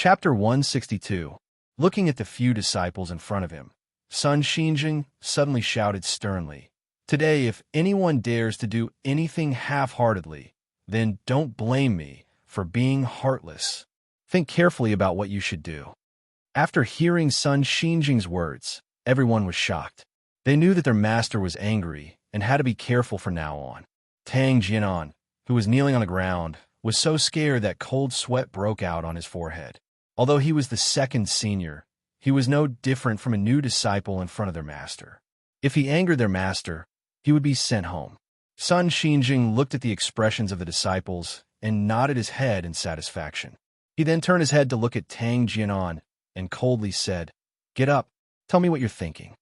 Chapter 162. Looking at the few disciples in front of him, Sun Xinjing suddenly shouted sternly, "Today, if anyone dares to do anything half-heartedly, then don't blame me for being heartless. Think carefully about what you should do." After hearing Sun Xinjing's words, everyone was shocked. They knew that their master was angry and had to be careful from now on. Tang Jianan, who was kneeling on the ground, was so scared that cold sweat broke out on his forehead. Although he was the second senior, he was no different from a new disciple in front of their master. If he angered their master, he would be sent home. Sun Xinjing looked at the expressions of the disciples and nodded his head in satisfaction. He then turned his head to look at Tang Jianan and coldly said, "Get up, tell me what you're thinking."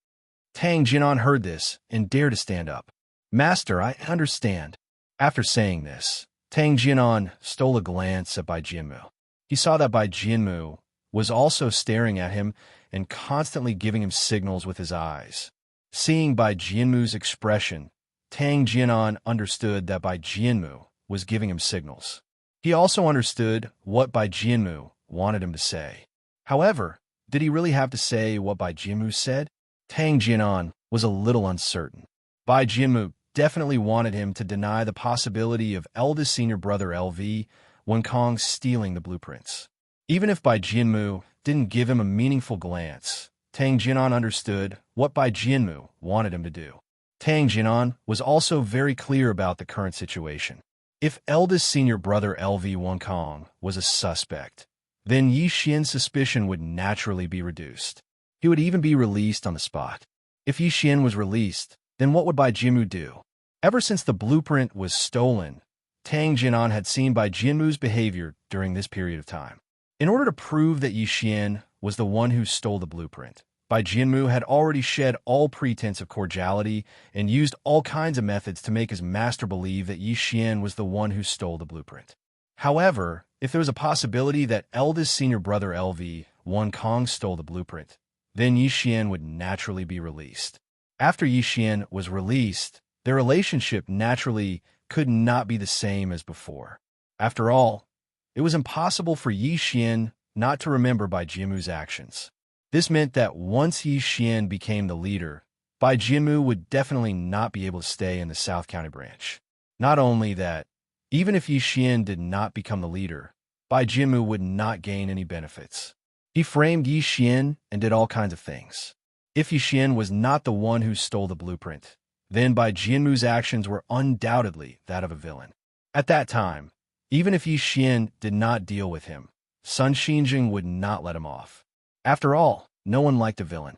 Tang Jianan heard this and dared to stand up. "Master, I understand." After saying this, Tang Jianan stole a glance at Bai Jianmu. He saw that Bai Jianmu was also staring at him and constantly giving him signals with his eyes. Seeing Bai Jianmu's expression, Tang Jianan understood that Bai Jianmu was giving him signals. He also understood what Bai Jianmu wanted him to say. However, did he really have to say what Bai Jianmu said? Tang Jianan was a little uncertain. Bai Jianmu definitely wanted him to deny the possibility of eldest senior brother LV Wenkong stealing the blueprints. Even if Bai Jianmu didn't give him a meaningful glance, Tang Jianan understood what Bai Jianmu wanted him to do. Tang Jianan was also very clear about the current situation. If eldest senior brother LV Wenkong was a suspect, then Yi Xian's suspicion would naturally be reduced. He would even be released on the spot. If Yi Xian was released, then what would Bai Jianmu do? Ever since the blueprint was stolen, Tang Jianan had seen Bai Jianmu's behavior during this period of time. In order to prove that Yi Xian was the one who stole the blueprint, Bai Jianmu had already shed all pretense of cordiality and used all kinds of methods to make his master believe that Yi Xian was the one who stole the blueprint. However, if there was a possibility that eldest senior brother LV Wenkong stole the blueprint, then Yi Xian would naturally be released. After Yi Xian was released, their relationship naturally could not be the same as before. After all, it was impossible for Yi Xian not to remember Bai Jianmu's actions. This meant that once Yi Xian became the leader, Bai Jianmu would definitely not be able to stay in the South County branch. Not only that, even if Yi Xian did not become the leader, Bai Jianmu would not gain any benefits. He framed Yi Xian and did all kinds of things. If Yi Xian was not the one who stole the blueprint, then Bai Jianmu's actions were undoubtedly that of a villain. At that time, even if Yi Xian did not deal with him, Sun Xinjing would not let him off. After all, no one liked a villain.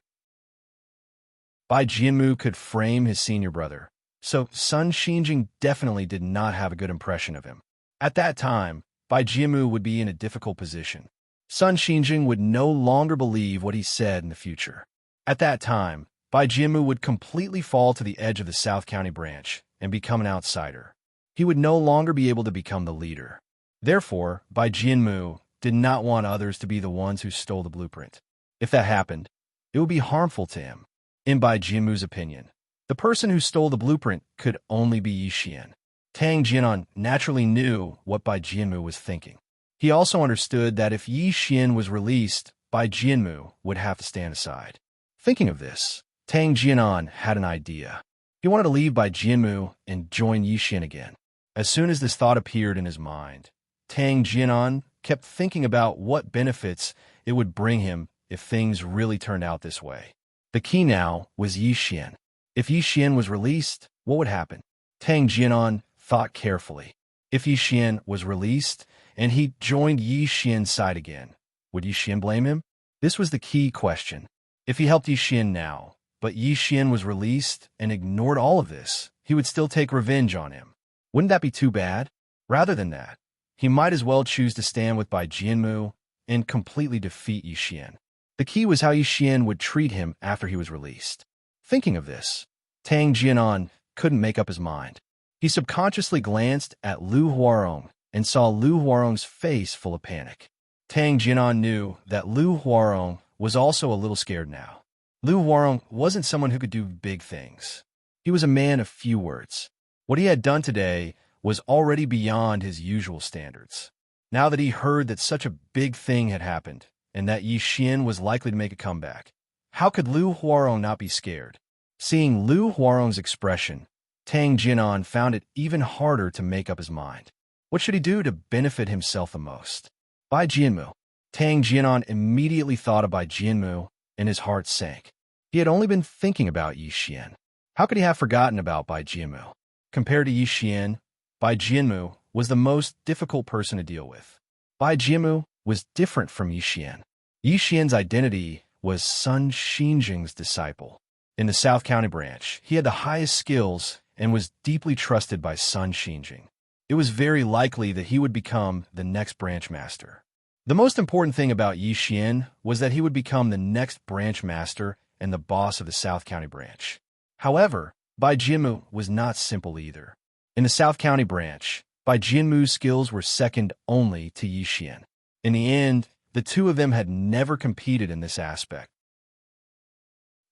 Bai Jianmu could frame his senior brother, so Sun Xinjing definitely did not have a good impression of him. At that time, Bai Jianmu would be in a difficult position. Sun Xinjing would no longer believe what he said in the future. At that time, Bai Jianmu would completely fall to the edge of the South County branch and become an outsider. He would no longer be able to become the leader. Therefore, Bai Jianmu did not want others to be the ones who stole the blueprint. If that happened, it would be harmful to him. In Bai Jianmu's opinion, the person who stole the blueprint could only be Yi Xian. Tang Jianan naturally knew what Bai Jianmu was thinking. He also understood that if Yi Xian was released, Bai Jianmu would have to stand aside. Thinking of this, Tang Jianan had an idea. He wanted to leave Bai Jianmu and join Yi Xian again. As soon as this thought appeared in his mind, Tang Jianan kept thinking about what benefits it would bring him if things really turned out this way. The key now was Yi Xian. If Yi Xian was released, what would happen? Tang Jianan thought carefully. If Yi Xian was released and he joined Yi Xian's side again, would Yi Xian blame him? This was the key question. If he helped Yi Xian now, but Yi Xian was released and ignored all of this, he would still take revenge on him. Wouldn't that be too bad? Rather than that, he might as well choose to stand with Bai Jianmu and completely defeat Yi Xian. The key was how Yi Xian would treat him after he was released. Thinking of this, Tang Jianan couldn't make up his mind. He subconsciously glanced at Lu Huarong and saw Lu Huarong's face full of panic. Tang Jianan knew that Lu Huarong was also a little scared now. Lu Huarong wasn't someone who could do big things. He was a man of few words. What he had done today was already beyond his usual standards. now that he heard that such a big thing had happened and that Yi Xian was likely to make a comeback. How could Lu Huarong not be scared? Seeing Lu Huarong's expression, Tang Jianan found it even harder to make up his mind. What should he do to benefit himself the most? Bai Jianmu. Tang Jianan immediately thought of Bai Jianmu, and his heart sank. He had only been thinking about Yi Xian. How could he have forgotten about Bai Jianmu? Compared to Yi Xian, Bai Jianmu was the most difficult person to deal with. Bai Jianmu was different from Yi Xian. Yi Xian's identity was Sun Xinjing's disciple. In the South County branch, he had the highest skills and was deeply trusted by Sun Xinjing. It was very likely that he would become the next branch master. The most important thing about Yi Xian was that he would become the next branch master and the boss of the South County branch. However, Bai Jianmu was not simple either. In the South County branch, Bai Jianmu's skills were second only to Yi Xian. In the end, the two of them had never competed in this aspect.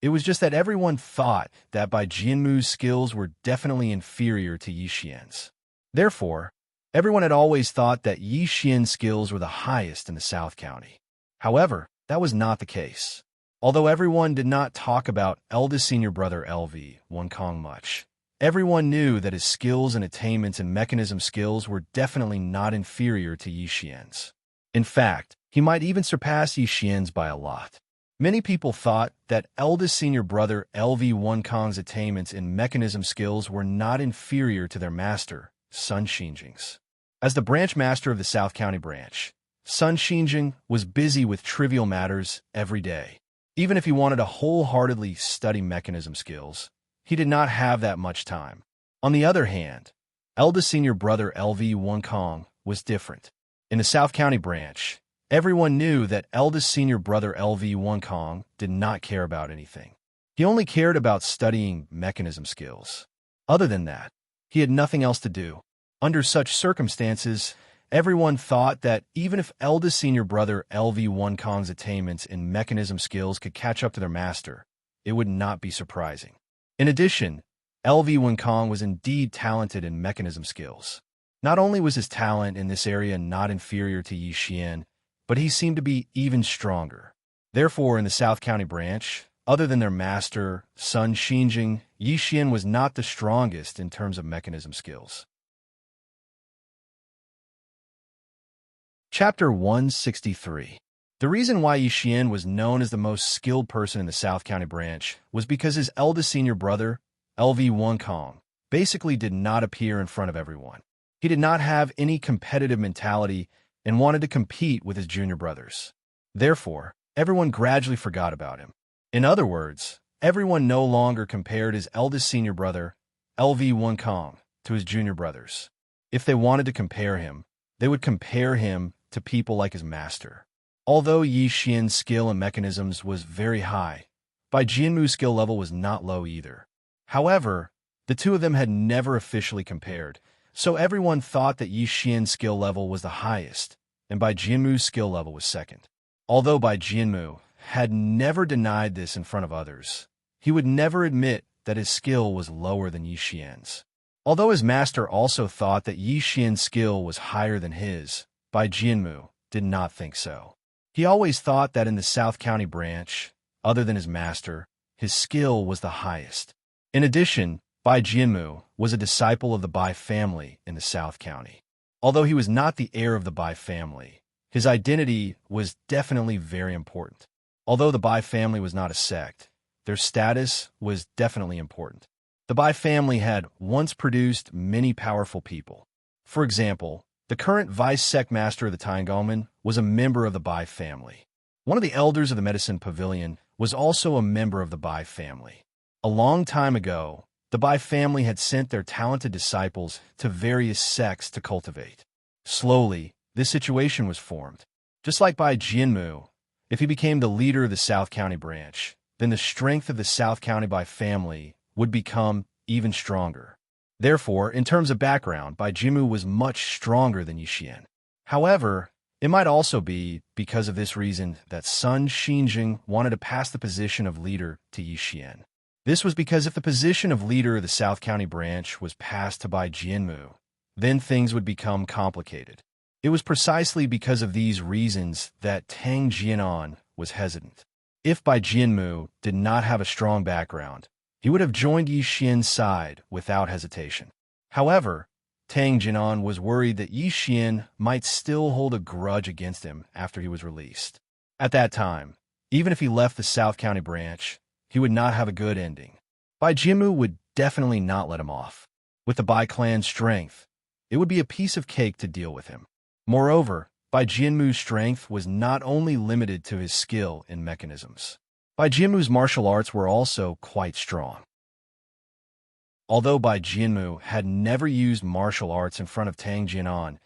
It was just that everyone thought that Bai Jianmu's skills were definitely inferior to Yi Xian's. Therefore, everyone had always thought that Yi Xian's skills were the highest in the South County. However, that was not the case. Although everyone did not talk about eldest senior brother LV Wonkong much, everyone knew that his skills and attainments and mechanism skills were definitely not inferior to Yi Xian's. In fact, he might even surpass Yi Xian's by a lot. Many people thought that eldest senior brother LV Wonkong's attainments in mechanism skills were not inferior to their master, Sun Xinjing's. As the branch master of the South County branch, Sun Xinjing was busy with trivial matters every day. Even if he wanted to wholeheartedly study mechanism skills, he did not have that much time. On the other hand, eldest senior brother LV Wonkong was different. In the South County branch, everyone knew that eldest senior brother LV Wonkong did not care about anything. He only cared about studying mechanism skills. Other than that, he had nothing else to do. Under such circumstances, everyone thought that even if eldest senior brother LV Wonkong's attainments in mechanism skills could catch up to their master, it would not be surprising. In addition, LV Wonkong was indeed talented in mechanism skills. Not only was his talent in this area not inferior to Yi Xian, but he seemed to be even stronger. Therefore, in the South County branch, other than their master, Sun Xinjing, Yi Xian was not the strongest in terms of mechanism skills. Chapter 163. The reason why Yi Xian was known as the most skilled person in the South County branch was because his eldest senior brother, LV Wonkong, basically did not appear in front of everyone. He did not have any competitive mentality and wanted to compete with his junior brothers. Therefore, everyone gradually forgot about him. In other words, everyone no longer compared his eldest senior brother, LV Wonkong, to his junior brothers. If they wanted to compare him, they would compare him to people like his master. Although Yi Xian's skill and mechanisms was very high, Bai Jianmu's skill level was not low either. However, the two of them had never officially compared, so everyone thought that Yi Xian's skill level was the highest, and Bai Jianmu's skill level was second. Although Bai Jianmu had never denied this in front of others, he would never admit that his skill was lower than Yi Xian's. Although his master also thought that Yi Xian's skill was higher than his, Bai Jianmu did not think so. He always thought that in the South County branch, other than his master, his skill was the highest. In addition, Bai Jianmu was a disciple of the Bai family in the South County. Although he was not the heir of the Bai family, his identity was definitely very important. Although the Bai family was not a sect, their status was definitely important. The Bai family had once produced many powerful people. For example, the current vice sect master of the Tiangolman was a member of the Bai family. One of the elders of the Medicine Pavilion was also a member of the Bai family. A long time ago, the Bai family had sent their talented disciples to various sects to cultivate. Slowly, this situation was formed. Just like Bai Jianmu, if he became the leader of the South County branch, then the strength of the South County Bai family would become even stronger. Therefore, in terms of background, Bai Jianmu was much stronger than Yi Xian. However, it might also be because of this reason that Sun Xinjing wanted to pass the position of leader to Yi Xian. This was because if the position of leader of the South County branch was passed to Bai Jianmu, then things would become complicated. It was precisely because of these reasons that Tang Jianan was hesitant. If Bai Jianmu did not have a strong background, he would have joined Yi Xian's side without hesitation. However, Tang Jianan was worried that Yi Xian might still hold a grudge against him after he was released. At that time, even if he left the South County branch, he would not have a good ending. Bai Jianmu would definitely not let him off. With the Bai clan's strength, it would be a piece of cake to deal with him. Moreover, Bai Jianmu's strength was not only limited to his skill in mechanisms. Bai Jianmu's martial arts were also quite strong. Although Bai Jianmu had never used martial arts in front of Tang Jianan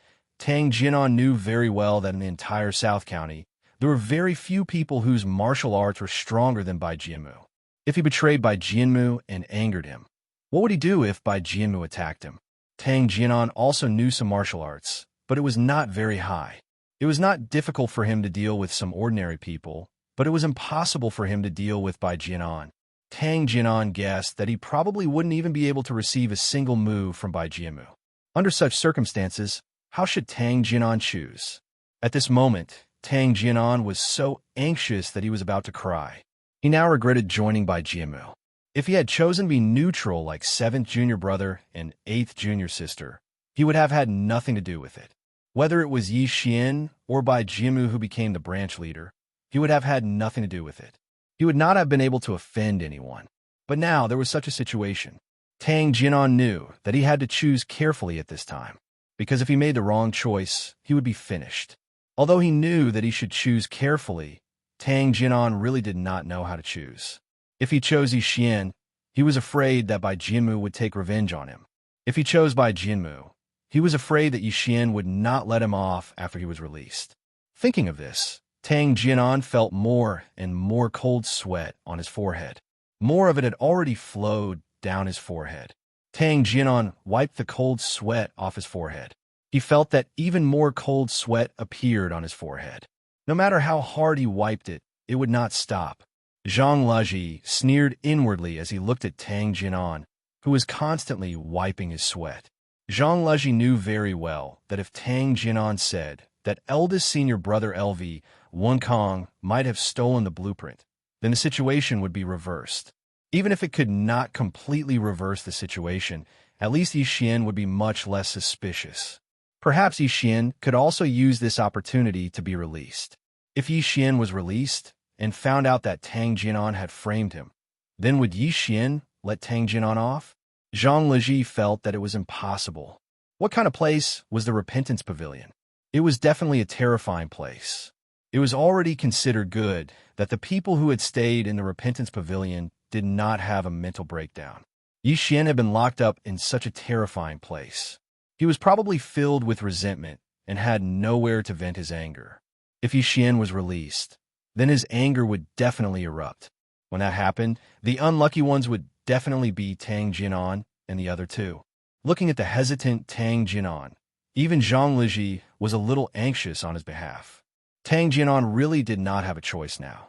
knew very well that in the entire South County, there were very few people whose martial arts were stronger than Bai Jianmu. If he betrayed Bai Jianmu and angered him, what would he do if Bai Jianmu attacked him? Tang Jianan also knew some martial arts, but it was not very high. It was not difficult for him to deal with some ordinary people, but it was impossible for him to deal with Bai Jianan. Tang Jianan guessed that he probably wouldn't even be able to receive a single move from Bai Jianmu. Under such circumstances, how should Tang Jianan choose? At this moment, Tang Jianan was so anxious that he was about to cry. He now regretted joining Bai Jianmu. If he had chosen to be neutral like 7th junior brother and 8th junior sister, he would have had nothing to do with it. Whether it was Yi Xian or Bai Jianmu who became the branch leader, he would have had nothing to do with it. He would not have been able to offend anyone. But now there was such a situation. Tang Jianan knew that he had to choose carefully at this time, because if he made the wrong choice, he would be finished. Although he knew that he should choose carefully, Tang Jianan really did not know how to choose. If he chose Yi Xian, he was afraid that Bai Jianmu would take revenge on him. If he chose Bai Jianmu, he was afraid that Yi Xian would not let him off after he was released. Thinking of this, Tang Jianan felt more and more cold sweat on his forehead. More of it had already flowed down his forehead. Tang Jianan wiped the cold sweat off his forehead. He felt that even more cold sweat appeared on his forehead. No matter how hard he wiped it, it would not stop. Zhang Leji sneered inwardly as he looked at Tang Jianan, who was constantly wiping his sweat. Zhang Leji knew very well that if Tang Jianan said that eldest senior brother LV Wonkong might have stolen the blueprint, then the situation would be reversed. Even if it could not completely reverse the situation, at least Yi Xian would be much less suspicious. Perhaps Yi Xian could also use this opportunity to be released. If Yi Xian was released and found out that Tang Jianan had framed him, then would Yi Xian let Tang Jianan off? Zhang Leji felt that it was impossible. What kind of place was the Repentance Pavilion? It was definitely a terrifying place. It was already considered good that the people who had stayed in the Repentance Pavilion did not have a mental breakdown. Yi Xian had been locked up in such a terrifying place. He was probably filled with resentment and had nowhere to vent his anger. If Yi Xian was released, then his anger would definitely erupt. When that happened, the unlucky ones would definitely be Tang Jianan and the other two. Looking at the hesitant Tang Jianan, even Zhang Leji was a little anxious on his behalf. Tang Jianan really did not have a choice now.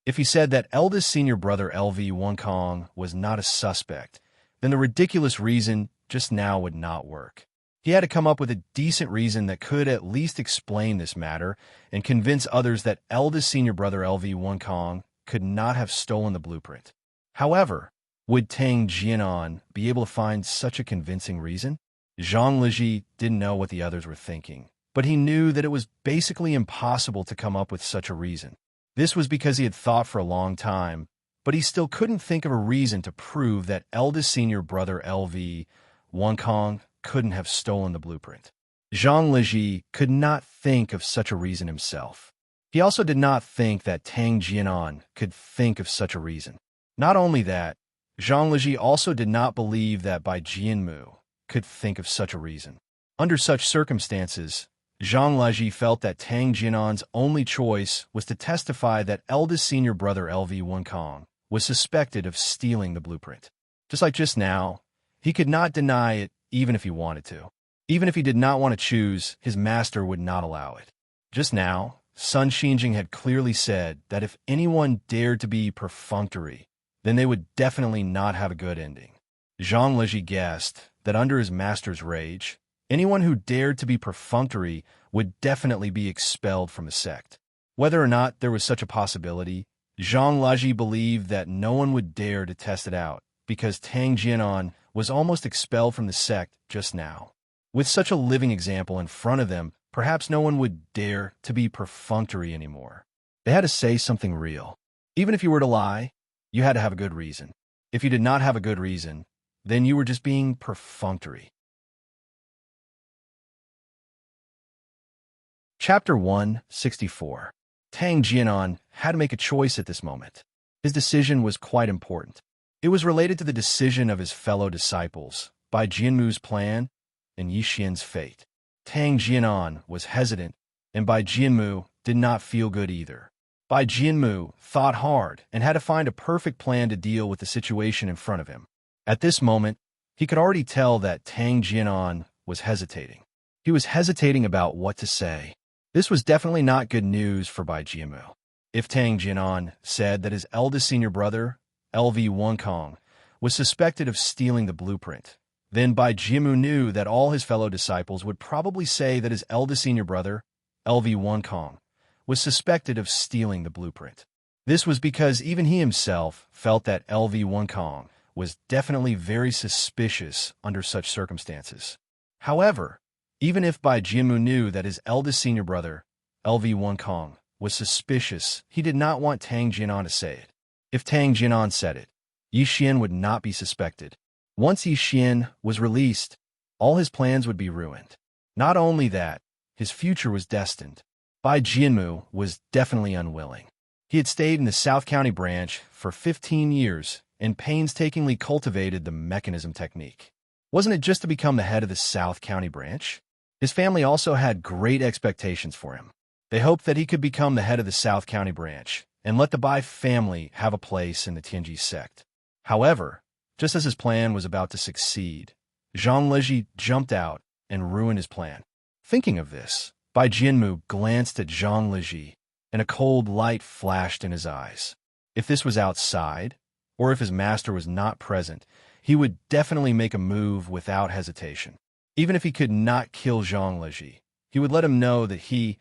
If he said that eldest senior brother LV Wonkong was not a suspect, then the ridiculous reason just now would not work. He had to come up with a decent reason that could at least explain this matter and convince others that eldest senior brother LV Wonkong could not have stolen the blueprint. However, would Tang Jianan be able to find such a convincing reason? Zhang Leji didn't know what the others were thinking, but he knew that it was basically impossible to come up with such a reason. This was because he had thought for a long time, but he still couldn't think of a reason to prove that eldest senior brother LV Wonkong couldn't have stolen the blueprint. Zhang Leji could not think of such a reason himself. He also did not think that Tang Jianan could think of such a reason. Not only that, Zhang Leji also did not believe that Bai Jianmu could think of such a reason. Under such circumstances, Zhang Leji felt that Tang Jianan's only choice was to testify that eldest senior brother LV Wonkong was suspected of stealing the blueprint. Just like just now, he could not deny it even if he wanted to. Even if he did not want to choose, his master would not allow it. Just now, Sun Xinjing had clearly said that if anyone dared to be perfunctory, then they would definitely not have a good ending. Zhang Leji guessed that under his master's rage, Anyone who dared to be perfunctory would definitely be expelled from the sect. Whether or not there was such a possibility, Zhang Laji believed that no one would dare to test it out, because Tang Jianan was almost expelled from the sect just now. With such a living example in front of them, perhaps no one would dare to be perfunctory anymore. They had to say something real. Even if you were to lie, you had to have a good reason. If you did not have a good reason, then you were just being perfunctory. Chapter 164. Tang Jianan had to make a choice at this moment. His decision was quite important. It was related to the decision of his fellow disciples, Bai Jianmu's plan, and Yi Xian's fate. Tang Jianan was hesitant, and Bai Jianmu did not feel good either. Bai Jianmu thought hard and had to find a perfect plan to deal with the situation in front of him. At this moment, he could already tell that Tang Jianan was hesitating. He was hesitating about what to say. This was definitely not good news for Bai Jianmu. If Tang Jianan said that his eldest senior brother, LV Wonkong, was suspected of stealing the blueprint, then Bai Jianmu knew that all his fellow disciples would probably say that his eldest senior brother, LV Wonkong, was suspected of stealing the blueprint. This was because even he himself felt that LV Wonkong was definitely very suspicious under such circumstances. However, even if Bai Jianmu knew that his eldest senior brother, LV Wonkong, was suspicious, he did not want Tang Jianan to say it. If Tang Jianan said it, Yi Xian would not be suspected. Once Yi Xian was released, all his plans would be ruined. Not only that, his future was destined. Bai Jianmu was definitely unwilling. He had stayed in the South County branch for 15 years and painstakingly cultivated the mechanism technique. Wasn't it just to become the head of the South County branch? His family also had great expectations for him. They hoped that he could become the head of the South County branch and let the Bai family have a place in the Tianji sect. However, just as his plan was about to succeed, Zhang Leji jumped out and ruined his plan. Thinking of this, Bai Jianmu glanced at Zhang Leji, and a cold light flashed in his eyes. If this was outside, or if his master was not present, he would definitely make a move without hesitation. Even if he could not kill Zhang Leji, he would let him know that he,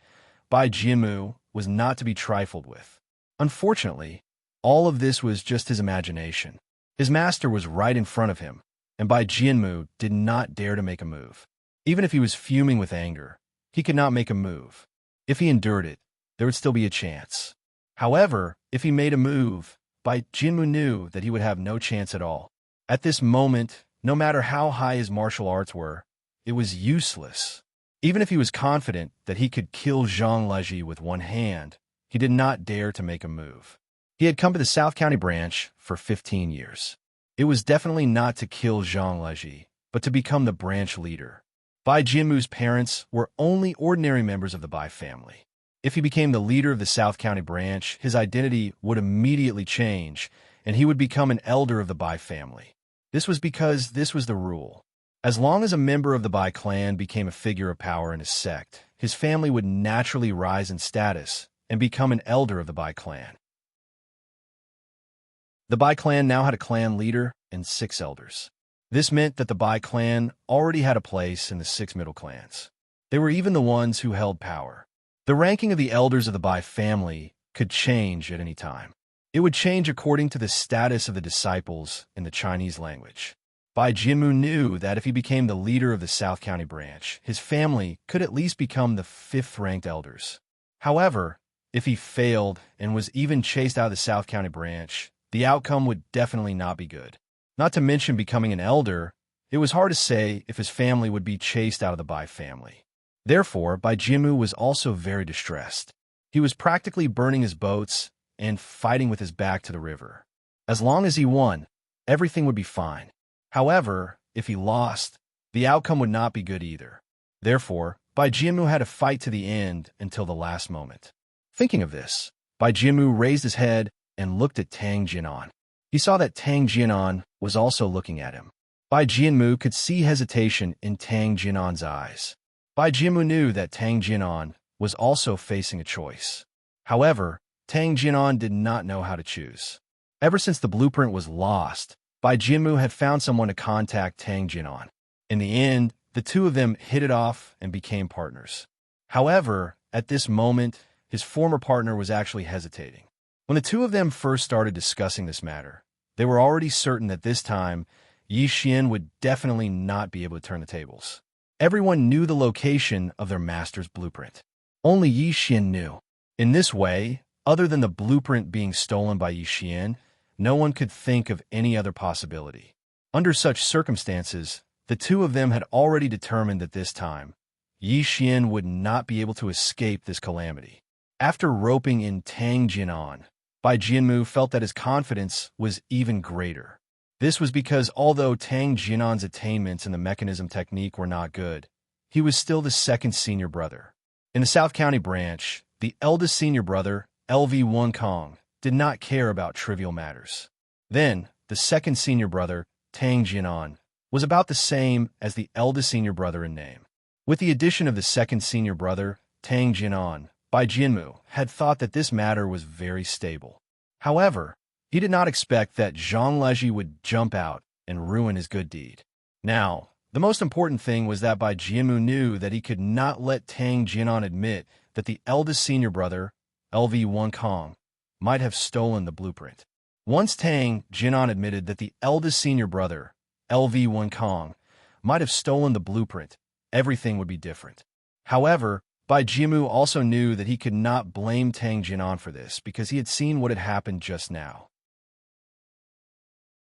Bai Jianmu, was not to be trifled with. Unfortunately, all of this was just his imagination. His master was right in front of him, and Bai Jianmu did not dare to make a move. Even if he was fuming with anger, he could not make a move. If he endured it, there would still be a chance. However, if he made a move, Bai Jianmu knew that he would have no chance at all. At this moment, no matter how high his martial arts were, it was useless. Even if he was confident that he could kill Zhang Leji with one hand, he did not dare to make a move. He had come to the South County branch for 15 years. It was definitely not to kill Zhang Leji, but to become the branch leader. Bai Jianmu's parents were only ordinary members of the Bai family. If he became the leader of the South County branch, his identity would immediately change, and he would become an elder of the Bai family. This was because this was the rule. As long as a member of the Bai clan became a figure of power in his sect, his family would naturally rise in status and become an elder of the Bai clan. The Bai clan now had a clan leader and 6 elders. This meant that the Bai clan already had a place in the 6 middle clans. They were even the ones who held power. The ranking of the elders of the Bai family could change at any time. It would change according to the status of the disciples in the Chinese language. Bai Jianmu knew that if he became the leader of the South County branch, his family could at least become the 5th-ranked elders. However, if he failed and was even chased out of the South County branch, the outcome would definitely not be good. Not to mention becoming an elder, it was hard to say if his family would be chased out of the Bai family. Therefore, Bai Jianmu was also very distressed. He was practically burning his boats and fighting with his back to the river. As long as he won, everything would be fine. However, if he lost, the outcome would not be good either. Therefore, Bai Jianmu had to fight to the end until the last moment. Thinking of this, Bai Jianmu raised his head and looked at Tang Jianan. He saw that Tang Jianan was also looking at him. Bai Jianmu could see hesitation in Tang Jianan's eyes. Bai Jianmu knew that Tang Jianan was also facing a choice. However, Tang Jianan did not know how to choose. Ever since the blueprint was lost, Bai Jianmu had found someone to contact Tang Jianan. In the end, the two of them hit it off and became partners. However, at this moment, his former partner was actually hesitating. When the two of them first started discussing this matter, they were already certain that this time, Yi Xian would definitely not be able to turn the tables. Everyone knew the location of their master's blueprint. Only Yi Xian knew. In this way, other than the blueprint being stolen by Yi Xian, no one could think of any other possibility. Under such circumstances, the two of them had already determined that this time, Yi Xian would not be able to escape this calamity. After roping in Tang Jinan, Bai Jianmu felt that his confidence was even greater. This was because although Tang Jinan's attainments in the mechanism technique were not good, he was still the second senior brother. In the South County branch, the eldest senior brother, LV1 Kong, did not care about trivial matters. Then, the second senior brother, Tang Jinan, was about the same as the eldest senior brother in name. With the addition of the second senior brother, Tang Jinan, Bai Jianmu had thought that this matter was very stable. However, he did not expect that Zhang Leji would jump out and ruin his good deed. Now, the most important thing was that Bai Jianmu knew that he could not let Tang Jinan admit that the eldest senior brother, LV1 Kong, might have stolen the blueprint. Once Tang Jinan admitted that the eldest senior brother, LV1 Kong, might have stolen the blueprint, everything would be different. However, Bai Jianmu also knew that he could not blame Tang Jinan for this because he had seen what had happened just now.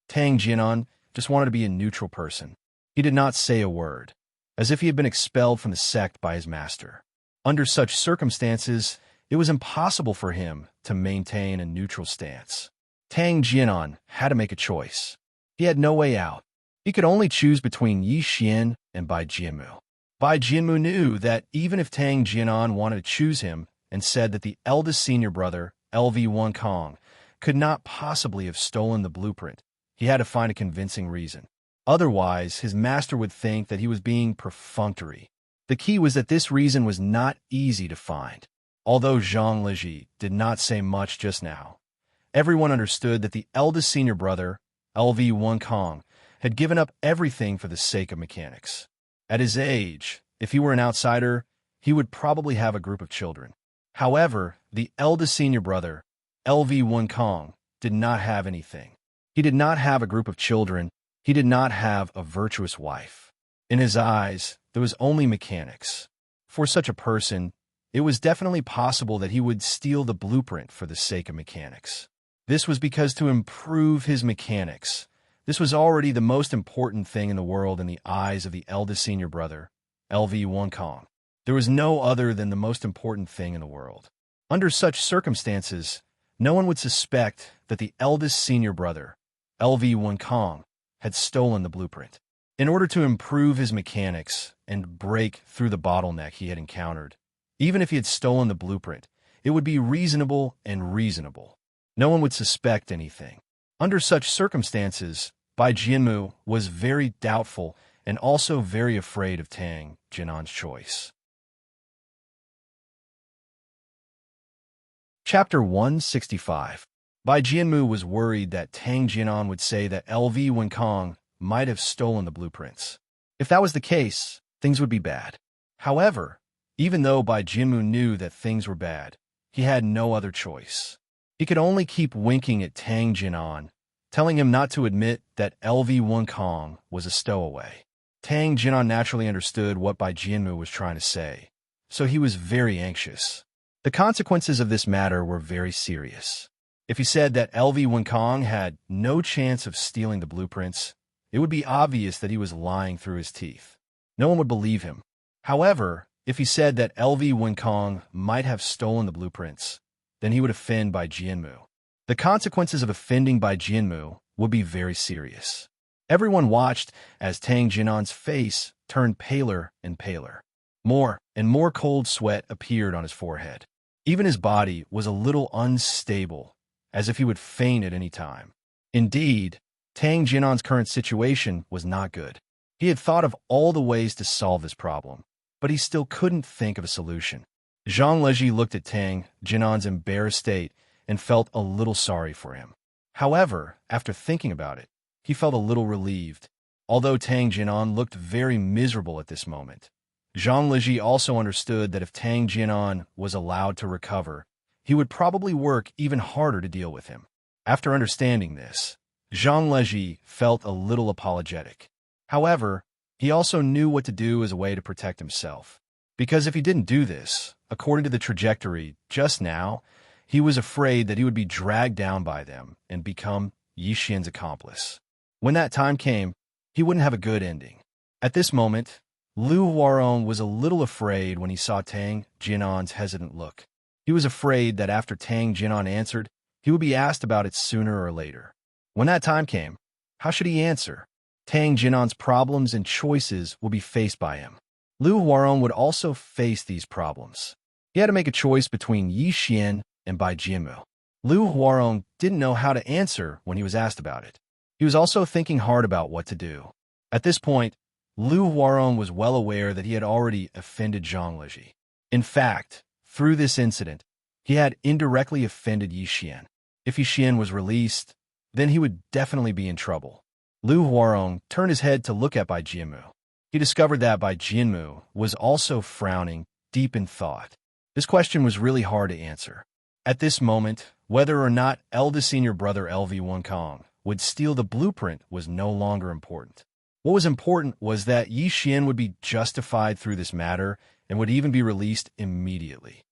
Tang Jinan just wanted to be a neutral person. He did not say a word, as if he had been expelled from the sect by his master. Under such circumstances, it was impossible for him to maintain a neutral stance. Tang Jinan had to make a choice. He had no way out. He could only choose between Yi Xian and Bai Jianmu. Bai Jianmu knew that even if Tang Jinan wanted to choose him and said that the eldest senior brother, LV1 Kong, could not possibly have stolen the blueprint, he had to find a convincing reason. Otherwise, his master would think that he was being perfunctory. The key was that this reason was not easy to find. Although Zhang Leji did not say much just now, everyone understood that the eldest senior brother, LV1 Kong, had given up everything for the sake of mechanics. At his age, if he were an outsider, he would probably have a group of children. However, the eldest senior brother, LV1 Kong, did not have anything. He did not have a group of children. He did not have a virtuous wife. In his eyes, there was only mechanics. For such a person, it was definitely possible that he would steal the blueprint for the sake of mechanics. This was because to improve his mechanics, this was already the most important thing in the world in the eyes of the eldest senior brother, LV1 Kong. There was no other than the most important thing in the world. Under such circumstances, no one would suspect that the eldest senior brother, LV1 Kong, had stolen the blueprint. In order to improve his mechanics and break through the bottleneck he had encountered, even if he had stolen the blueprint, it would be reasonable and reasonable. No one would suspect anything. Under such circumstances, Bai Jianmu was very doubtful and also very afraid of Tang Jinan's choice. Chapter 165. Bai Jianmu was worried that Tang Jinan would say that LV1 Kong might have stolen the blueprints. If that was the case, things would be bad. However, even though Bai Jianmu knew that things were bad, he had no other choice. He could only keep winking at Tang Jinan, telling him not to admit that LV1 Kong was a stowaway. Tang Jinan naturally understood what Bai Jianmu was trying to say, so he was very anxious. The consequences of this matter were very serious. If he said that LV1 Kong had no chance of stealing the blueprints, it would be obvious that he was lying through his teeth. No one would believe him. However, if he said that LV1 Kong might have stolen the blueprints, then he would offend Bai Jianmu. The consequences of offending Bai Jianmu would be very serious. Everyone watched as Tang Jinan's face turned paler and paler. More and more cold sweat appeared on his forehead. Even his body was a little unstable, as if he would faint at any time. Indeed, Tang Jinan's current situation was not good. He had thought of all the ways to solve this problem, but he still couldn't think of a solution. Zhang Leji looked at Tang Jinan's embarrassed state and felt a little sorry for him. However, after thinking about it, he felt a little relieved. Although Tang Jianan looked very miserable at this moment, Zhang Leji also understood that if Tang Jianan was allowed to recover, he would probably work even harder to deal with him. After understanding this, Zhang Leji felt a little apologetic. However, he also knew what to do as a way to protect himself. Because if he didn't do this, according to the trajectory just now, he was afraid that he would be dragged down by them and become Yi Xian's accomplice. When that time came, he wouldn't have a good ending. At this moment, Lu Huarong was a little afraid when he saw Tang Jianan's hesitant look. He was afraid that after Tang Jianan answered, he would be asked about it sooner or later. When that time came, how should he answer? Tang Jianan's problems and choices would be faced by him. Lu Huarong would also face these problems. He had to make a choice between Yi Xian and Bai Jianmu. Lu Huarong didn't know how to answer when he was asked about it. He was also thinking hard about what to do. At this point, Lu Huarong was well aware that he had already offended Zhang Leji. In fact, through this incident, he had indirectly offended Yi Xian. If Yi Xian was released, then he would definitely be in trouble. Lu Huarong turned his head to look at Bai Jianmu. He discovered that Bai Jianmu was also frowning, deep in thought. This question was really hard to answer. At this moment, whether or not eldest senior brother LV Wonkong would steal the blueprint was no longer important. What was important was that Yi Xian would be justified through this matter and would even be released immediately.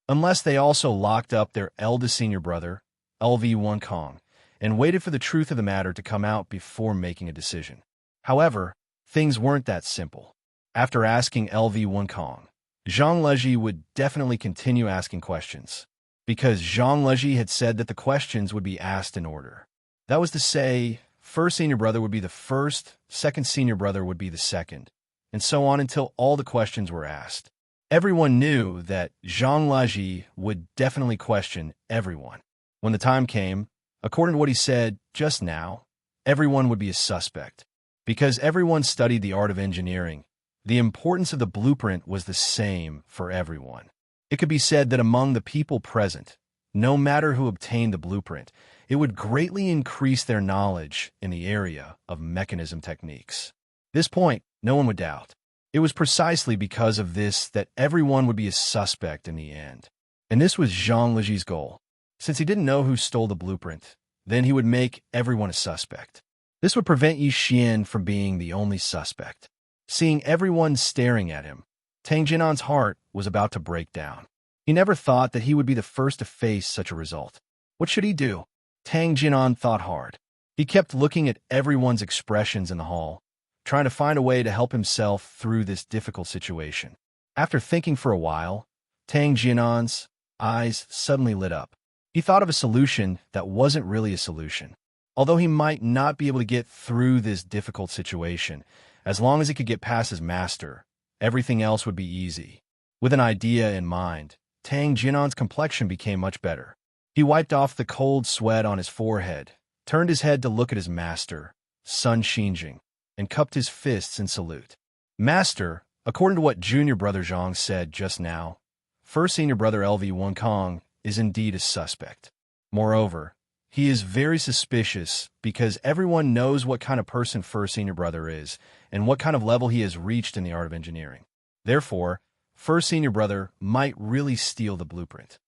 Unless they also locked up their eldest senior brother, LV Wonkong, and waited for the truth of the matter to come out before making a decision. However, things weren't that simple. After asking LV Wonkong, Zhang Leji would definitely continue asking questions, because Zhang Leji had said that the questions would be asked in order. That was to say, first senior brother would be the first, second senior brother would be the second, and so on until all the questions were asked. Everyone knew that Zhang Leji would definitely question everyone. When the time came, according to what he said just now, everyone would be a suspect. Because everyone studied the art of engineering, the importance of the blueprint was the same for everyone. It could be said that among the people present, no matter who obtained the blueprint, it would greatly increase their knowledge in the area of mechanism techniques. This point, no one would doubt. It was precisely because of this that everyone would be a suspect in the end. And this was Zhang Leji's goal. Since he didn't know who stole the blueprint, then he would make everyone a suspect. This would prevent Yi Xian from being the only suspect. Seeing everyone staring at him, Tang Jianan's heart was about to break down. He never thought that he would be the first to face such a result. What should he do? Tang Jianan thought hard. He kept looking at everyone's expressions in the hall, trying to find a way to help himself through this difficult situation. After thinking for a while, Tang Jianan's eyes suddenly lit up. He thought of a solution that wasn't really a solution. Although he might not be able to get through this difficult situation, as long as he could get past his master, everything else would be easy. With an idea in mind, Tang Jianan's complexion became much better. He wiped off the cold sweat on his forehead, turned his head to look at his master, Sun Xinjing, and cupped his fists in salute. Master, according to what junior brother Zhang said just now, first senior brother LV Wonkong is indeed a suspect. Moreover, he is very suspicious because everyone knows what kind of person first senior brother is and what kind of level he has reached in the art of engineering. Therefore, first senior brother might really steal the blueprint.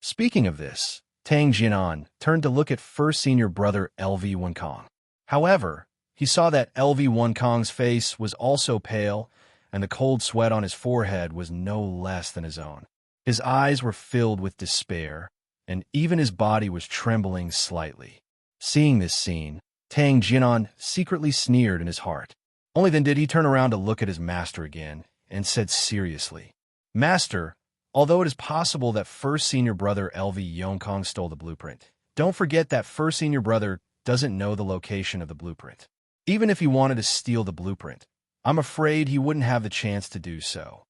Speaking of this, Tang Jianan turned to look at first senior brother LV Wonkong. However, he saw that LV Wonkong's face was also pale, and the cold sweat on his forehead was no less than his own. His eyes were filled with despair, and even his body was trembling slightly. Seeing this scene, Tang Jianan secretly sneered in his heart. Only then did he turn around to look at his master again, and said seriously, Master, although it is possible that first senior brother LV Wonkong stole the blueprint, don't forget that first senior brother doesn't know the location of the blueprint. Even if he wanted to steal the blueprint, I'm afraid he wouldn't have the chance to do so.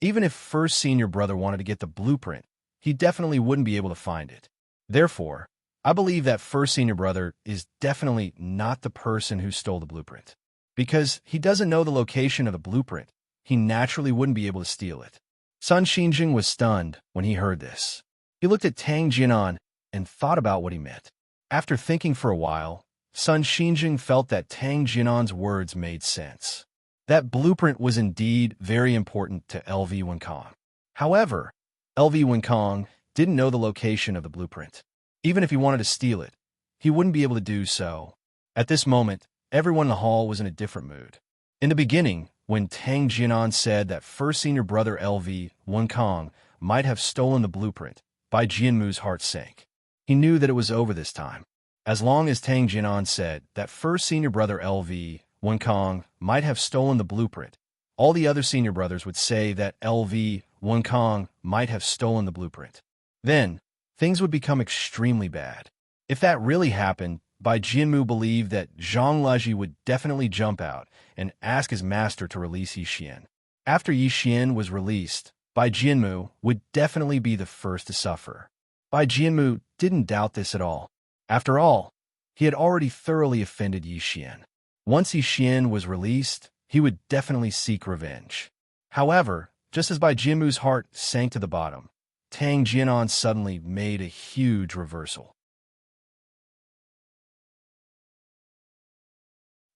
Even if first senior brother wanted to get the blueprint, he definitely wouldn't be able to find it. Therefore, I believe that first senior brother is definitely not the person who stole the blueprint. Because he doesn't know the location of the blueprint, he naturally wouldn't be able to steal it. Sun Xinjing was stunned when he heard this. He looked at Tang Jianan and thought about what he meant. After thinking for a while, Sun Xinjing felt that Tang Jianan's words made sense. That blueprint was indeed very important to LV Wenkong. However, LV Wenkong didn't know the location of the blueprint. Even if he wanted to steal it, he wouldn't be able to do so. At this moment, everyone in the hall was in a different mood. In the beginning, when Tang Jianan said that first senior brother LV Wenkong might have stolen the blueprint, Bai Jianmu's heart sank. He knew that it was over this time. As long as Tang Jianan said that first senior brother LV Wenkong might have stolen the blueprint, all the other senior brothers would say that LV Wenkong might have stolen the blueprint. Then, things would become extremely bad. If that really happened, Bai Jianmu believed that Zhang Leji would definitely jump out and ask his master to release Yi Xian. After Yi Xian was released, Bai Jianmu would definitely be the first to suffer. Bai Jianmu didn't doubt this at all. After all, he had already thoroughly offended Yi Xian. Once Yi Xian was released, he would definitely seek revenge. However, just as Bai Jianmu's heart sank to the bottom, Tang Jianan suddenly made a huge reversal.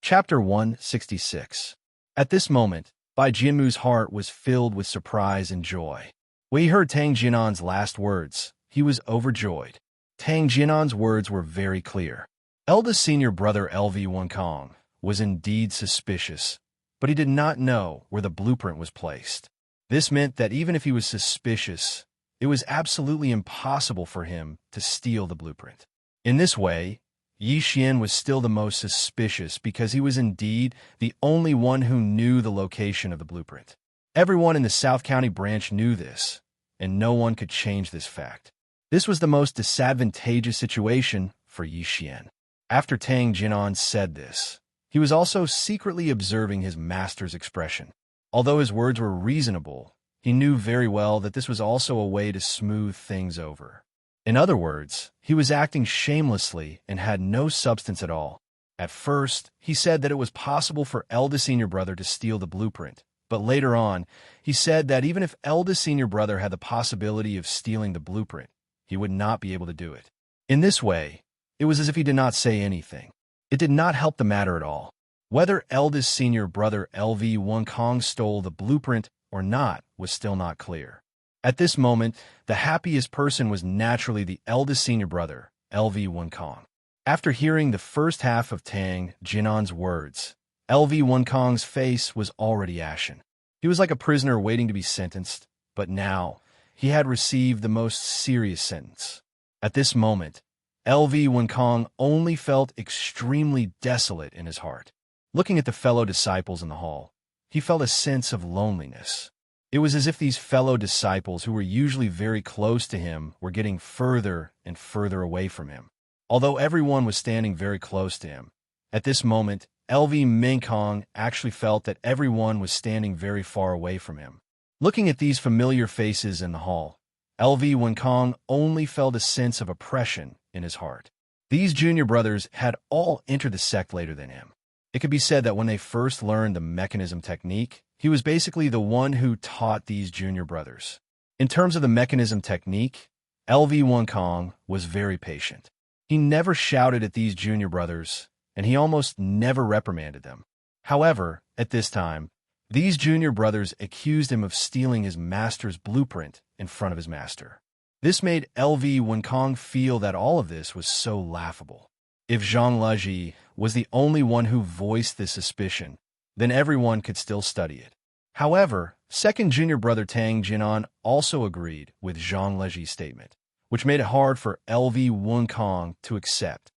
Chapter 166. At this moment, Bai Jianmu's heart was filled with surprise and joy. When he heard Tang Jianan's last words, he was overjoyed. Tang Jianan's words were very clear. Eldest senior brother LV Wenkong was indeed suspicious, but he did not know where the blueprint was placed. This meant that even if he was suspicious, it was absolutely impossible for him to steal the blueprint. In this way, Yi Xian was still the most suspicious because he was indeed the only one who knew the location of the blueprint. Everyone in the South County branch knew this, and no one could change this fact. This was the most disadvantageous situation for Yi Xian. After Tang Jianan said this, he was also secretly observing his master's expression. Although his words were reasonable, he knew very well that this was also a way to smooth things over. In other words, he was acting shamelessly and had no substance at all. At first, he said that it was possible for eldest senior brother to steal the blueprint, but later on, he said that even if eldest senior brother had the possibility of stealing the blueprint, he would not be able to do it. In this way, it was as if he did not say anything. It did not help the matter at all. Whether eldest senior brother LV Wenkong stole the blueprint or not was still not clear. At this moment, the happiest person was naturally the eldest senior brother, LV Wenkong. After hearing the first half of Tang Jianan's words, LV Wenkong's face was already ashen. He was like a prisoner waiting to be sentenced, but now he had received the most serious sentence. At this moment, LV Wenkong only felt extremely desolate in his heart. Looking at the fellow disciples in the hall, he felt a sense of loneliness. It was as if these fellow disciples who were usually very close to him were getting further and further away from him. Although everyone was standing very close to him, at this moment, LV Wenkong actually felt that everyone was standing very far away from him. Looking at these familiar faces in the hall, LV Wenkong only felt a sense of oppression in his heart. These junior brothers had all entered the sect later than him. It could be said that when they first learned the mechanism technique, he was basically the one who taught these junior brothers. In terms of the mechanism technique, LV Wenkong was very patient. He never shouted at these junior brothers, and he almost never reprimanded them. However, at this time, these junior brothers accused him of stealing his master's blueprint in front of his master. This made LV Wenkong feel that all of this was so laughable. If Zhang Leji was the only one who voiced this suspicion, then everyone could still study it. However, second junior brother Tang Jianan also agreed with Zhang Leji's statement, which made it hard for LV Wenkong to accept.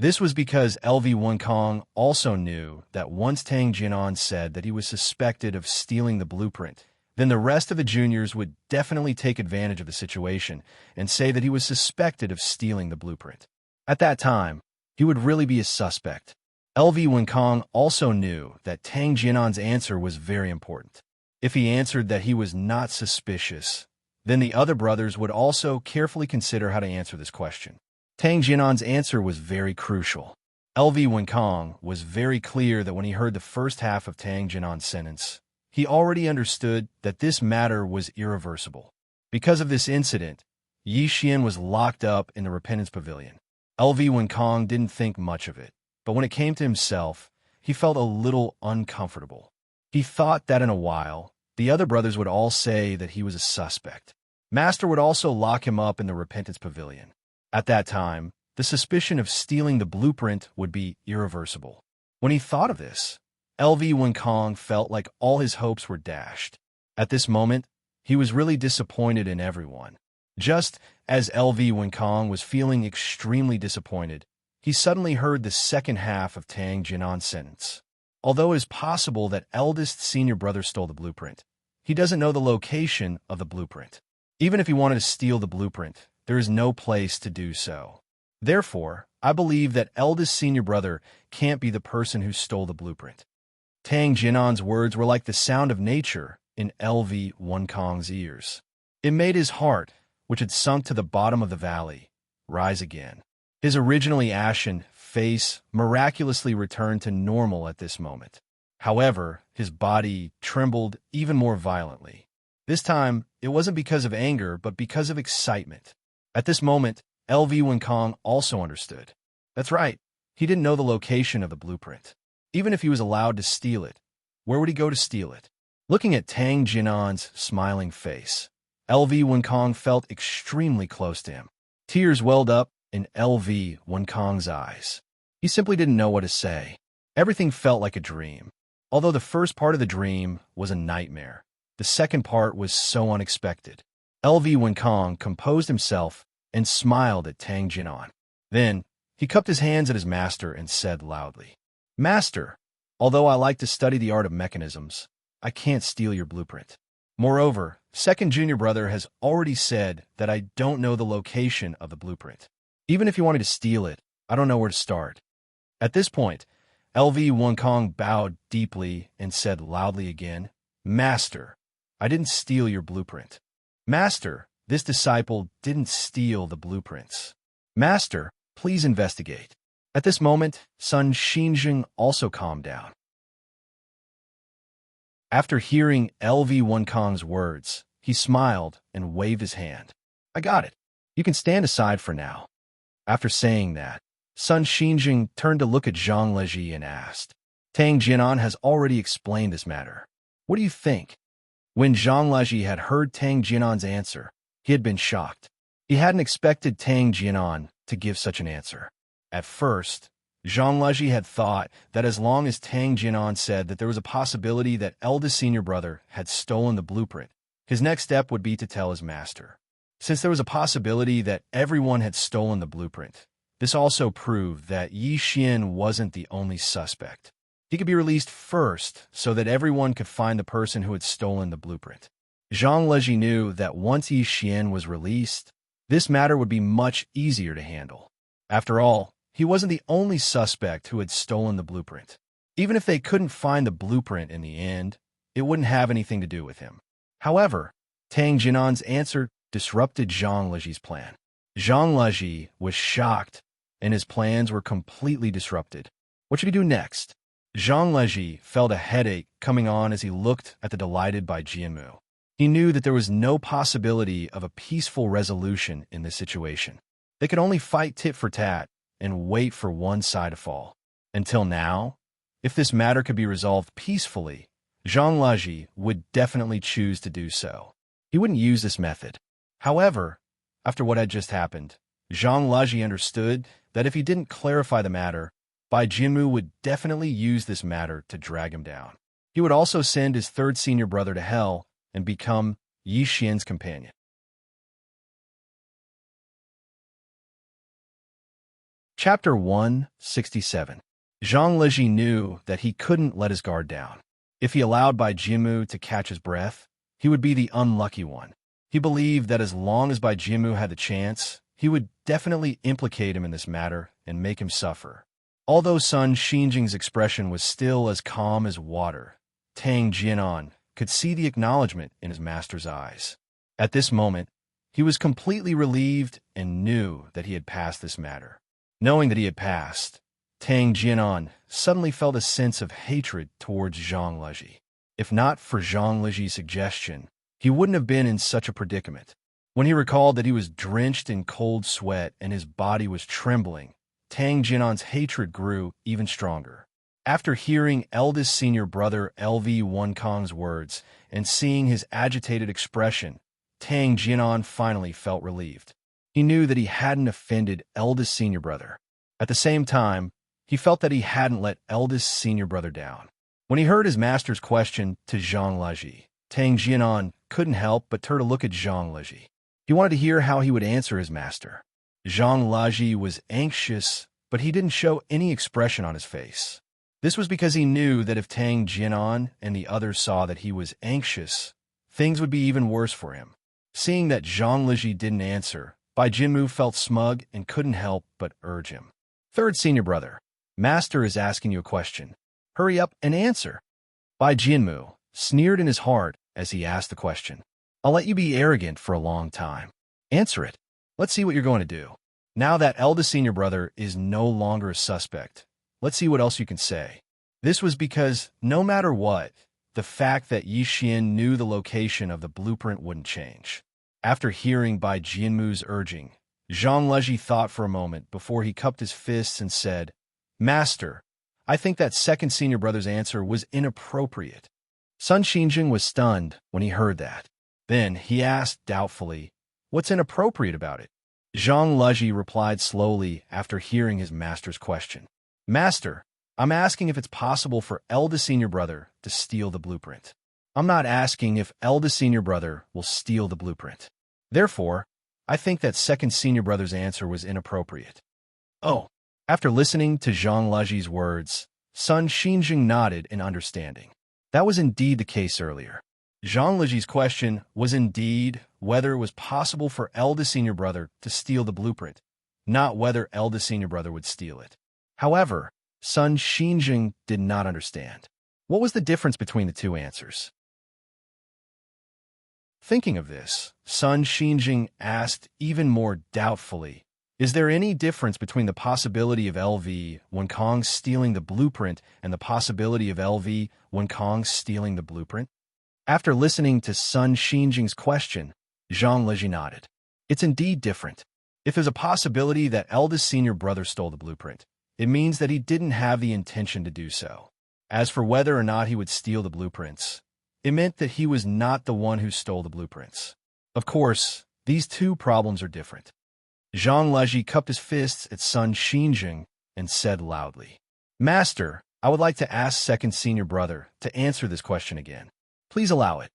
This was because LV Wenkong also knew that once Tang Jianan said that he was suspected of stealing the blueprint, then the rest of the juniors would definitely take advantage of the situation and say that he was suspected of stealing the blueprint. At that time, he would really be a suspect. LV Wenkong also knew that Tang Jianan's answer was very important. If he answered that he was not suspicious, then the other brothers would also carefully consider how to answer this question. Tang Jianan's answer was very crucial. LV Wenkong was very clear that when he heard the first half of Tang Jianan's sentence, he already understood that this matter was irreversible. Because of this incident, Yi Xian was locked up in the Repentance Pavilion. LV Wenkong didn't think much of it, but when it came to himself, he felt a little uncomfortable. He thought that in a while, the other brothers would all say that he was a suspect. Master would also lock him up in the Repentance Pavilion. At that time, the suspicion of stealing the blueprint would be irreversible. When he thought of this, LV Wenkong felt like all his hopes were dashed. At this moment, he was really disappointed in everyone. Just as LV Wenkong was feeling extremely disappointed, he suddenly heard the second half of Tang Jinan's sentence. Although it is possible that eldest senior brother stole the blueprint, he doesn't know the location of the blueprint. Even if he wanted to steal the blueprint, there is no place to do so. Therefore, I believe that eldest senior brother can't be the person who stole the blueprint. Tang Jinan's words were like the sound of nature in LV Wenkong's ears. It made his heart, which had sunk to the bottom of the valley, rise again. His originally ashen face miraculously returned to normal at this moment. However, his body trembled even more violently. This time, it wasn't because of anger, but because of excitement. At this moment, LV Wenkong also understood. That's right, he didn't know the location of the blueprint. Even if he was allowed to steal it, where would he go to steal it? Looking at Tang Jinan's smiling face, LV Wenkong felt extremely close to him. Tears welled up in LV Wenkong's eyes. He simply didn't know what to say. Everything felt like a dream. Although the first part of the dream was a nightmare, the second part was so unexpected. LV Wenkong composed himself and smiled at Tang Jinan. Then, he cupped his hands at his master and said loudly, "Master, although I like to study the art of mechanisms, I can't steal your blueprint. Moreover, second junior brother has already said that I don't know the location of the blueprint. Even if you wanted to steal it, I don't know where to start." At this point, LV Wenkong bowed deeply and said loudly again, "Master, I didn't steal your blueprint. Master, this disciple didn't steal the blueprints. Master, please investigate." At this moment, Sun Xinjing also calmed down. After hearing LV Wenkong's words, he smiled and waved his hand. "I got it. You can stand aside for now." After saying that, Sun Xinjing turned to look at Zhang Leji and asked, "Tang Jinan has already explained this matter. What do you think?" When Zhang Leji had heard Tang Jinan's answer, he had been shocked. He hadn't expected Tang Jinan to give such an answer. At first, Zhang Leji had thought that as long as Tang Jinan said that there was a possibility that eldest senior brother had stolen the blueprint, his next step would be to tell his master. Since there was a possibility that everyone had stolen the blueprint, this also proved that Yi Xian wasn't the only suspect. He could be released first so that everyone could find the person who had stolen the blueprint. Zhang Leji knew that once Yi Xian was released, this matter would be much easier to handle. After all, he wasn't the only suspect who had stolen the blueprint. Even if they couldn't find the blueprint in the end, it wouldn't have anything to do with him. However, Tang Jinan's answer disrupted Zhang Leji's plan. Zhang Leji was shocked, and his plans were completely disrupted. What should he do next? Zhang Leji felt a headache coming on as he looked at the delighted Bai Jianmu. He knew that there was no possibility of a peaceful resolution in this situation. They could only fight tit for tat and wait for one side to fall. Until now, if this matter could be resolved peacefully, Zhang Leji would definitely choose to do so. He wouldn't use this method. However, after what had just happened, Zhang Leji understood that if he didn't clarify the matter, Bai Jianmu would definitely use this matter to drag him down. He would also send his third senior brother to hell and become Yi Xian's companion. Chapter 167. Zhang Leji knew that he couldn't let his guard down. If he allowed Bai Jianmu to catch his breath, he would be the unlucky one. He believed that as long as Bai Jianmu had the chance, he would definitely implicate him in this matter and make him suffer. Although Sun Xinjing's expression was still as calm as water, Tang Jinan could see the acknowledgement in his master's eyes. At this moment, he was completely relieved and knew that he had passed this matter. Knowing that he had passed, Tang Jinan suddenly felt a sense of hatred towards Zhang Leji. If not for Zhang Leji's suggestion, he wouldn't have been in such a predicament. When he recalled that he was drenched in cold sweat and his body was trembling, Tang Jinan's hatred grew even stronger. After hearing eldest senior brother LV Wonkong's words and seeing his agitated expression, Tang Jinan finally felt relieved. He knew that he hadn't offended eldest senior brother. At the same time, he felt that he hadn't let eldest senior brother down. When he heard his master's question to Zhang Leji, Tang Jinan couldn't help but turn to look at Zhang Leji. He wanted to hear how he would answer his master. Zhang Leji was anxious, but he didn't show any expression on his face. This was because he knew that if Tang Jinan and the others saw that he was anxious, things would be even worse for him. Seeing that Zhang Leji didn't answer, Bai Jinmu felt smug and couldn't help but urge him. Third senior brother, Master is asking you a question. Hurry up and answer. Bai Jinmu sneered in his heart as he asked the question. I'll let you be arrogant for a long time. Answer it. Let's see what you're going to do. Now that eldest senior brother is no longer a suspect, let's see what else you can say. This was because, no matter what, the fact that Yi Xian knew the location of the blueprint wouldn't change. After hearing Bai Jinmu's urging, Zhang Leji thought for a moment before he cupped his fists and said, Master, I think that second senior brother's answer was inappropriate. Sun Xinjing was stunned when he heard that. Then he asked doubtfully, What's inappropriate about it? Zhang Leji replied slowly after hearing his master's question. Master, I'm asking if it's possible for eldest senior brother to steal the blueprint. I'm not asking if eldest senior brother will steal the blueprint. Therefore, I think that second senior brother's answer was inappropriate. Oh. After listening to Zhang Leji's words, Sun Xinjing nodded in understanding. That was indeed the case earlier. Zhang Leji's question was indeed whether it was possible for eldest senior brother to steal the blueprint, not whether eldest senior brother would steal it. However, Sun Xinjing did not understand. What was the difference between the two answers? Thinking of this, Sun Xinjing asked even more doubtfully, Is there any difference between the possibility of LV Wonkong stealing the blueprint and the possibility of LV Wonkong stealing the blueprint? After listening to Sun Xinjing's question, Zhang Leji nodded. It's indeed different. If there's a possibility that eldest senior brother stole the blueprint, it means that he didn't have the intention to do so. As for whether or not he would steal the blueprints, it meant that he was not the one who stole the blueprints. Of course, these two problems are different. Zhang Leji cupped his fists at Sun Xinjing and said loudly, Master, I would like to ask second senior brother to answer this question again. Please allow it.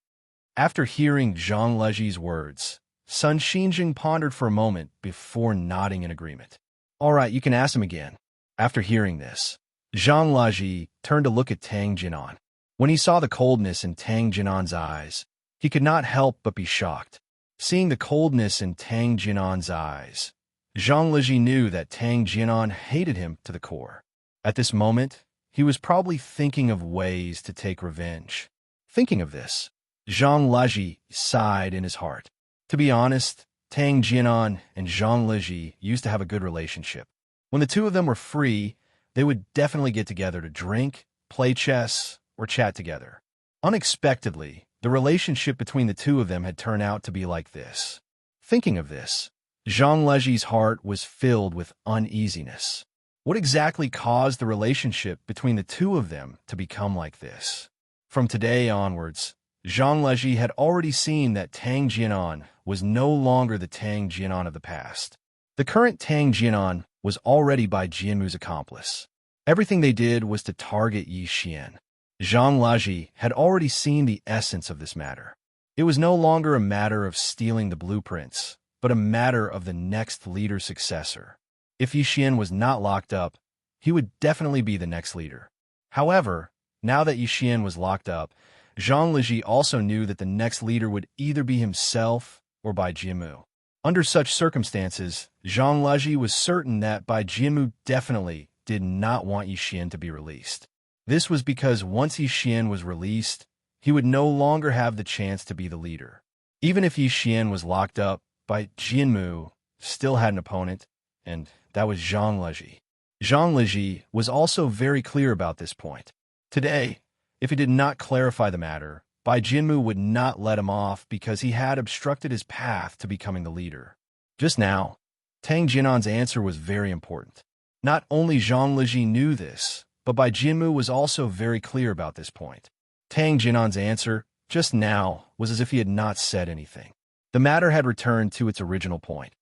After hearing Zhang Leji's words, Sun Xinjing pondered for a moment before nodding in agreement. All right, you can ask him again. After hearing this, Zhang Leji turned to look at Tang Jinan. When he saw the coldness in Tang Jinan's eyes, he could not help but be shocked. Seeing the coldness in Tang Jinan's eyes, Zhang Leji knew that Tang Jinan hated him to the core. At this moment, he was probably thinking of ways to take revenge. Thinking of this, Zhang Leji sighed in his heart. To be honest, Tang Jinan and Zhang Leji used to have a good relationship. When the two of them were free, they would definitely get together to drink, play chess, or chat together. Unexpectedly, the relationship between the two of them had turned out to be like this. Thinking of this, Zhang Leji's heart was filled with uneasiness. What exactly caused the relationship between the two of them to become like this? From today onwards, Zhang Leji had already seen that Tang Jinan was no longer the Tang Jinan of the past. The current Tang Jinan was already Bai Jinmu's accomplice. Everything they did was to target Yi Xian. Zhang Leji had already seen the essence of this matter. It was no longer a matter of stealing the blueprints, but a matter of the next leader's successor. If Yi Xian was not locked up, he would definitely be the next leader. However, now that Yi Xian was locked up, Zhang Leji also knew that the next leader would either be himself or Bai Jinmu. Under such circumstances, Zhang Leji was certain that Bai Jinmu definitely did not want Yi Xian to be released. This was because once Yi Xian was released, he would no longer have the chance to be the leader. Even if Yi Xian was locked up, Bai Jinmu still had an opponent, and that was Zhang Leji. Zhang Leji was also very clear about this point. Today, if he did not clarify the matter, Bai Jinmu would not let him off because he had obstructed his path to becoming the leader. Just now, Tang Jinan's answer was very important. Not only Zhang Leji knew this, but Bai Jinmu was also very clear about this point. Tang Jinan's answer, just now, was as if he had not said anything. The matter had returned to its original point.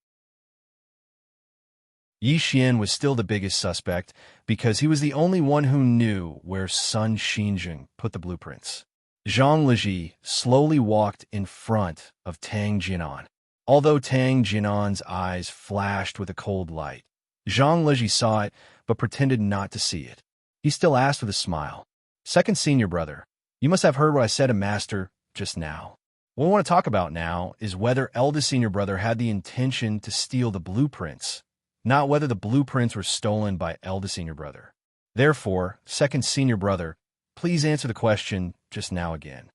Yi Xian was still the biggest suspect because he was the only one who knew where Sun Xinjing put the blueprints. Zhang Leji slowly walked in front of Tang Jinan. Although Tang Jinan's eyes flashed with a cold light, Zhang Leji saw it but pretended not to see it. He still asked with a smile, "Second senior brother, you must have heard what I said to Master just now. What we want to talk about now is whether eldest senior brother had the intention to steal the blueprints, not whether the blueprints were stolen by eldest senior brother. Therefore, second senior brother, please answer the question just now again."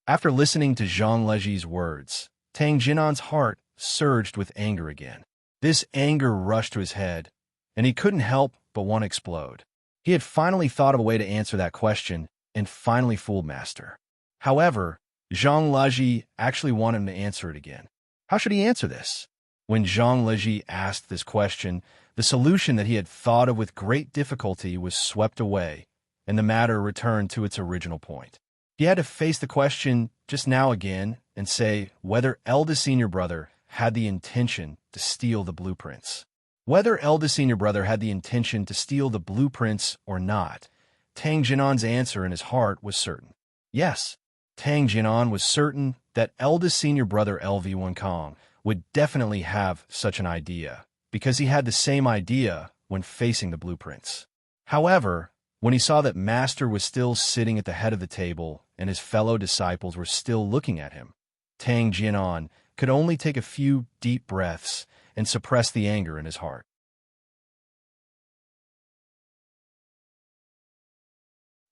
After listening to Zhang Leji's words, Tang Jinan's heart surged with anger again. This anger rushed to his head, and he couldn't help but want to explode. He had finally thought of a way to answer that question and finally fooled Master. However, Zhang Leji actually wanted him to answer it again. How should he answer this? When Zhang Leji asked this question, the solution that he had thought of with great difficulty was swept away, and the matter returned to its original point. He had to face the question just now again and say whether eldest senior brother had the intention to steal the blueprints. Whether eldest senior brother had the intention to steal the blueprints or not, Tang Jinan's answer in his heart was certain. Yes, Tang Jinan was certain that eldest senior brother LV Wenkong would definitely have such an idea, because he had the same idea when facing the blueprints. However, when he saw that Master was still sitting at the head of the table and his fellow disciples were still looking at him, Tang Jinan could only take a few deep breaths and suppress the anger in his heart.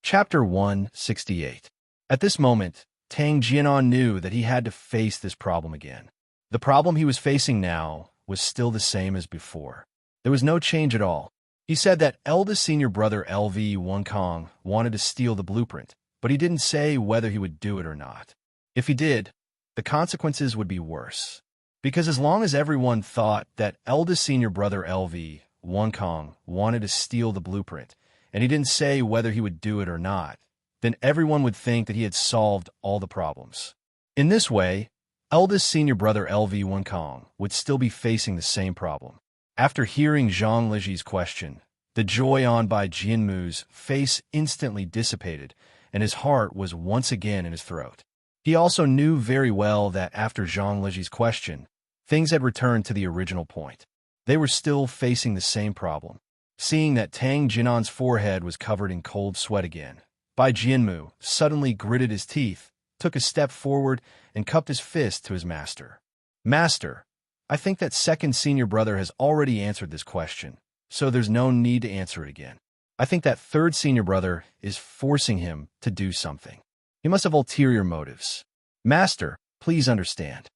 Chapter 168. At this moment, Tang Jinan knew that he had to face this problem again. The problem he was facing now was still the same as before. There was no change at all. He said that eldest senior brother LV Wenkong wanted to steal the blueprint, but he didn't say whether he would do it or not. If he did, the consequences would be worse. Because as long as everyone thought that eldest senior brother LV Wenkong wanted to steal the blueprint, and he didn't say whether he would do it or not, then everyone would think that he had solved all the problems. In this way, eldest senior brother LV Wenkong would still be facing the same problem. After hearing Zhang Leji's question, the joy on Bai Jinmu's face instantly dissipated, and his heart was once again in his throat. He also knew very well that after Zhang Leji's question, things had returned to the original point. They were still facing the same problem. Seeing that Tang Jinan's forehead was covered in cold sweat again, Bai Jinmu suddenly gritted his teeth, took a step forward, and cupped his fist to his master. "Master, I think that second senior brother has already answered this question, so there's no need to answer it again. I think that third senior brother is forcing him to do something. He must have ulterior motives. Master, please understand."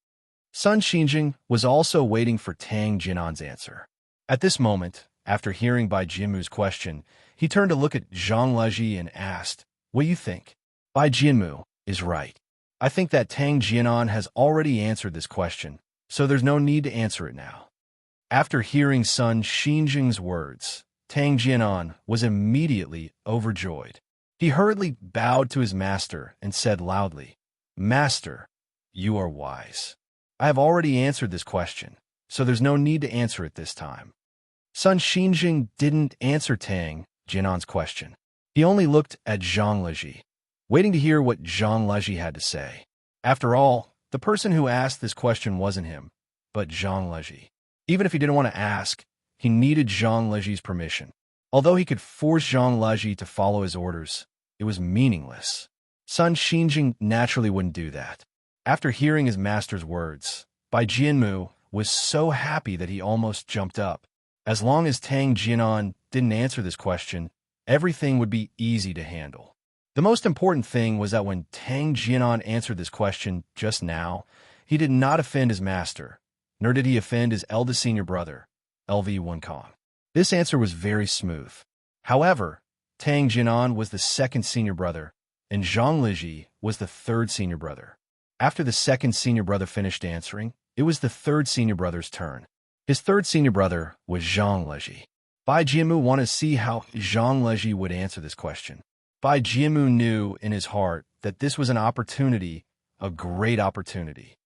Sun Xinjing was also waiting for Tang Jinan's answer. At this moment, after hearing Bai Jinmu's question, he turned to look at Zhang Leji and asked, "What do you think?" Bai Jinmu is right. I think that Tang Jinan has already answered this question, so there's no need to answer it now. After hearing Sun Xinjing's words, Tang Jinan was immediately overjoyed. He hurriedly bowed to his master and said loudly, "Master, you are wise. I have already answered this question, so there's no need to answer it this time." Sun Xinjing didn't answer Tang Jinan's question. He only looked at Zhang Leji, waiting to hear what Zhang Leji had to say. After all, the person who asked this question wasn't him, but Zhang Leji. Even if he didn't want to ask, he needed Zhang Leji's permission. Although he could force Zhang Leji to follow his orders, it was meaningless. Sun Xinjing naturally wouldn't do that. After hearing his master's words, Bai Jinmu was so happy that he almost jumped up. As long as Tang Jinan didn't answer this question, everything would be easy to handle. The most important thing was that when Tang Jinan answered this question just now, he did not offend his master, nor did he offend his eldest senior brother, LV Wenkong. This answer was very smooth. However, Tang Jinan was the second senior brother, and Zhang Liji was the third senior brother. After the second senior brother finished answering, it was the third senior brother's turn. His third senior brother was Zhang Liji. Bai Jianmu wanted to see how Zhang Liji would answer this question. Bai Jianmu knew in his heart that this was an opportunity, a great opportunity.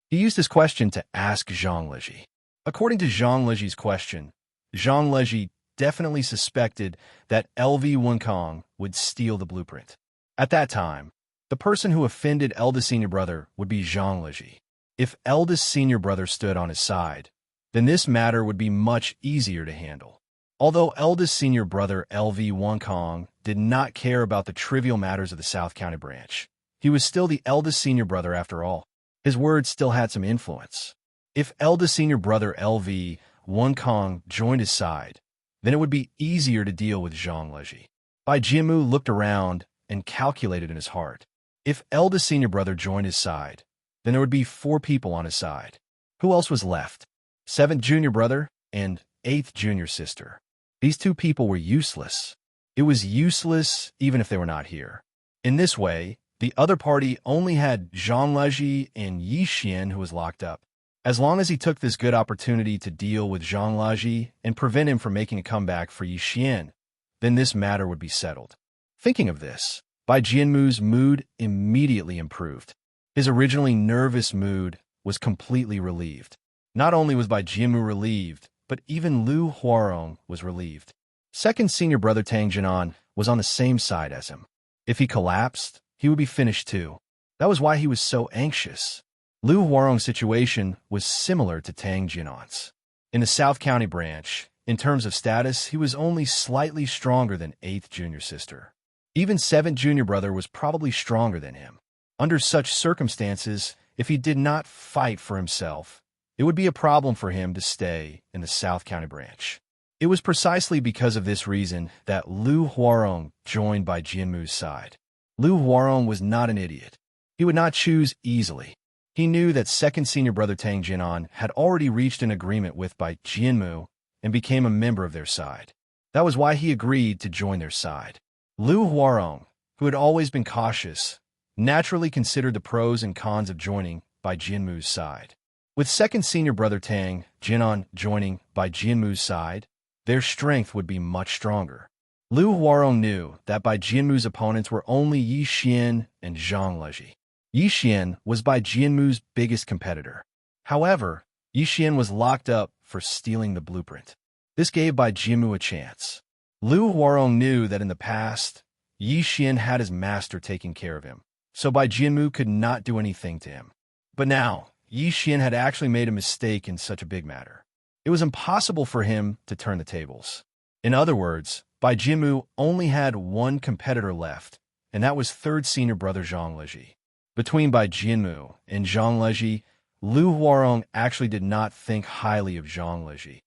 He used his question to ask Zhang Liji. According to Zhang Liji's question, Zhang Liji definitely suspected that LV Wunkong would steal the blueprint. At that time, the person who offended eldest senior brother would be Zhang Liji. If eldest senior brother stood on his side, then this matter would be much easier to handle. Although eldest senior brother LV Wunkong did not care about the trivial matters of the South County branch, he was still the eldest senior brother after all. His words still had some influence. If eldest senior brother LV Wunkong joined his side, then it would be easier to deal with Zhang Liji. Bai Jianmu looked around and calculated in his heart. If eldest senior brother joined his side, then there would be 4 people on his side. Who else was left? 7th junior brother and 8th junior sister. These 2 people were useless. It was useless even if they were not here. In this way, the other party only had Zhang Liji and Yi Xian, who was locked up. As long as he took this good opportunity to deal with Zhang Liji and prevent him from making a comeback for Yi Xian, then this matter would be settled. Thinking of this, Bai Jianmu's mood immediately improved. His originally nervous mood was completely relieved. Not only was Bai Jianmu relieved, but even Lu Huarong was relieved. Second senior brother Tang Jinan was on the same side as him. If he collapsed, he would be finished too. That was why he was so anxious. Lu Huarong's situation was similar to Tang Jinan's. In the South County branch, in terms of status, he was only slightly stronger than 8th junior sister. Even 7th junior brother was probably stronger than him. Under such circumstances, if he did not fight for himself, it would be a problem for him to stay in the South County branch. It was precisely because of this reason that Lu Huarong joined Bai Jianmu's side. Lu Huarong was not an idiot. He would not choose easily. He knew that second senior brother Tang Jinan had already reached an agreement with Bai Jianmu and became a member of their side. That was why he agreed to join their side. Lu Huarong, who had always been cautious, naturally considered the pros and cons of joining Bai Jianmu's side. With second senior brother Tang Jinan joining Bai Jianmu's side, their strength would be much stronger. Lu Huarong knew that Bai Jianmu's opponents were only Yi Xian and Zhang Liji. Yi Xian was Bai Jianmu's biggest competitor. However, Yi Xian was locked up for stealing the blueprint. This gave Bai Jianmu a chance. Lu Huarong knew that in the past, Yi Xian had his master taking care of him, so Bai Jianmu could not do anything to him. But now, Yi Xian had actually made a mistake in such a big matter. It was impossible for him to turn the tables. In other words, Bai Jianmu only had one competitor left, and that was third senior brother Zhang Liji. Between Bai Jianmu and Zhang Liji, Lu Huarong actually did not think highly of Zhang Liji.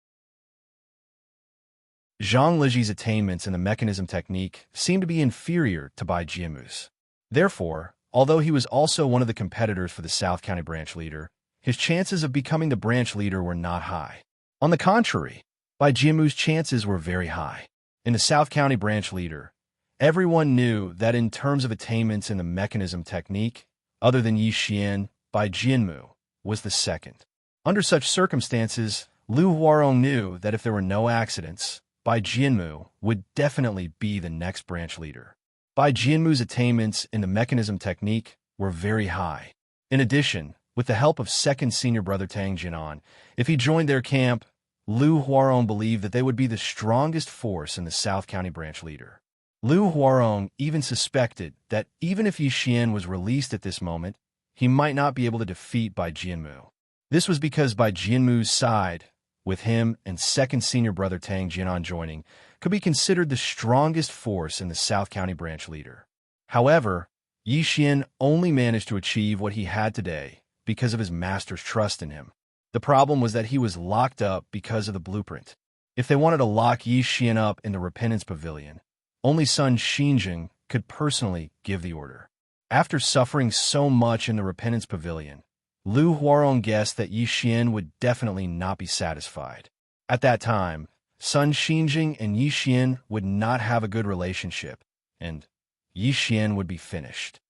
Zhang Liji's attainments in the mechanism technique seemed to be inferior to Bai Jianmu's. Therefore, although he was also one of the competitors for the South County branch leader, his chances of becoming the branch leader were not high. On the contrary, Bai Jianmu's chances were very high. In the South County branch leader, everyone knew that in terms of attainments in the mechanism technique, other than Yi Xian, Bai Jianmu was the second. Under such circumstances, Lu Huarong knew that if there were no accidents, Bai Jianmu would definitely be the next branch leader. Bai Jianmu's attainments in the mechanism technique were very high. In addition, with the help of second senior brother Tang Jinan, if he joined their camp, Lu Huarong believed that they would be the strongest force in the South County branch leader. Lu Huarong even suspected that even if Yi Xian was released at this moment, he might not be able to defeat Bai Jianmu. This was because Bai Jianmu's side, with him and second senior brother Tang Jinan joining, could be considered the strongest force in the South County branch leader. However, Yi Xian only managed to achieve what he had today because of his master's trust in him. The problem was that he was locked up because of the blueprint. If they wanted to lock Yi Xian up in the Repentance Pavilion, only Sun Xinjing could personally give the order. After suffering so much in the Repentance Pavilion, Lu Huarong guessed that Yi Xian would definitely not be satisfied. At that time, Sun Xinjing and Yi Xian would not have a good relationship, and Yi Xian would be finished.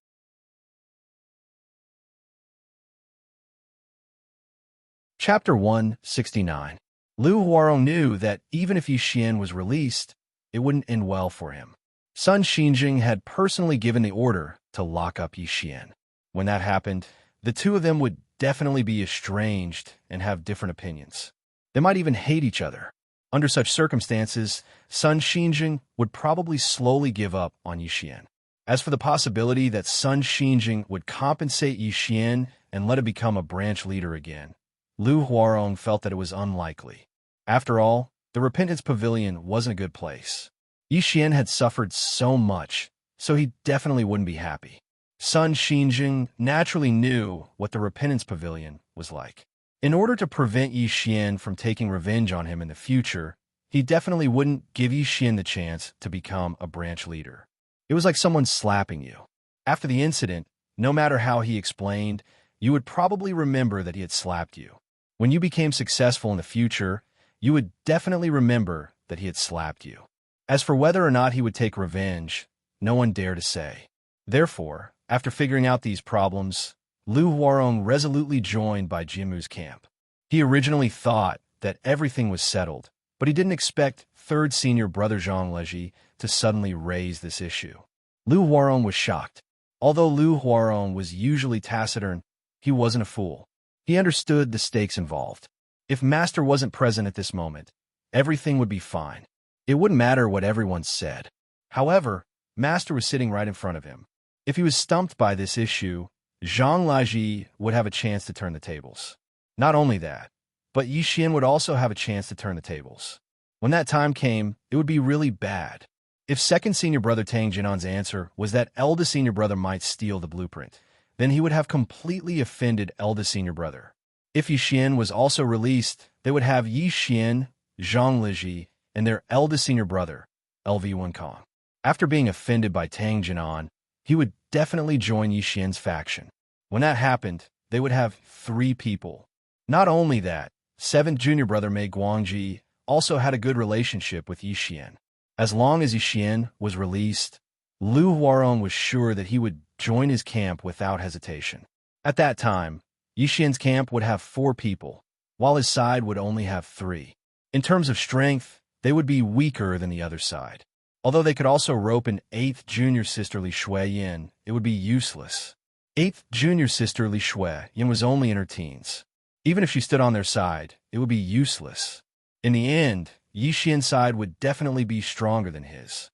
Chapter 169. Lu Huarong knew that even if Yi Xian was released, it wouldn't end well for him. Sun Xinjing had personally given the order to lock up Yi Xian. When that happened, the two of them would definitely be estranged and have different opinions. They might even hate each other. Under such circumstances, Sun Xinjing would probably slowly give up on Yi Xian. As for the possibility that Sun Xinjing would compensate Yi Xian and let it become a branch leader again, Lu Huarong felt that it was unlikely. After all, the Repentance Pavilion wasn't a good place. Yi Xian had suffered so much, so he definitely wouldn't be happy. Sun Xinjing naturally knew what the Repentance Pavilion was like. In order to prevent Yi Xian from taking revenge on him in the future, he definitely wouldn't give Yi Xian the chance to become a branch leader. It was like someone slapping you. After the incident, no matter how he explained, you would probably remember that he had slapped you. When you became successful in the future, you would definitely remember that he had slapped you. As for whether or not he would take revenge, no one dared to say. Therefore, after figuring out these problems, Lu Huarong resolutely joined Bai Jimu's camp. He originally thought that everything was settled, but he didn't expect third senior brother Zhang Leji to suddenly raise this issue. Lu Huarong was shocked. Although Lu Huarong was usually taciturn, he wasn't a fool. He understood the stakes involved. If Master wasn't present at this moment, everything would be fine. It wouldn't matter what everyone said. However, Master was sitting right in front of him. If he was stumped by this issue, Zhang Leji would have a chance to turn the tables. Not only that, but Yi Xian would also have a chance to turn the tables. When that time came, it would be really bad. If second senior brother Tang Jinan's answer was that eldest senior brother might steal the blueprint, then he would have completely offended eldest senior brother. If Yi Xian was also released, they would have Yi Xian, Zhang Leji, and their eldest senior brother, LV Wenkong. After being offended by Tang Jinan, he would definitely join Yi Xian's faction. When that happened, they would have 3 people. Not only that, 7th junior brother Mei Guangji also had a good relationship with Yi Xian. As long as Yi Xian was released, Lu Huarong was sure that he would join his camp without hesitation. At that time, Yi Xian's camp would have 4 people, while his side would only have 3. In terms of strength, they would be weaker than the other side. Although they could also rope an 8th junior sister Li Shuiyin, it would be useless. 8th junior sister Li Shuiyin was only in her teens. Even if she stood on their side, it would be useless. In the end, Yi Xian's side would definitely be stronger than his.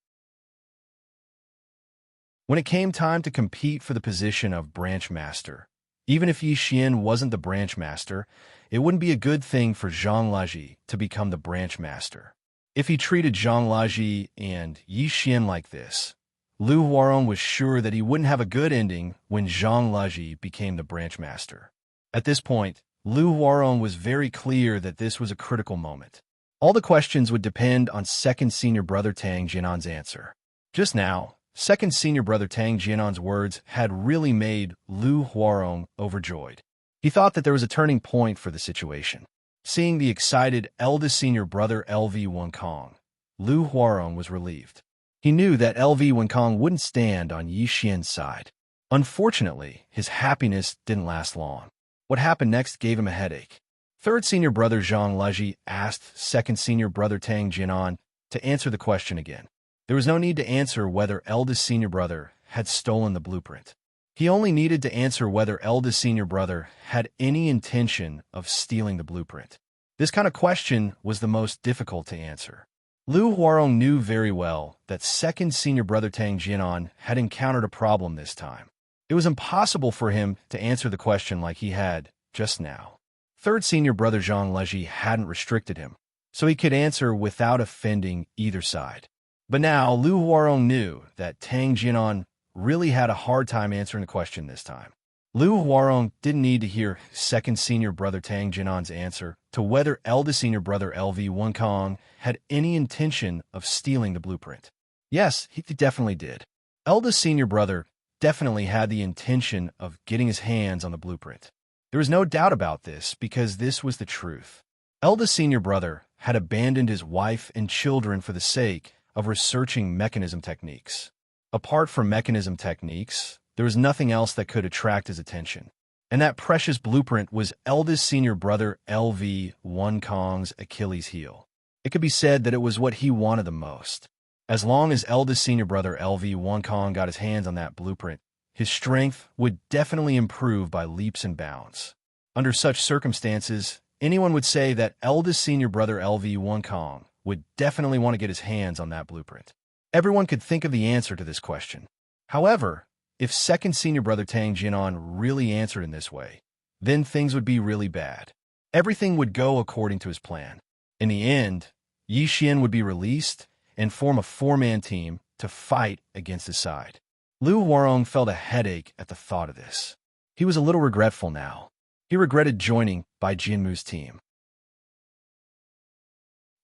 When it came time to compete for the position of branch master, even if Yi Xian wasn't the branch master, it wouldn't be a good thing for Zhang Leji to become the branch master. If he treated Zhang Leji and Yi Xian like this, Lu Huarong was sure that he wouldn't have a good ending when Zhang Leji became the branch master. At this point, Lu Huarong was very clear that this was a critical moment. All the questions would depend on second senior brother Tang Jinan's answer. Just now, second senior brother Tang Jinan's words had really made Lu Huarong overjoyed. He thought that there was a turning point for the situation. Seeing the excited eldest senior brother LV Wenkong, Lu Huarong was relieved. He knew that LV Wenkong wouldn't stand on Yi Xian's side. Unfortunately, his happiness didn't last long. What happened next gave him a headache. Third senior brother Zhang Leji asked second senior brother Tang Jinan to answer the question again. There was no need to answer whether eldest senior brother had stolen the blueprint. He only needed to answer whether eldest senior brother had any intention of stealing the blueprint. This kind of question was the most difficult to answer. Lu Huarong knew very well that second senior brother Tang Jinan had encountered a problem this time. It was impossible for him to answer the question like he had just now. Third senior brother Zhang Leji hadn't restricted him, so he could answer without offending either side. But now Lu Huarong knew that Tang Jinan really had a hard time answering the question this time. Lu Huarong didn't need to hear second senior brother Tang Jinan's answer to whether eldest senior brother LV Wenkong had any intention of stealing the blueprint. Yes, he definitely did. Eldest senior brother definitely had the intention of getting his hands on the blueprint. There was no doubt about this because this was the truth. Eldest senior brother had abandoned his wife and children for the sake of researching mechanism techniques. Apart from mechanism techniques, there was nothing else that could attract his attention. And that precious blueprint was eldest senior brother LV Kong's Achilles heel. It could be said that it was what he wanted the most. As long as eldest senior brother LV Kong got his hands on that blueprint, his strength would definitely improve by leaps and bounds. Under such circumstances, anyone would say that eldest senior brother LV Kong would definitely want to get his hands on that blueprint. Everyone could think of the answer to this question. However, if second senior brother Tang Jianan really answered in this way, then things would be really bad. Everything would go according to his plan. In the end, Yi Xian would be released and form a four-man team to fight against his side. Liu Huarong felt a headache at the thought of this. He was a little regretful now. He regretted joining Bai Jianmu's team.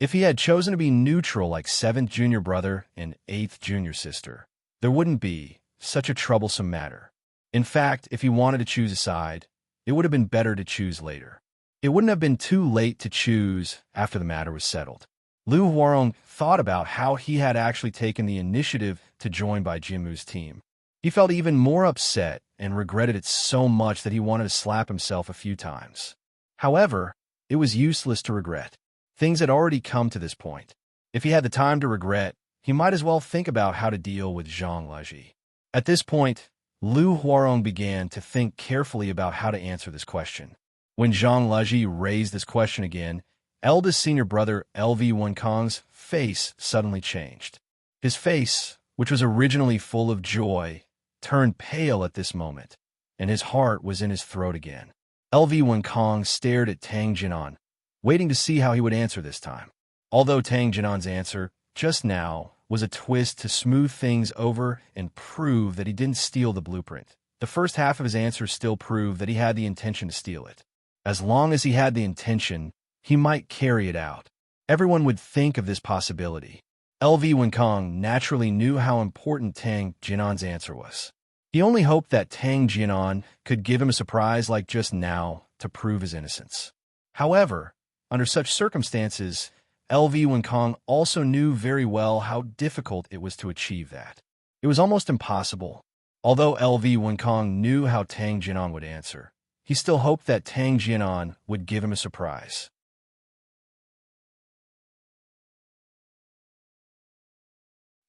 If he had chosen to be neutral like 7th junior brother and 8th junior sister, there wouldn't be such a troublesome matter. In fact, if he wanted to choose a side, it would have been better to choose later. It wouldn't have been too late to choose after the matter was settled. Liu Huarong thought about how he had actually taken the initiative to join Bai Jianmu's team. He felt even more upset and regretted it so much that he wanted to slap himself a few times. However, it was useless to regret. Things had already come to this point. If he had the time to regret, he might as well think about how to deal with Zhang Leji. At this point, Liu Huarong began to think carefully about how to answer this question. When Zhang Leji raised this question again, eldest senior brother LV Kong's face suddenly changed. His face, which was originally full of joy, turned pale at this moment, and his heart was in his throat again. LV Kong stared at Tang Jianan, waiting to see how he would answer this time. Although Tang Jianan's answer, just now, was a twist to smooth things over and prove that he didn't steal the blueprint, the first half of his answer still proved that he had the intention to steal it. As long as he had the intention, he might carry it out. Everyone would think of this possibility. LV Kong naturally knew how important Tang Jianan's answer was. He only hoped that Tang Jianan could give him a surprise like just now to prove his innocence. However, under such circumstances, LV Kong also knew very well how difficult it was to achieve that. It was almost impossible. Although LV Kong knew how Tang Jianan would answer, he still hoped that Tang Jianan would give him a surprise.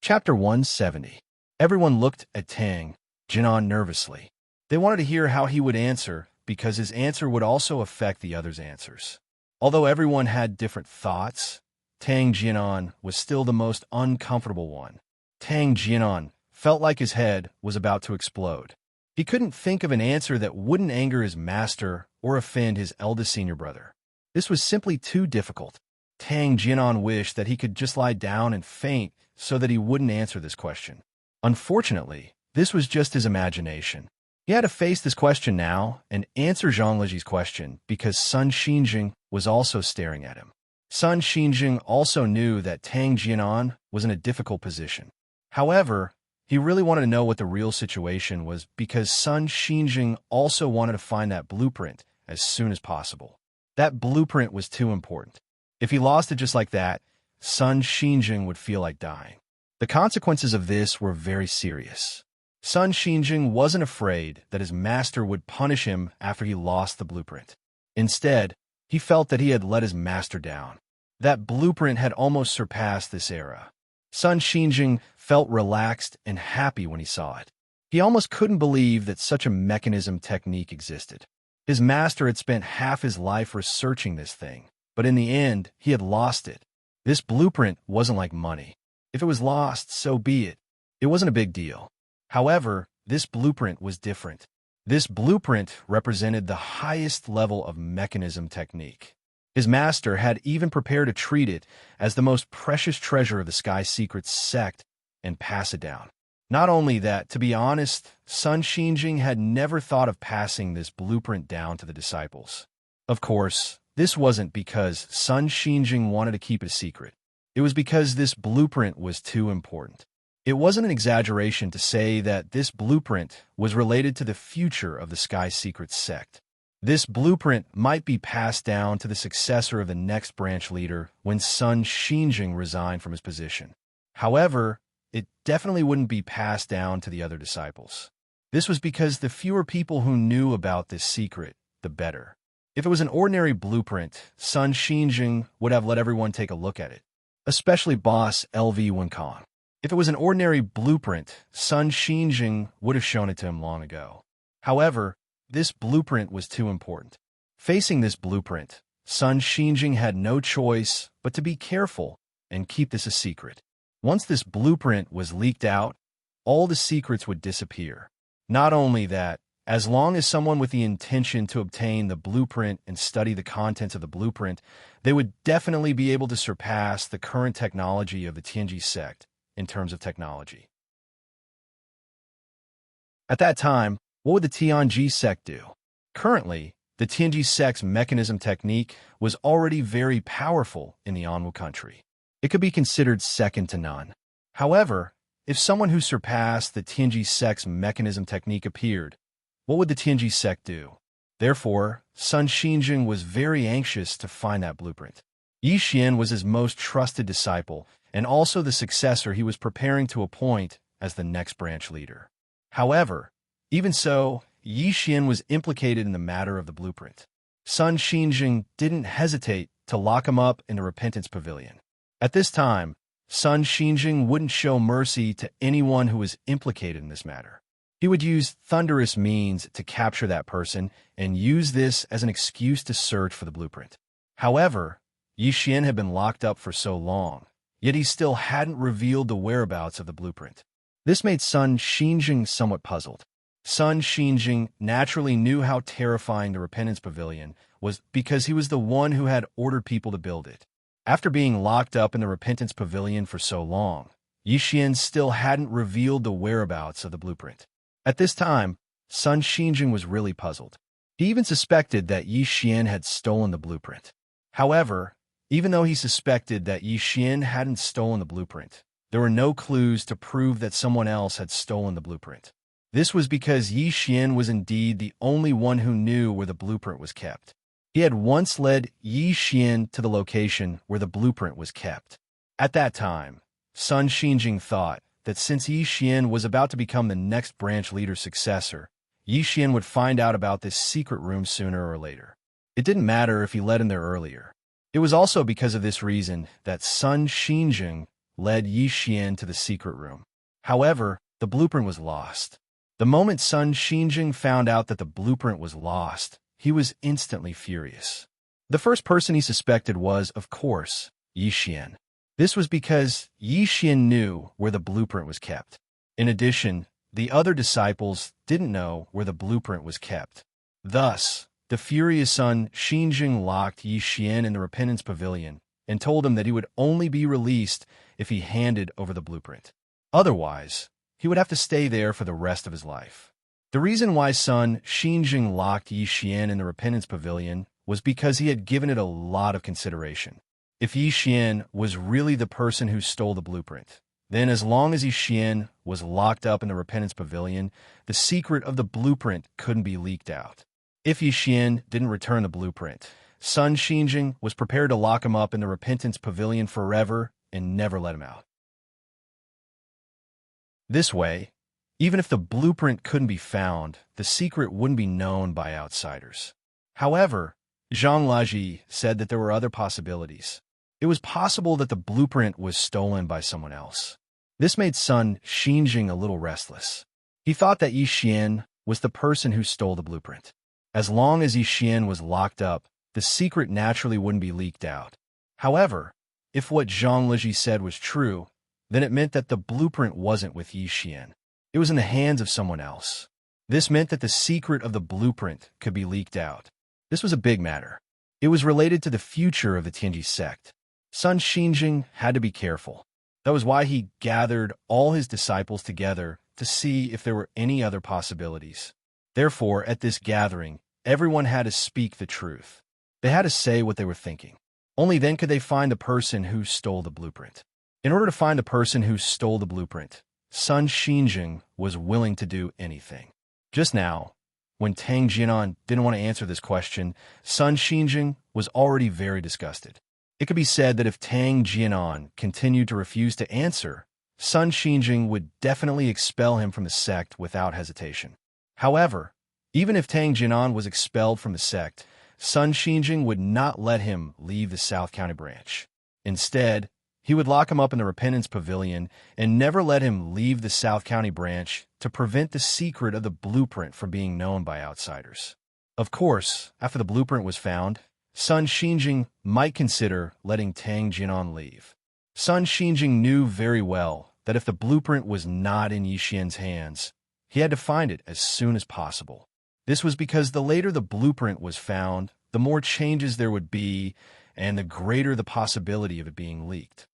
Chapter 170. Everyone looked at Tang Jianan nervously. They wanted to hear how he would answer because his answer would also affect the others' answers. Although everyone had different thoughts, Tang Jianan was still the most uncomfortable one. Tang Jianan felt like his head was about to explode. He couldn't think of an answer that wouldn't anger his master or offend his eldest senior brother. This was simply too difficult. Tang Jianan wished that he could just lie down and faint so that he wouldn't answer this question. Unfortunately, this was just his imagination. He had to face this question now and answer Zhang Leji's question because Sun Xinjing was also staring at him. Sun Xinjing also knew that Tang Jianan was in a difficult position. However, he really wanted to know what the real situation was because Sun Xinjing also wanted to find that blueprint as soon as possible. That blueprint was too important. If he lost it just like that, Sun Xinjing would feel like dying. The consequences of this were very serious. Sun Xinjing wasn't afraid that his master would punish him after he lost the blueprint. Instead, he felt that he had let his master down. That blueprint had almost surpassed this era. Sun Xinjing felt relaxed and happy when he saw it. He almost couldn't believe that such a mechanism technique existed. His master had spent half his life researching this thing, but in the end, he had lost it. This blueprint wasn't like money. If it was lost, so be it. It wasn't a big deal. However, this blueprint was different. This blueprint represented the highest level of mechanism technique. His master had even prepared to treat it as the most precious treasure of the Sky Secrets sect and pass it down. Not only that, to be honest, Sun Xinjing had never thought of passing this blueprint down to the disciples. Of course, this wasn't because Sun Xinjing wanted to keep it a secret. It was because this blueprint was too important. It wasn't an exaggeration to say that this blueprint was related to the future of the Sky Secrets sect. This blueprint might be passed down to the successor of the next branch leader when Sun Xinjing resigned from his position. However, it definitely wouldn't be passed down to the other disciples. This was because the fewer people who knew about this secret, the better. If it was an ordinary blueprint, Sun Xinjing would have let everyone take a look at it, especially boss LV Winkong. If it was an ordinary blueprint, Sun Xinjing would have shown it to him long ago. However, this blueprint was too important. Facing this blueprint, Sun Xinjing had no choice but to be careful and keep this a secret. Once this blueprint was leaked out, all the secrets would disappear. Not only that, as long as someone with the intention to obtain the blueprint and study the contents of the blueprint, they would definitely be able to surpass the current technology of the Tianji sect in terms of technology. At that time, what would the Tianji sect do? Currently, the Tianji sect's mechanism technique was already very powerful in the Anwu country. It could be considered second to none. However, if someone who surpassed the Tianji sect's mechanism technique appeared, what would the Tianji sect do? Therefore, Sun Xinjing was very anxious to find that blueprint. Yi Xian was his most trusted disciple and also the successor he was preparing to appoint as the next branch leader. However, even so, Yi Xian was implicated in the matter of the blueprint. Sun Xinjing didn't hesitate to lock him up in the Repentance Pavilion. At this time, Sun Xinjing wouldn't show mercy to anyone who was implicated in this matter. He would use thunderous means to capture that person and use this as an excuse to search for the blueprint. However, Yi Xian had been locked up for so long, yet he still hadn't revealed the whereabouts of the blueprint. This made Sun Xinjing somewhat puzzled. Sun Xinjing naturally knew how terrifying the Repentance Pavilion was because he was the one who had ordered people to build it. After being locked up in the Repentance Pavilion for so long, Yi Xian still hadn't revealed the whereabouts of the blueprint. At this time, Sun Xinjing was really puzzled. He even suspected that Yi Xian had stolen the blueprint. However, even though he suspected that Yi Xian hadn't stolen the blueprint, there were no clues to prove that someone else had stolen the blueprint. This was because Yi Xian was indeed the only one who knew where the blueprint was kept. He had once led Yi Xian to the location where the blueprint was kept. At that time, Sun Xinjing thought that since Yi Xian was about to become the next branch leader's successor, Yi Xian would find out about this secret room sooner or later. It didn't matter if he led him there earlier. It was also because of this reason that Sun Xinjing led Yi Xian to the secret room. However, the blueprint was lost. The moment Sun Xinjing found out that the blueprint was lost, he was instantly furious. The first person he suspected was, of course, Yi Xian. This was because Yi Xian knew where the blueprint was kept. In addition, the other disciples didn't know where the blueprint was kept. Thus, the furious Sun Xinjing locked Yi Xian in the Repentance Pavilion and told him that he would only be released if he handed over the blueprint. Otherwise, he would have to stay there for the rest of his life. The reason why Sun Xinjing locked Yi Xian in the Repentance Pavilion was because he had given it a lot of consideration. If Yi Xian was really the person who stole the blueprint, then as long as Yi Xian was locked up in the Repentance Pavilion, the secret of the blueprint couldn't be leaked out. If Yi Xian didn't return the blueprint, Sun Xinjing was prepared to lock him up in the Repentance Pavilion forever and never let him out. This way, even if the blueprint couldn't be found, the secret wouldn't be known by outsiders. However, Zhang Laji said that there were other possibilities. It was possible that the blueprint was stolen by someone else. This made Sun Xinjing a little restless. He thought that Yi Xian was the person who stole the blueprint. As long as Yi Xian was locked up, the secret naturally wouldn't be leaked out. However, if what Zhang Laji said was true, then it meant that the blueprint wasn't with Yi Xian. It was in the hands of someone else. This meant that the secret of the blueprint could be leaked out. This was a big matter. It was related to the future of the Tianji sect. Sun Xinjing had to be careful. That was why he gathered all his disciples together to see if there were any other possibilities. Therefore, at this gathering, everyone had to speak the truth. They had to say what they were thinking. Only then could they find the person who stole the blueprint. In order to find the person who stole the blueprint, Sun Xinjing was willing to do anything. Just now, when Tang Jianan didn't want to answer this question, Sun Xinjing was already very disgusted. It could be said that if Tang Jianan continued to refuse to answer, Sun Xinjing would definitely expel him from the sect without hesitation. However, even if Tang Jinan was expelled from the sect, Sun Xinjing would not let him leave the South County branch. Instead, he would lock him up in the Repentance Pavilion and never let him leave the South County branch to prevent the secret of the blueprint from being known by outsiders. Of course, after the blueprint was found, Sun Xinjing might consider letting Tang Jinan leave. Sun Xinjing knew very well that if the blueprint was not in Yixian's hands, he had to find it as soon as possible. This was because the later the blueprint was found, the more changes there would be, and the greater the possibility of it being leaked.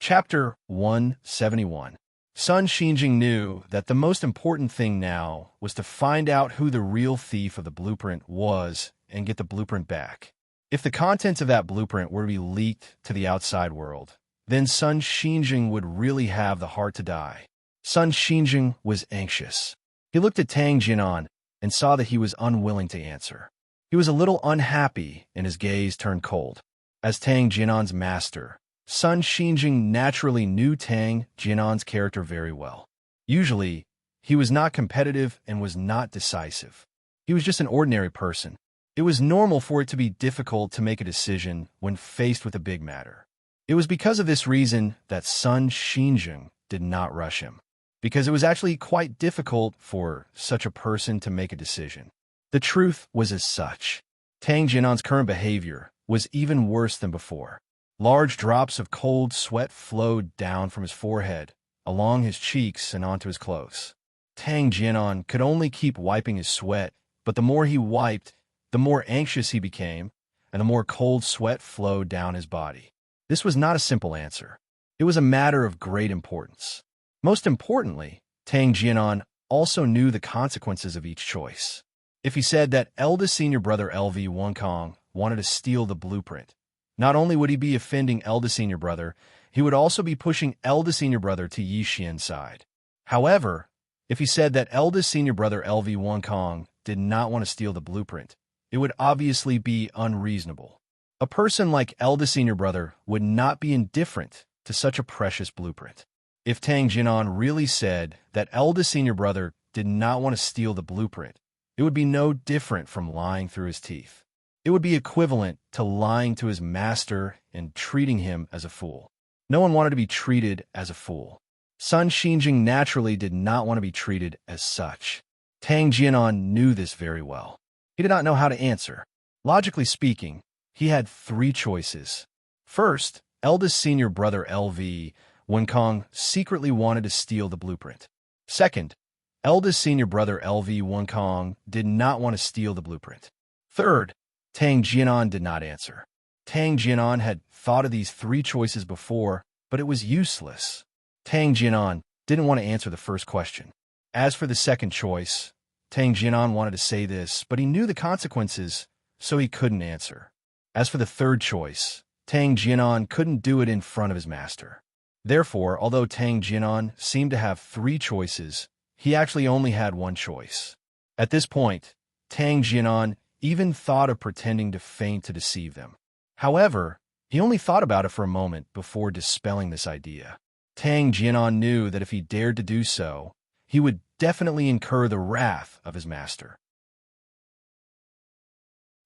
Chapter 171. Sun Xinjing knew that the most important thing now was to find out who the real thief of the blueprint was and get the blueprint back. If the contents of that blueprint were to be leaked to the outside world, then Sun Xinjing would really have the heart to die. Sun Xinjing was anxious. He looked at Tang Jinan and saw that he was unwilling to answer. He was a little unhappy, and his gaze turned cold. As Tang Jinan's master, Sun Xinjing naturally knew Tang Jinan's character very well. Usually, he was not competitive and was not decisive. He was just an ordinary person. It was normal for it to be difficult to make a decision when faced with a big matter. It was because of this reason that Sun Xinjing did not rush him, because it was actually quite difficult for such a person to make a decision. The truth was as such. Tang Jinan's current behavior was even worse than before. Large drops of cold sweat flowed down from his forehead, along his cheeks and onto his clothes. Tang Jinan could only keep wiping his sweat, but the more he wiped, the more anxious he became, and the more cold sweat flowed down his body. This was not a simple answer. It was a matter of great importance. Most importantly, Tang Jinan also knew the consequences of each choice. If he said that eldest senior brother LV Wonkong wanted to steal the blueprint, not only would he be offending eldest senior brother, he would also be pushing eldest senior brother to Yixian's side. However, if he said that eldest senior brother LV Wonkong did not want to steal the blueprint, it would obviously be unreasonable. A person like eldest senior brother would not be indifferent to such a precious blueprint. If Tang Jinan really said that eldest senior brother did not want to steal the blueprint, it would be no different from lying through his teeth. It would be equivalent to lying to his master and treating him as a fool. No one wanted to be treated as a fool. Sun Xinjing naturally did not want to be treated as such. Tang Jinan knew this very well. He did not know how to answer. Logically speaking, he had three choices. First, eldest senior brother LV Wonkong secretly wanted to steal the blueprint. Second, eldest senior brother LV Wonkong did not want to steal the blueprint. Third, Tang Jinan did not answer. Tang Jinan had thought of these three choices before, but it was useless. Tang Jinan didn't want to answer the first question. As for the second choice, Tang Jinan wanted to say this, but he knew the consequences, so he couldn't answer. As for the third choice, Tang Jinan couldn't do it in front of his master. Therefore, although Tang Jinan seemed to have three choices, he actually only had one choice. At this point, Tang Jinan even thought of pretending to faint to deceive them. However, he only thought about it for a moment before dispelling this idea. Tang Jinan knew that if he dared to do so, he would definitely incur the wrath of his master.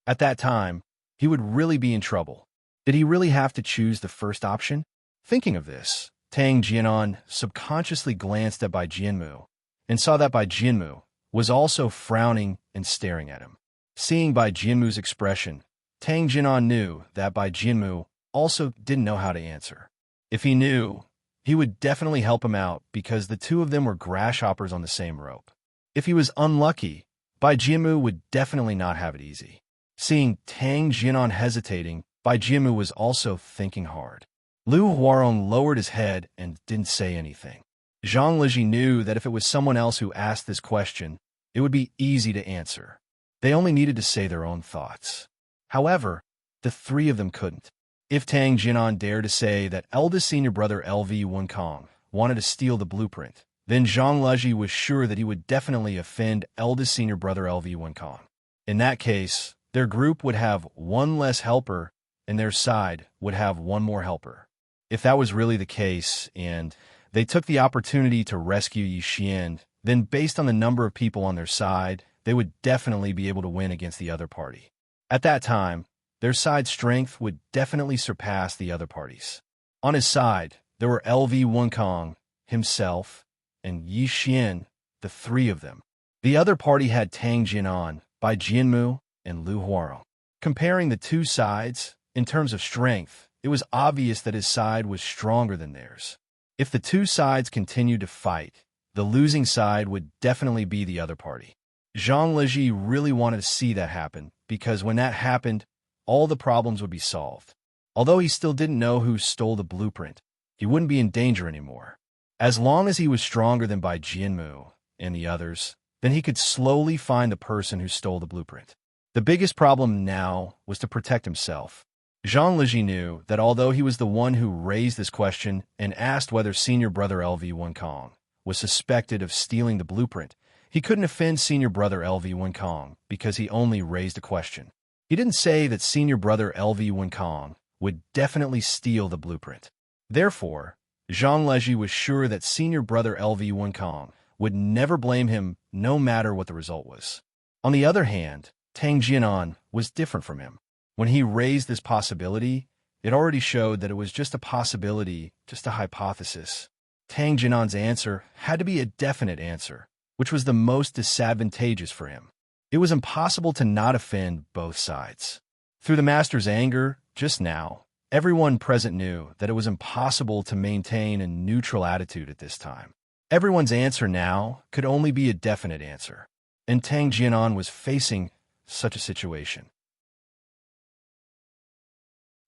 At that time, he would really be in trouble. Did he really have to choose the first option? Thinking of this, Tang Jinan subconsciously glanced at Bai Jianmu and saw that Bai Jianmu was also frowning and staring at him. Seeing Bai Jianmu's expression, Tang Jinan knew that Bai Jianmu also didn't know how to answer. If he knew, he would definitely help him out because the two of them were grasshoppers on the same rope. If he was unlucky, Bai Jianmu would definitely not have it easy. Seeing Tang Jinan hesitating, Bai Jianmu was also thinking hard. Liu Huarong lowered his head and didn't say anything. Zhang Liji knew that if it was someone else who asked this question, it would be easy to answer. They only needed to say their own thoughts. However, the three of them couldn't. If Tang Jinan dared to say that eldest senior brother LV Wonkong wanted to steal the blueprint, then Zhang Liji was sure that he would definitely offend eldest senior brother LV Wonkong. In that case, their group would have one less helper and their side would have one more helper. If that was really the case, and they took the opportunity to rescue Yi Xian, then based on the number of people on their side, they would definitely be able to win against the other party. At that time, their side's strength would definitely surpass the other party's. On his side, there were LV Wenkong, himself, and Yi Xian, the three of them. The other party had Tang Jianan, Bai Jianmu, and Lu Huarong. Comparing the two sides, in terms of strength, it was obvious that his side was stronger than theirs. If the two sides continued to fight, the losing side would definitely be the other party. Zhang Leji really wanted to see that happen, because when that happened, all the problems would be solved. Although he still didn't know who stole the blueprint, he wouldn't be in danger anymore. As long as he was stronger than Bai Jianmu and the others, then he could slowly find the person who stole the blueprint. The biggest problem now was to protect himself. Zhang Leji knew that although he was the one who raised this question and asked whether senior brother LV Wenkong was suspected of stealing the blueprint, he couldn't offend senior brother LV Wenkong because he only raised a question. He didn't say that senior brother LV Wenkong would definitely steal the blueprint. Therefore, Zhang Leji was sure that senior brother LV Wenkong would never blame him no matter what the result was. On the other hand, Tang Jianan was different from him. When he raised this possibility, it already showed that it was just a possibility, just a hypothesis. Tang Jianan's answer had to be a definite answer, which was the most disadvantageous for him. It was impossible to not offend both sides. Through the master's anger, just now, everyone present knew that it was impossible to maintain a neutral attitude at this time. Everyone's answer now could only be a definite answer, and Tang Jianan was facing such a situation.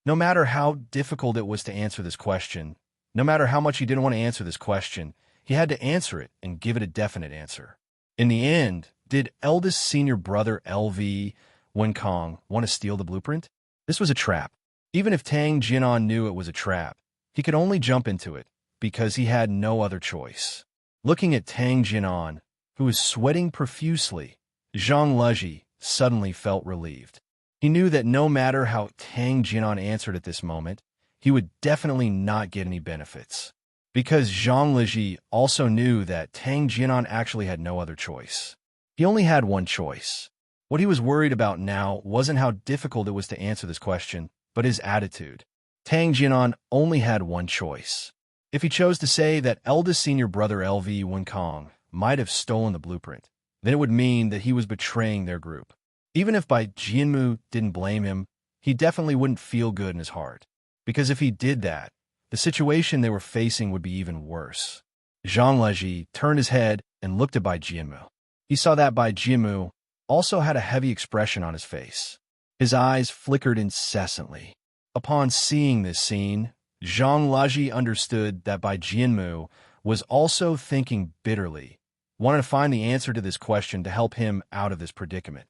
No matter how difficult it was to answer this question, no matter how much he didn't want to answer this question, he had to answer it and give it a definite answer. In the end, did eldest senior brother LV Wenkong want to steal the blueprint? This was a trap. Even if Tang Jianan knew it was a trap, he could only jump into it because he had no other choice. Looking at Tang Jianan, who was sweating profusely, Zhang Leji suddenly felt relieved. He knew that no matter how Tang Jianan answered at this moment, he would definitely not get any benefits. Because Zhang Leji also knew that Tang Jianan actually had no other choice. He only had one choice. What he was worried about now wasn't how difficult it was to answer this question, but his attitude. Tang Jianan only had one choice. If he chose to say that eldest senior brother LV Wenkong might have stolen the blueprint, then it would mean that he was betraying their group. Even if Bai Jianmu didn't blame him, he definitely wouldn't feel good in his heart. Because if he did that, the situation they were facing would be even worse. Zhang Leji turned his head and looked at Bai Jianmu. He saw that Bai Jianmu also had a heavy expression on his face. His eyes flickered incessantly. Upon seeing this scene, Zhang Leji understood that Bai Jianmu was also thinking bitterly, wanted to find the answer to this question to help him out of this predicament.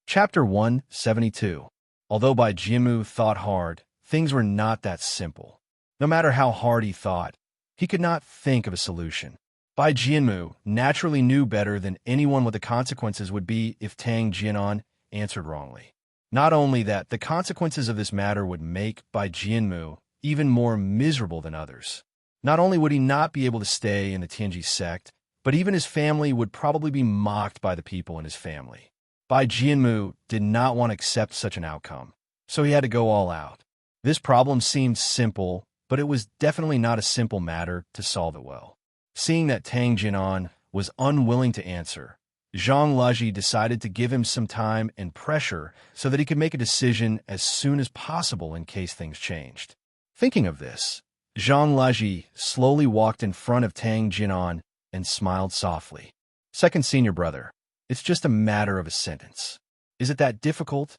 Chapter 172. Although Bai Jianmu thought hard, things were not that simple. No matter how hard he thought, he could not think of a solution. Bai Jianmu naturally knew better than anyone what the consequences would be if Tang Jianan answered wrongly. Not only that, the consequences of this matter would make Bai Jianmu even more miserable than others. Not only would he not be able to stay in the Tianji sect, but even his family would probably be mocked by the people in his family. Bai Jianmu did not want to accept such an outcome, so he had to go all out. This problem seemed simple, but it was definitely not a simple matter to solve it well. Seeing that Tang Jianan was unwilling to answer, Zhang Leji decided to give him some time and pressure so that he could make a decision as soon as possible in case things changed. Thinking of this, Zhang Leji slowly walked in front of Tang Jianan and smiled softly. Second senior brother, it's just a matter of a sentence. Is it that difficult?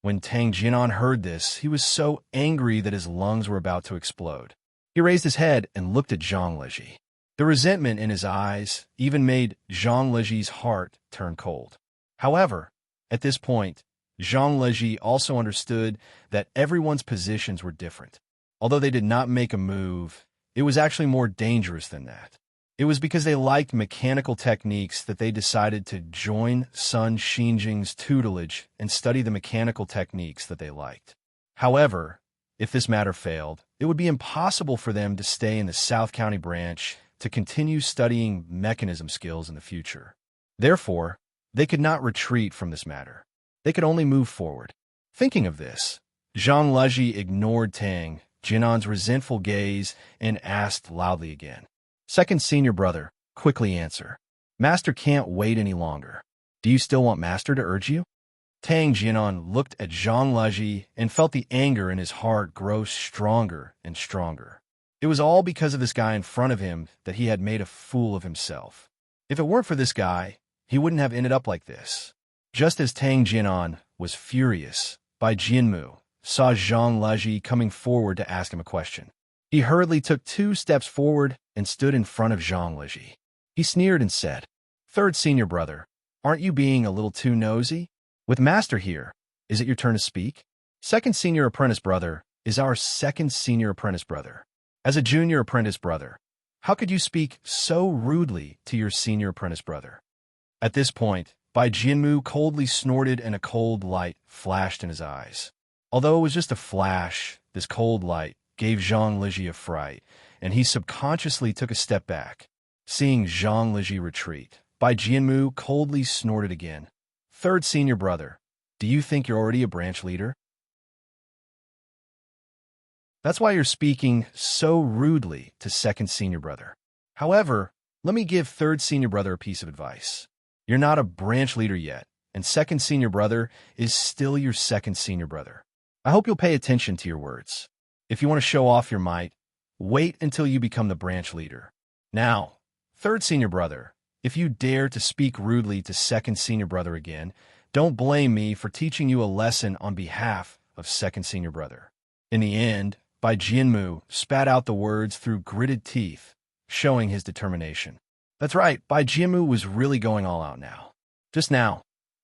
When Tang Jianan heard this, he was so angry that his lungs were about to explode. He raised his head and looked at Zhang Leji. The resentment in his eyes even made Zhang Leji's heart turn cold. However, at this point, Zhang Leji also understood that everyone's positions were different. Although they did not make a move, it was actually more dangerous than that. It was because they liked mechanical techniques that they decided to join Sun Xinjing's tutelage and study the mechanical techniques that they liked. However, if this matter failed, it would be impossible for them to stay in the South County branch to continue studying mechanism skills in the future. Therefore, they could not retreat from this matter. They could only move forward. Thinking of this, Zhang Leji ignored Tang Jinan's resentful gaze and asked loudly again. Second senior brother, quickly answer. Master can't wait any longer. Do you still want Master to urge you? Tang Jinan looked at Zhang Leji and felt the anger in his heart grow stronger and stronger. It was all because of this guy in front of him that he had made a fool of himself. If it weren't for this guy, he wouldn't have ended up like this. Just as Tang Jinan was furious, Bai Jianmu saw Zhang Leji coming forward to ask him a question. He hurriedly took 2 steps forward and stood in front of Zhang Leji. He sneered and said, Third senior brother, aren't you being a little too nosy? With Master here, is it your turn to speak? Second senior apprentice brother is our second senior apprentice brother. As a junior apprentice brother, how could you speak so rudely to your senior apprentice brother? At this point, Bai Jianmu coldly snorted and a cold light flashed in his eyes. Although it was just a flash, this cold light gave Zhang Leji a fright, and he subconsciously took a step back. Seeing Zhang Leji retreat, Bai Jianmu coldly snorted again. Third senior brother, do you think you're already a branch leader? That's why you're speaking so rudely to second senior brother. However, let me give third senior brother a piece of advice. You're not a branch leader yet, and second senior brother is still your second senior brother. I hope you'll pay attention to your words. If you want to show off your might, wait until you become the branch leader. Now, third senior brother, if you dare to speak rudely to second senior brother again, don't blame me for teaching you a lesson on behalf of second senior brother. In the end, Bai Jianmu spat out the words through gritted teeth, showing his determination. That's right, Bai Jianmu was really going all out now. Just now,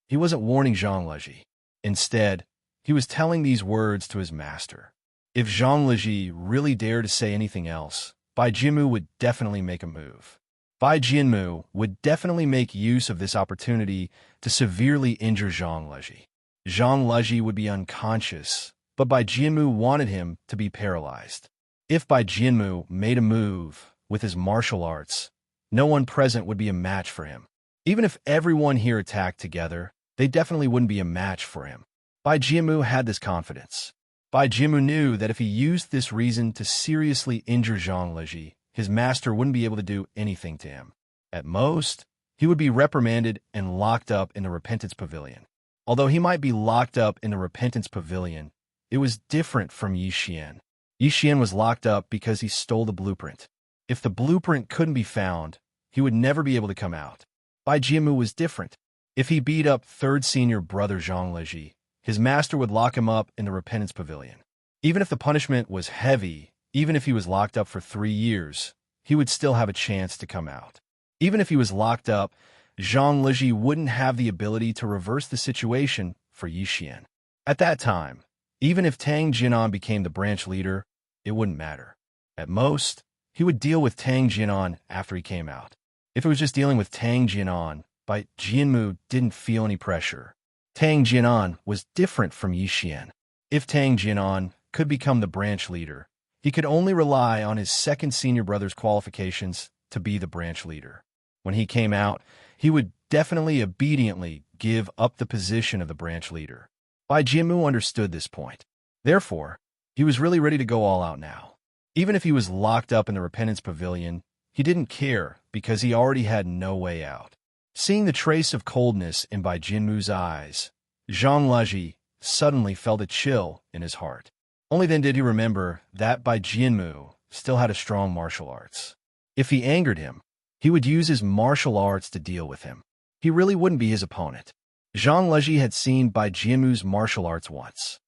he wasn't warning Zhang Leji. Instead, he was telling these words to his master. If Zhang Leji really dared to say anything else, Bai Jianmu would definitely make a move. Bai Jianmu would definitely make use of this opportunity to severely injure Zhang Leji. Zhang Leji would be unconscious, but Bai Jianmu wanted him to be paralyzed. If Bai Jianmu made a move with his martial arts, no one present would be a match for him. Even if everyone here attacked together, they definitely wouldn't be a match for him. Bai Jianmu had this confidence. Bai Jianmu knew that if he used this reason to seriously injure Zhang Leji, his master wouldn't be able to do anything to him. At most, he would be reprimanded and locked up in the Repentance Pavilion. Although he might be locked up in the Repentance Pavilion, it was different from Yi Xian. Yi Xian was locked up because he stole the blueprint. If the blueprint couldn't be found, he would never be able to come out. Bai Jianmu was different. If he beat up third senior brother Zhang Leji, his master would lock him up in the Repentance Pavilion. Even if the punishment was heavy, even if he was locked up for 3 years, he would still have a chance to come out. Even if he was locked up, Zhang Leji wouldn't have the ability to reverse the situation for Yi Xian. At that time, even if Tang Jinan became the branch leader, it wouldn't matter. At most, he would deal with Tang Jinan after he came out. If it was just dealing with Tang Jinan, Bai Jianmu didn't feel any pressure. Tang Jinan was different from Yi Xian. If Tang Jinan could become the branch leader, he could only rely on his second senior brother's qualifications to be the branch leader. When he came out, he would definitely obediently give up the position of the branch leader. Bai Jianmu understood this point. Therefore, he was really ready to go all out now. Even if he was locked up in the Repentance Pavilion, he didn't care because he already had no way out. Seeing the trace of coldness in Bai Jianmu's eyes, Zhang Leji suddenly felt a chill in his heart. Only then did he remember that Bai Jianmu still had a strong martial arts. If he angered him, he would use his martial arts to deal with him. He really wouldn't be his opponent. Zhang Leji had seen Bai Jianmu's martial arts once.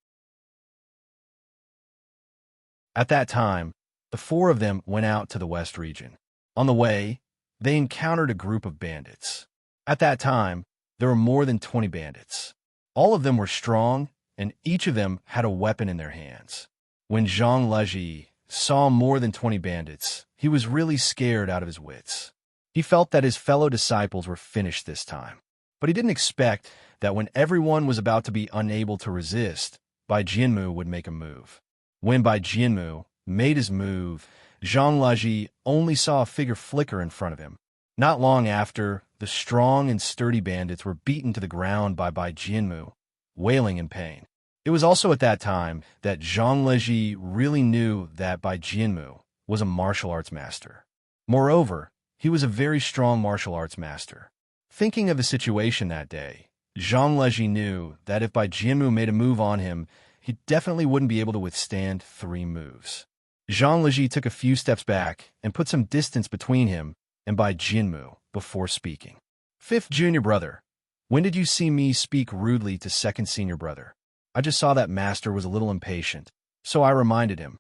At that time, the 4 of them went out to the west region. On the way, they encountered a group of bandits. At that time, there were more than 20 bandits. All of them were strong, and each of them had a weapon in their hands. When Zhang Leji saw more than 20 bandits, he was really scared out of his wits. He felt that his fellow disciples were finished this time. But he didn't expect that when everyone was about to be unable to resist, Bai Jianmu would make a move. When Bai Jianmu made his move, Zhang Leji only saw a figure flicker in front of him. Not long after, the strong and sturdy bandits were beaten to the ground by Bai Jianmu, wailing in pain. It was also at that time that Zhang Leji really knew that Bai Jianmu was a martial arts master. Moreover, he was a very strong martial arts master. Thinking of the situation that day, Zhang Leji knew that if Bai Jianmu made a move on him, he definitely wouldn't be able to withstand 3 moves. Zhang Leji took a few steps back and put some distance between him and Bai Jianmu before speaking. "Fifth junior brother, when did you see me speak rudely to second senior brother? I just saw that master was a little impatient, so I reminded him."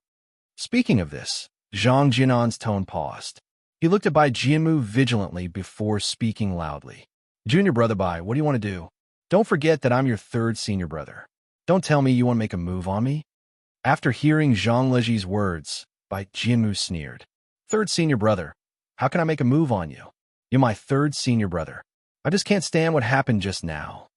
Speaking of this, Zhang Jianan's tone paused. He looked at Bai Jianmu vigilantly before speaking loudly. "Junior brother Bai, what do you want to do? Don't forget that I'm your 3rd senior brother. Don't tell me you want to make a move on me?" After hearing Zhang Leji's words, Bai Jianmu sneered. "3rd senior brother, how can I make a move on you? You're my 3rd senior brother. I just can't stand what happened just now."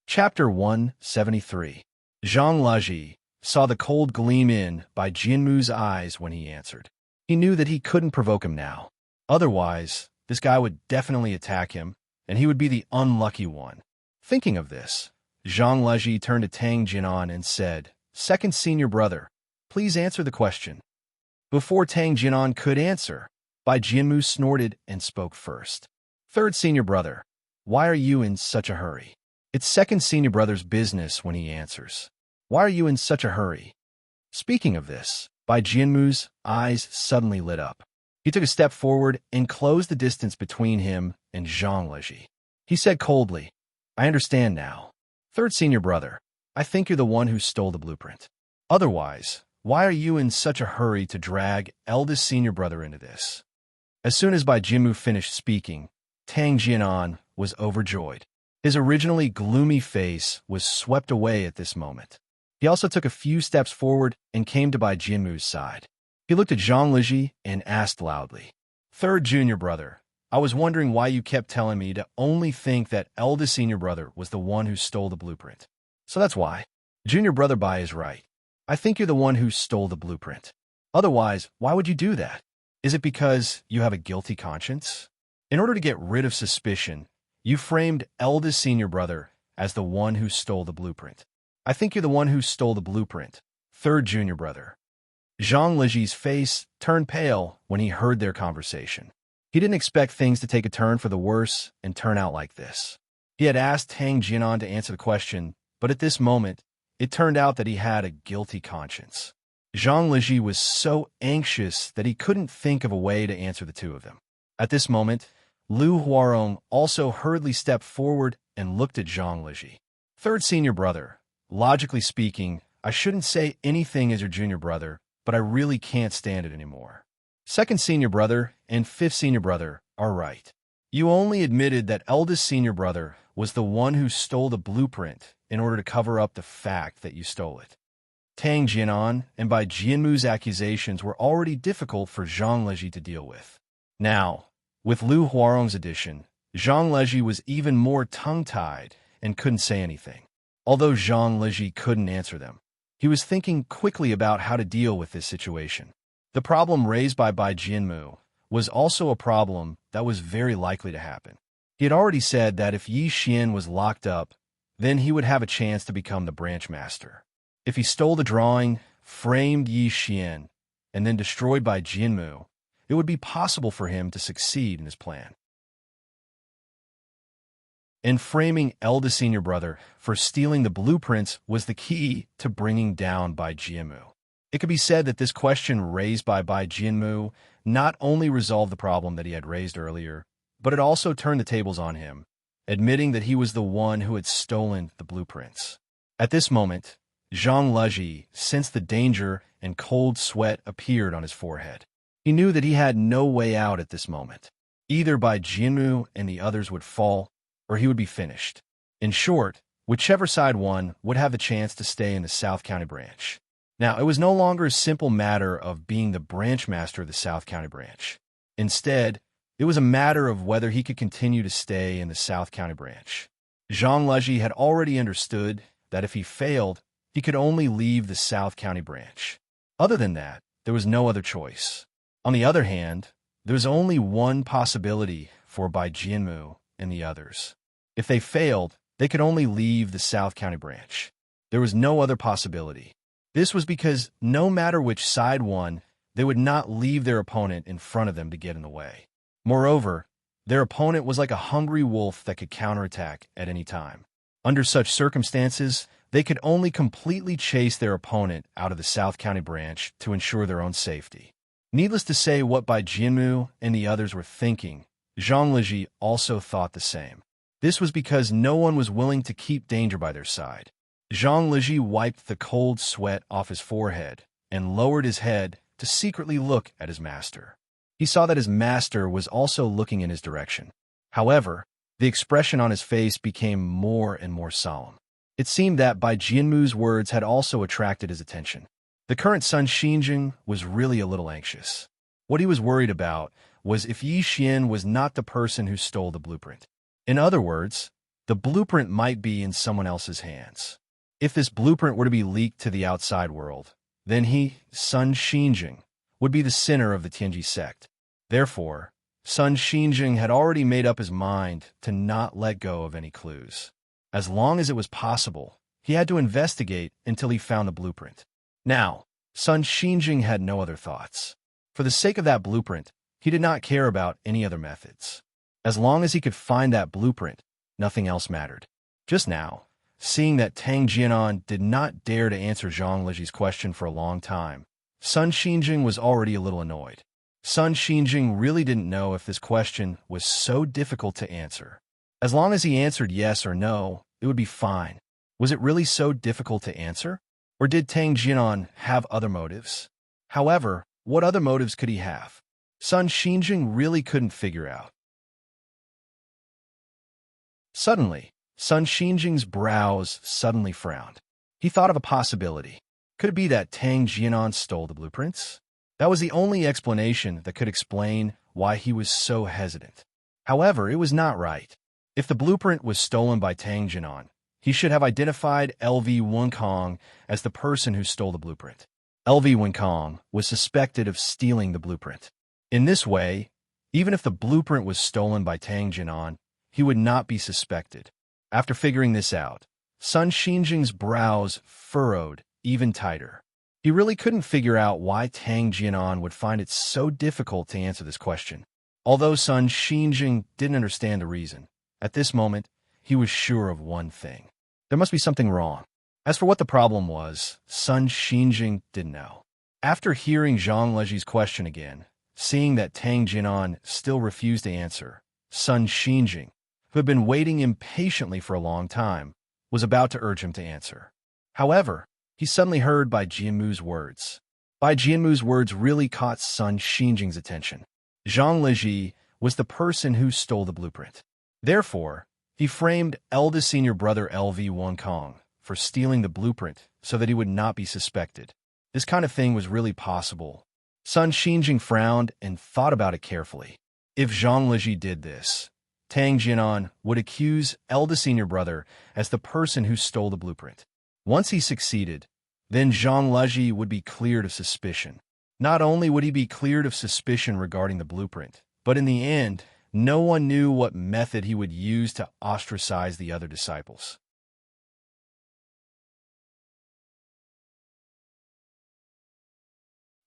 Chapter 173. Zhang Leji saw the cold gleam in Bai Jianmu's eyes when he answered. He knew that he couldn't provoke him now. Otherwise, this guy would definitely attack him, and he would be the unlucky one. Thinking of this, Zhang Leji turned to Tang Jianan and said, "Second senior brother, please answer the question." Before Tang Jianan could answer, Bai Jianmu snorted and spoke first. "Third senior brother, why are you in such a hurry?" It's second senior brother's business when he answers. "Why are you in such a hurry?" Speaking of this, Bai Jianmu's eyes suddenly lit up. He took a step forward and closed the distance between him and Zhang Leji. He said coldly, "I understand now. Third senior brother, I think you're the one who stole the blueprint. Otherwise, why are you in such a hurry to drag eldest senior brother into this?" As soon as Bai Jianmu finished speaking, Tang Jianan was overjoyed. His originally gloomy face was swept away at this moment. He also took a few steps forward and came to Bai Jianmu's side. He looked at Zhang Leji and asked loudly, "Third junior brother, I was wondering why you kept telling me to only think that eldest senior brother was the one who stole the blueprint. So that's why. Junior brother Bai is right. I think you're the one who stole the blueprint. Otherwise, why would you do that? Is it because you have a guilty conscience? In order to get rid of suspicion, you framed eldest senior brother as the one who stole the blueprint. I think you're the one who stole the blueprint. Third junior brother." Zhang Leji's face turned pale when he heard their conversation. He didn't expect things to take a turn for the worse and turn out like this. He had asked Tang Jianan to answer the question, but at this moment, it turned out that he had a guilty conscience. Zhang Leji was so anxious that he couldn't think of a way to answer the two of them. At this moment, Lu Huarong also hurriedly stepped forward and looked at Zhang Leji. "Third senior brother, logically speaking, I shouldn't say anything as your junior brother, but I really can't stand it anymore. Second senior brother and fifth senior brother are right. You only admitted that eldest senior brother was the one who stole the blueprint in order to cover up the fact that you stole it." Tang Jianan and Bai Jianmu's accusations were already difficult for Zhang Leji to deal with. Now, with Lu Huarong's addition, Zhang Leji was even more tongue-tied and couldn't say anything. Although Zhang Leji couldn't answer them, he was thinking quickly about how to deal with this situation. The problem raised by Bai Jianmu was also a problem that was very likely to happen. He had already said that if Yi Xian was locked up, then he would have a chance to become the branch master. If he stole the drawing, framed Yi Xian, and then destroyed Bai Jianmu, it would be possible for him to succeed in his plan. And framing eldest senior brother for stealing the blueprints was the key to bringing down Bai Jianmu. It could be said that this question raised by Bai Jianmu not only resolved the problem that he had raised earlier, but it also turned the tables on him, admitting that he was the one who had stolen the blueprints. At this moment, Zhang Leji sensed the danger and cold sweat appeared on his forehead. He knew that he had no way out at this moment. Either Bai Jianmu and the others would fall, or he would be finished. In short, whichever side won would have the chance to stay in the South County branch. Now, it was no longer a simple matter of being the branch master of the South County branch. Instead, it was a matter of whether he could continue to stay in the South County branch. Zhang Leji had already understood that if he failed, he could only leave the South County branch. Other than that, there was no other choice. On the other hand, there was only one possibility for Bai Jianmu and the others. If they failed, they could only leave the South County branch. There was no other possibility. This was because no matter which side won, they would not leave their opponent in front of them to get in the way. Moreover, their opponent was like a hungry wolf that could counterattack at any time. Under such circumstances, they could only completely chase their opponent out of the South County branch to ensure their own safety. Needless to say what Bai Jianmu and the others were thinking, Zhang Leji also thought the same. This was because no one was willing to keep danger by their side. Zhang Leji wiped the cold sweat off his forehead and lowered his head to secretly look at his master. He saw that his master was also looking in his direction. However, the expression on his face became more and more solemn. It seemed that Bai Jianmu's words had also attracted his attention. The current Sun Xinjing was really a little anxious. What he was worried about was if Yi Xian was not the person who stole the blueprint. In other words, the blueprint might be in someone else's hands. If this blueprint were to be leaked to the outside world, then he, Sun Xinjing, would be the sinner of the Tianji sect. Therefore, Sun Xinjing had already made up his mind to not let go of any clues. As long as it was possible, he had to investigate until he found the blueprint. Now, Sun Xinjing had no other thoughts. For the sake of that blueprint, he did not care about any other methods. As long as he could find that blueprint, nothing else mattered. Just now, seeing that Tang Jianan did not dare to answer Zhang Leji's question for a long time, Sun Xinjing was already a little annoyed. Sun Xinjing really didn't know if this question was so difficult to answer. As long as he answered yes or no, it would be fine. Was it really so difficult to answer? Or did Tang Jianan have other motives? However, what other motives could he have? Sun Xinjing really couldn't figure out. Suddenly, Sun Xinjing's brows suddenly frowned. He thought of a possibility. Could it be that Tang Jianan stole the blueprints? That was the only explanation that could explain why he was so hesitant. However, it was not right. If the blueprint was stolen by Tang Jianan, he should have identified LV Wenkong as the person who stole the blueprint. LV Wenkong was suspected of stealing the blueprint. In this way, even if the blueprint was stolen by Tang Jianan, he would not be suspected. After figuring this out, Sun Xinjing's brows furrowed even tighter. He really couldn't figure out why Tang Jianan would find it so difficult to answer this question. Although Sun Xinjing didn't understand the reason, at this moment, he was sure of one thing. There must be something wrong. As for what the problem was, Sun Xinjing didn't know. After hearing Zhang Leji's question again, seeing that Tang Jianan still refused to answer, Sun Xinjing, who had been waiting impatiently for a long time, was about to urge him to answer. However, he suddenly heard Bai Jianmu's words. Bai Jianmu's words really caught Sun Xinjing's attention. Zhang Leji was the person who stole the blueprint. Therefore, he framed eldest senior brother LV Wenkong for stealing the blueprint so that he would not be suspected. This kind of thing was really possible. Sun Xinjing frowned and thought about it carefully. If Zhang Leji did this, Tang Jianan would accuse eldest senior brother as the person who stole the blueprint. Once he succeeded, then Zhang Leji would be cleared of suspicion. Not only would he be cleared of suspicion regarding the blueprint, but in the end, no one knew what method he would use to ostracize the other disciples.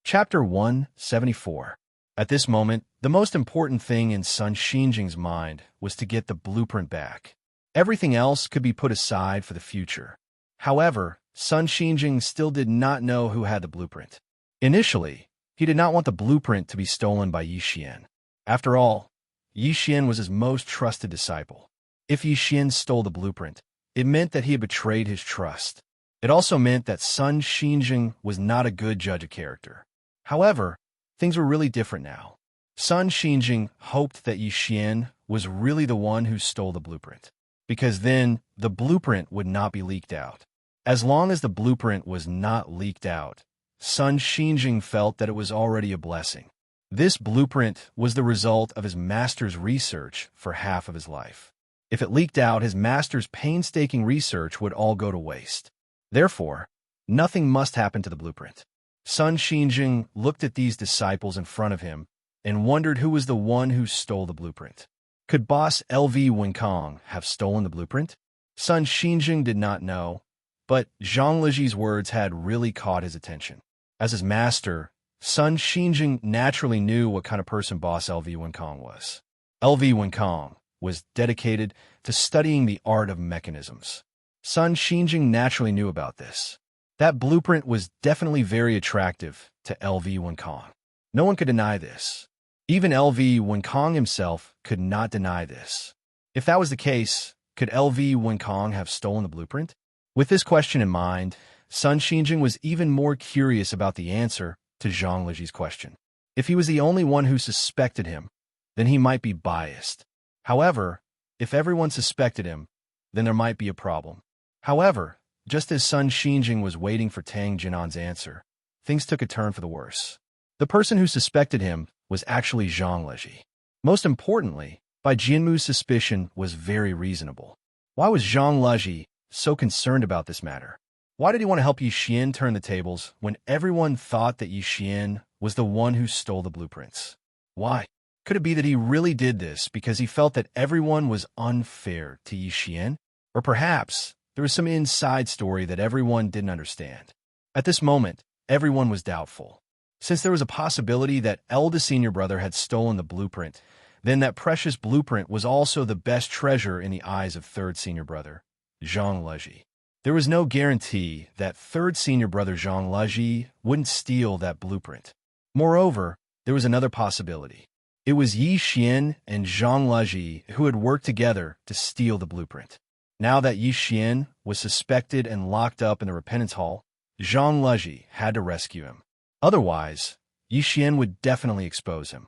Chapter 174. At this moment, the most important thing in Sun Xinjing's mind was to get the blueprint back. Everything else could be put aside for the future. However, Sun Xinjing still did not know who had the blueprint. Initially, he did not want the blueprint to be stolen by Yi Xian. After all, Yi Xian was his most trusted disciple. If Yi Xian stole the blueprint, it meant that he had betrayed his trust. It also meant that Sun Xinjing was not a good judge of character. However, things were really different now. Sun Xinjing hoped that Yi Xian was really the one who stole the blueprint, because then the blueprint would not be leaked out. As long as the blueprint was not leaked out, Sun Xinjing felt that it was already a blessing. This blueprint was the result of his master's research for half of his life. If it leaked out, his master's painstaking research would all go to waste. Therefore, nothing must happen to the blueprint. Sun Xinjing looked at these disciples in front of him and wondered who was the one who stole the blueprint. Could boss LV Wenkong have stolen the blueprint? Sun Xinjing did not know, but Zhang Leji's words had really caught his attention. As his master, Sun Xinjing naturally knew what kind of person boss LV Wenkong was. LV Wenkong was dedicated to studying the art of mechanisms. Sun Xinjing naturally knew about this. That blueprint was definitely very attractive to LV Wenkong. No one could deny this. Even LV Wenkong himself could not deny this. If that was the case, could LV Wenkong have stolen the blueprint? With this question in mind, Sun Xinjing was even more curious about the answer to Zhang Leji's question. If he was the only one who suspected him, then he might be biased. However, if everyone suspected him, then there might be a problem. However, just as Sun Xinjing was waiting for Tang Jinan's answer, things took a turn for the worse. The person who suspected him was actually Zhang Leji. Most importantly, Bai Jianmu's suspicion was very reasonable. Why was Zhang Leji so concerned about this matter? Why did he want to help Yi Xian turn the tables when everyone thought that Yi Xian was the one who stole the blueprints? Why? Could it be that he really did this because he felt that everyone was unfair to Yi Xian? Or perhaps there was some inside story that everyone didn't understand. At this moment, everyone was doubtful. Since there was a possibility that eldest senior brother had stolen the blueprint, then that precious blueprint was also the best treasure in the eyes of third senior brother, Zhang Leji. There was no guarantee that third senior brother Zhang Leji wouldn't steal that blueprint. Moreover, there was another possibility. It was Yi Xian and Zhang Leji who had worked together to steal the blueprint. Now that Yi Xian was suspected and locked up in the repentance hall, Zhang Leji had to rescue him. Otherwise, Yi Xian would definitely expose him.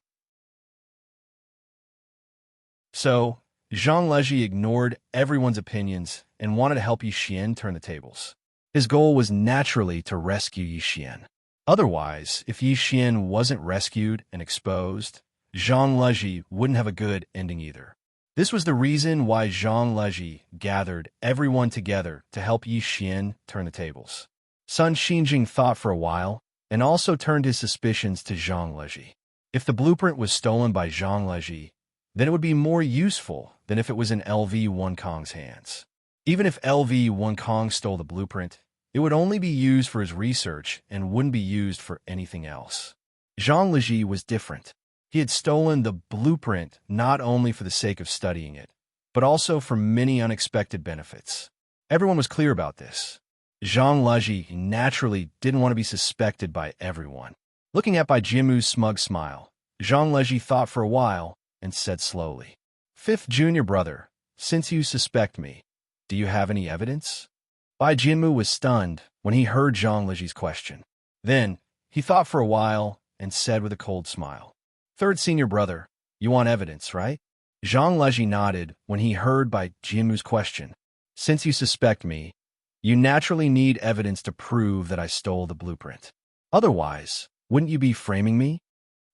So, Zhang Leji ignored everyone's opinions and wanted to help Yi Xian turn the tables. His goal was naturally to rescue Yi Xian. Otherwise, if Yi Xian wasn't rescued and exposed, Zhang Leji wouldn't have a good ending either. This was the reason why Zhang Leji gathered everyone together to help Yi Xian turn the tables. Sun Xinjing thought for a while and also turned his suspicions to Zhang Leji. If the blueprint was stolen by Zhang Leji, then it would be more useful than if it was in LV Wenkong's hands. Even if LV Wenkong stole the blueprint, it would only be used for his research and wouldn't be used for anything else. Zhang Leji was different. He had stolen the blueprint not only for the sake of studying it, but also for many unexpected benefits. Everyone was clear about this. Zhang Leji naturally didn't want to be suspected by everyone. Looking at Bai Jianmu's smug smile, Zhang Leji thought for a while and said slowly, "Fifth junior brother, since you suspect me, do you have any evidence?" Bai Jianmu was stunned when he heard Zhang Leji's question. Then, he thought for a while and said with a cold smile, "Third senior brother, you want evidence, right?" Zhang Leji nodded when he heard Bai Jianmu's question. "Since you suspect me, you naturally need evidence to prove that I stole the blueprint. Otherwise, wouldn't you be framing me?"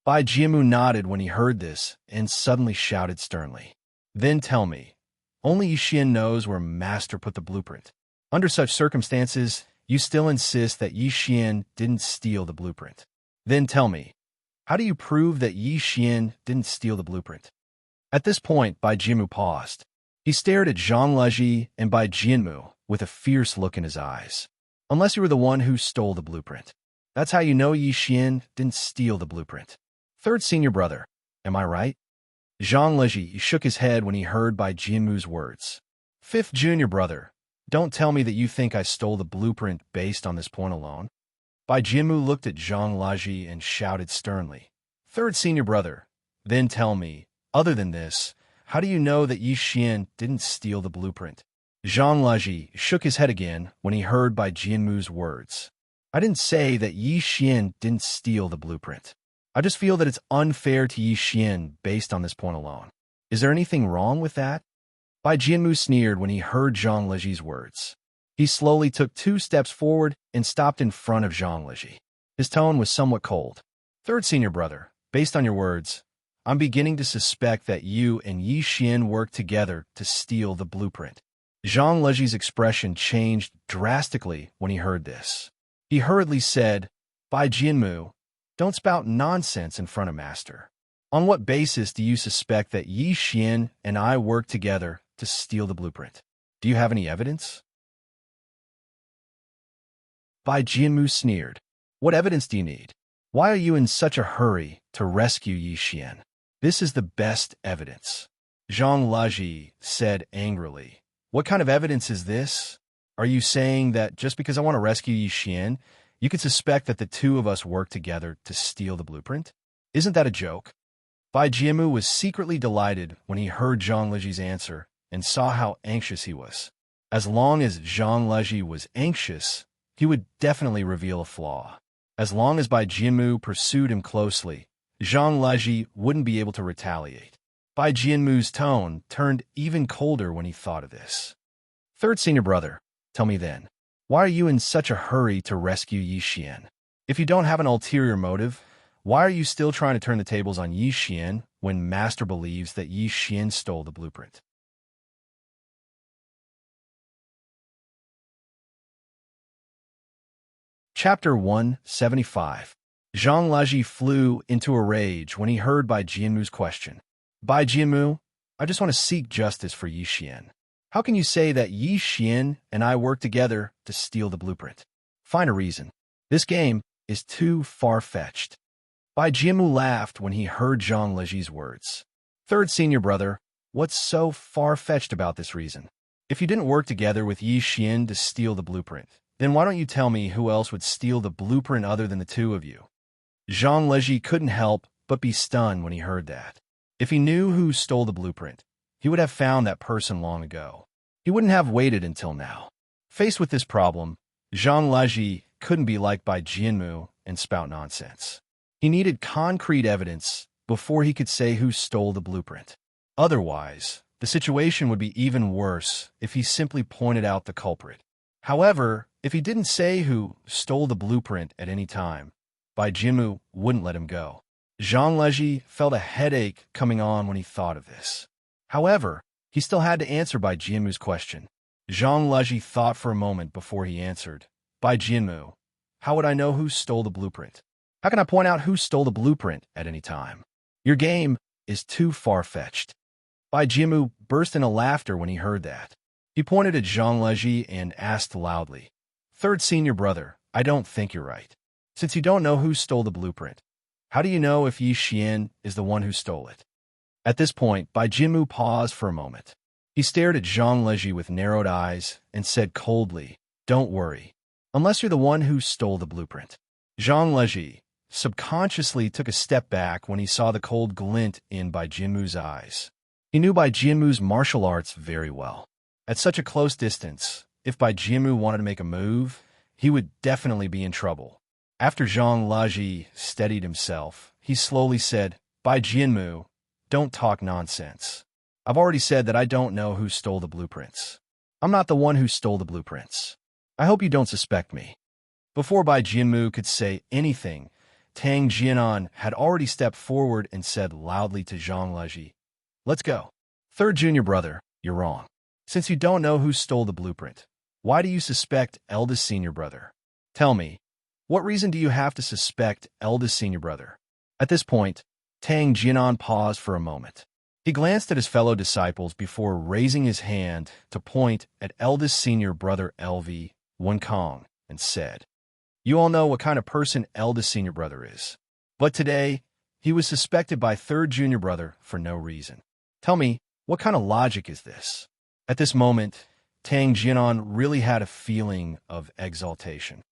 Bai Jianmu nodded when he heard this and suddenly shouted sternly, "Then tell me, only Yi Xian knows where Master put the blueprint. Under such circumstances, you still insist that Yi Xian didn't steal the blueprint. Then tell me, how do you prove that Yi Xian didn't steal the blueprint?" At this point, Bai Jianmu paused. He stared at Zhang Leji and Bai Jianmu with a fierce look in his eyes. "Unless you were the one who stole the blueprint. That's how you know Yi Xian didn't steal the blueprint. Third senior brother, am I right?" Zhang Leji shook his head when he heard Bai Jianmu's words. "Fifth junior brother, don't tell me that you think I stole the blueprint based on this point alone." Bai Jianmu looked at Zhang Leji and shouted sternly, "Third senior brother, then tell me, other than this, how do you know that Yi Xian didn't steal the blueprint?" Zhang Leji shook his head again when he heard Bai Jianmu's words. "I didn't say that Yi Xian didn't steal the blueprint. I just feel that it's unfair to Yi Xian based on this point alone. Is there anything wrong with that?" Bai Jianmu sneered when he heard Zhang Leji's words. He slowly took 2 steps forward and stopped in front of Zhang Leji. His tone was somewhat cold. Third senior brother, based on your words, I'm beginning to suspect that you and Yi Xian worked together to steal the blueprint. Zhang Leji's expression changed drastically when he heard this. He hurriedly said, Bai Jianmu, don't spout nonsense in front of Master. On what basis do you suspect that Yi Xian and I worked together to steal the blueprint? Do you have any evidence? Bai Jianmu sneered. What evidence do you need? Why are you in such a hurry to rescue Yi Xian? This is the best evidence. Zhang Leji said angrily. What kind of evidence is this? Are you saying that just because I want to rescue Yi Xian, you could suspect that the two of us worked together to steal the blueprint? Isn't that a joke? Bai Jianmu was secretly delighted when he heard Zhang Leji's answer and saw how anxious he was. As long as Zhang Leji was anxious, he would definitely reveal a flaw. As long as Bai Jianmu pursued him closely, Zhang Leji wouldn't be able to retaliate. Bai Jianmu's tone turned even colder when he thought of this. Third senior brother, tell me then, why are you in such a hurry to rescue Yi Xian? If you don't have an ulterior motive, why are you still trying to turn the tables on Yi Xian when Master believes that Yi Xian stole the blueprint? Chapter 175. Zhang Leji flew into a rage when he heard Bai Jianmu's question. Bai Jianmu, I just want to seek justice for Yi Xian. How can you say that Yi Xian and I worked together to steal the blueprint? Find a reason. This game is too far-fetched. Bai Jianmu laughed when he heard Zhang Leji's words. Third senior brother, what's so far-fetched about this reason? If you didn't work together with Yi Xian to steal the blueprint, then why don't you tell me who else would steal the blueprint other than the two of you? Zhang Leji couldn't help but be stunned when he heard that. If he knew who stole the blueprint, he would have found that person long ago. He wouldn't have waited until now. Faced with this problem, Zhang Leji couldn't be like Bai Jianmu and spout nonsense. He needed concrete evidence before he could say who stole the blueprint. Otherwise, the situation would be even worse if he simply pointed out the culprit. However, if he didn't say who stole the blueprint at any time, Bai Jianmu wouldn't let him go. Zhang Leji felt a headache coming on when he thought of this. However, he still had to answer Bai Jianmu's question. Zhang Leji thought for a moment before he answered. Bai Jianmu, how would I know who stole the blueprint? How can I point out who stole the blueprint at any time? Your game is too far-fetched. Bai Jianmu burst into laughter when he heard that. He pointed at Zhang Leji and asked loudly, Third senior brother, I don't think you're right. Since you don't know who stole the blueprint, how do you know if Yi Xian is the one who stole it? At this point, Bai Jianmu paused for a moment. He stared at Zhang Leji with narrowed eyes and said coldly, Don't worry, unless you're the one who stole the blueprint. Zhang Leji subconsciously took a step back when he saw the cold glint in Bai Jianmu's eyes. He knew Bai Jianmu's martial arts very well. At such a close distance, if Bai Jianmu wanted to make a move, he would definitely be in trouble. After Zhang Leji steadied himself, he slowly said, Bai Jianmu, don't talk nonsense. I've already said that I don't know who stole the blueprints. I'm not the one who stole the blueprints. I hope you don't suspect me. Before Bai Jianmu could say anything, Tang Jianan had already stepped forward and said loudly to Zhang Leji, Let's go. Third junior brother, you're wrong. Since you don't know who stole the blueprint, why do you suspect eldest senior brother? Tell me, what reason do you have to suspect eldest senior brother? At this point, Tang Jianan paused for a moment. He glanced at his fellow disciples before raising his hand to point at eldest senior brother LV, Wenkong, and said, You all know what kind of person eldest senior brother is. But today, he was suspected by third junior brother for no reason. Tell me, what kind of logic is this? At this moment, Tang Jianan really had a feeling of exaltation.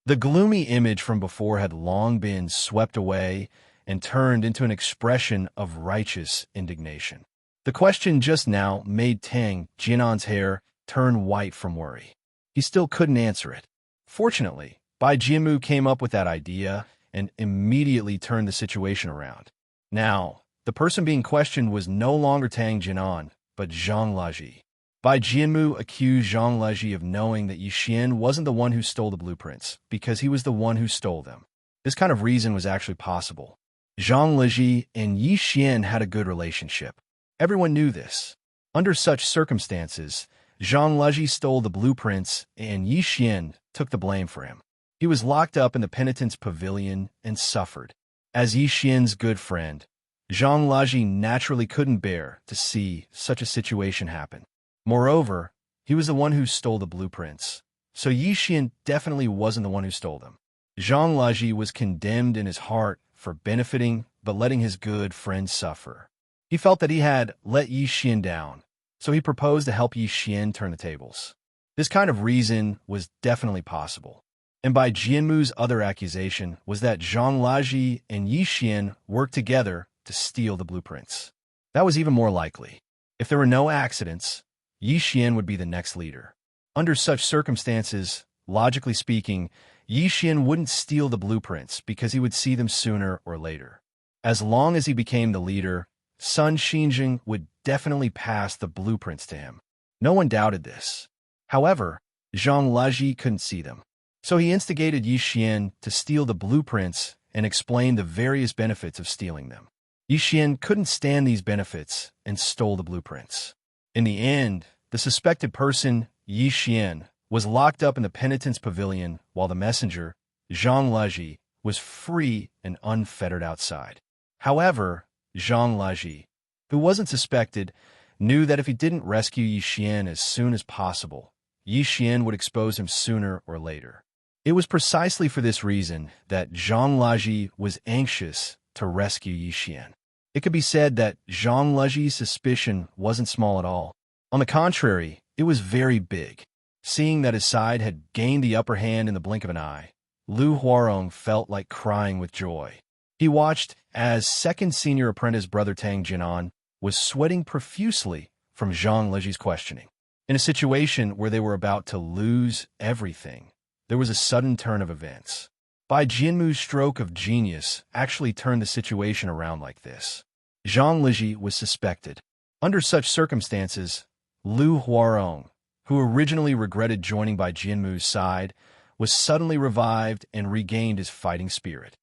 The gloomy image from before had long been swept away and turned into an expression of righteous indignation. The question just now made Tang Jianan's hair turn white from worry. He still couldn't answer it. Fortunately, Bai Jianmu came up with that idea and immediately turned the situation around. Now, the person being questioned was no longer Tang Jianan, but Zhang Leji. Bai Jianmu accused Zhang Leji of knowing that Yi Xian wasn't the one who stole the blueprints, because he was the one who stole them. This kind of reason was actually possible. Zhang Leji and Yi Xian had a good relationship. Everyone knew this. Under such circumstances, Zhang Leji stole the blueprints and Yi Xian took the blame for him. He was locked up in the penitent's pavilion and suffered. As Yi Xian's good friend, Zhang Leji naturally couldn't bear to see such a situation happen. Moreover, he was the one who stole the blueprints, so Yi Xian definitely wasn't the one who stole them. Zhang Leji was condemned in his heart for benefiting but letting his good friend suffer. He felt that he had let Yi Xian down, so he proposed to help Yi Xian turn the tables. This kind of reason was definitely possible. And Bai Jianmu's other accusation was that Zhang Leji and Yi Xian worked together to steal the blueprints. That was even more likely. If there were no accidents, Yi Xian would be the next leader. Under such circumstances, logically speaking, Yi Xian wouldn't steal the blueprints because he would see them sooner or later. As long as he became the leader, Sun Xinjing would definitely pass the blueprints to him. No one doubted this. However, Zhang Leji couldn't see them. So he instigated Yi Xian to steal the blueprints and explained the various benefits of stealing them. Yi Xian couldn't stand these benefits and stole the blueprints. In the end, the suspected person, Yi Xian, was locked up in the penitent's pavilion while the messenger, Zhang Leji, was free and unfettered outside. However, Zhang Leji, who wasn't suspected, knew that if he didn't rescue Yi Xian as soon as possible, Yi Xian would expose him sooner or later. It was precisely for this reason that Zhang Leji was anxious to rescue Yi Xian. It could be said that Zhang Leji's suspicion wasn't small at all. On the contrary, it was very big. Seeing that his side had gained the upper hand in the blink of an eye, Lu Huarong felt like crying with joy. He watched as second senior apprentice brother Tang Jinan was sweating profusely from Zhang Leji's questioning. In a situation where they were about to lose everything, there was a sudden turn of events. Bai Jianmu's stroke of genius actually turned the situation around like this. Zhang Leji was suspected. Under such circumstances, Lu Huarong, who originally regretted joining Bai Jianmu's side, was suddenly revived and regained his fighting spirit.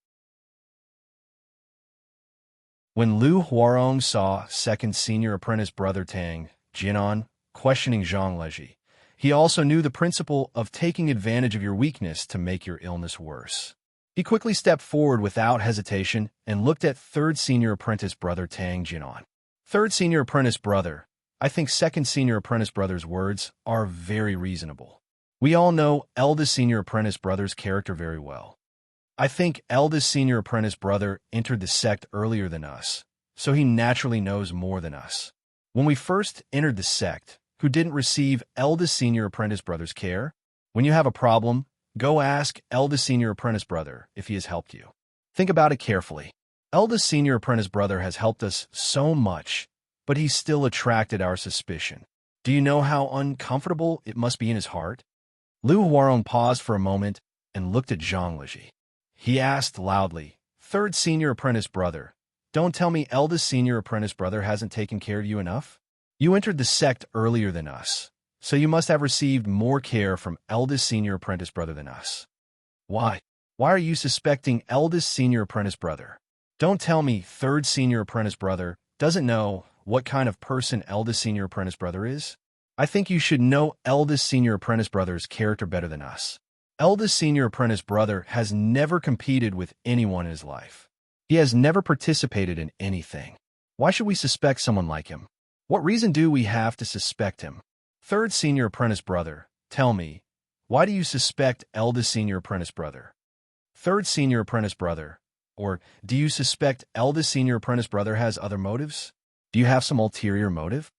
When Lu Huarong saw second senior apprentice brother Tang Jinan questioning Zhang Leji, he also knew the principle of taking advantage of your weakness to make your illness worse. He quickly stepped forward without hesitation and looked at third senior apprentice brother Tang Jinan. Third senior apprentice brother, I think second senior apprentice brother's words are very reasonable. We all know eldest senior apprentice brother's character very well. I think eldest senior apprentice brother entered the sect earlier than us, so he naturally knows more than us. When we first entered the sect, who didn't receive eldest senior apprentice brother's care? When you have a problem, go ask eldest senior apprentice brother if he has helped you. Think about it carefully. Eldest senior apprentice brother has helped us so much, but he still attracted our suspicion. Do you know how uncomfortable it must be in his heart? Lu Huarong paused for a moment and looked at Zhang Leji. He asked loudly, third senior apprentice brother, don't tell me eldest senior apprentice brother hasn't taken care of you enough? You entered the sect earlier than us, so you must have received more care from eldest senior apprentice brother than us. Why? Why are you suspecting eldest senior apprentice brother? Don't tell me third senior apprentice brother doesn't know what kind of person eldest senior apprentice brother is? I think you should know eldest senior apprentice brother's character better than us. Eldest senior apprentice brother has never competed with anyone in his life. He has never participated in anything. Why should we suspect someone like him? What reason do we have to suspect him? Third senior apprentice brother, tell me, why do you suspect eldest senior apprentice brother? Third senior apprentice brother, or do you suspect eldest senior apprentice brother has other motives? Do you have some ulterior motive?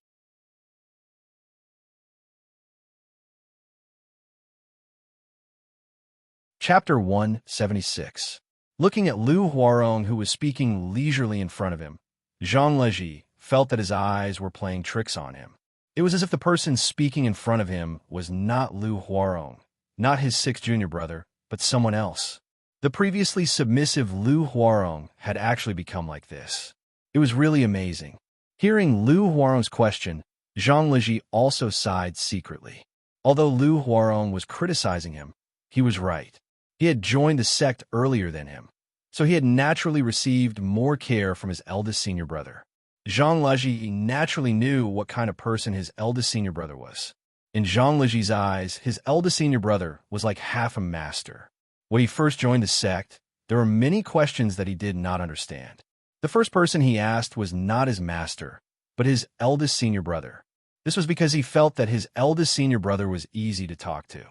Chapter 176. Looking at Lu Huarong, who was speaking leisurely in front of him, Zhang Leji felt that his eyes were playing tricks on him. It was as if the person speaking in front of him was not Lu Huarong, not his sixth junior brother, but someone else. The previously submissive Lu Huarong had actually become like this. It was really amazing. Hearing Lu Huarong's question, Zhang Liji also sighed secretly. Although Lu Huarong was criticizing him, he was right. He had joined the sect earlier than him, so he had naturally received more care from his eldest senior brother. Zhang Liji naturally knew what kind of person his eldest senior brother was. In Zhang Liji's eyes, his eldest senior brother was like half a master. When he first joined the sect, there were many questions that he did not understand. The first person he asked was not his master, but his eldest senior brother. This was because he felt that his eldest senior brother was easy to talk to.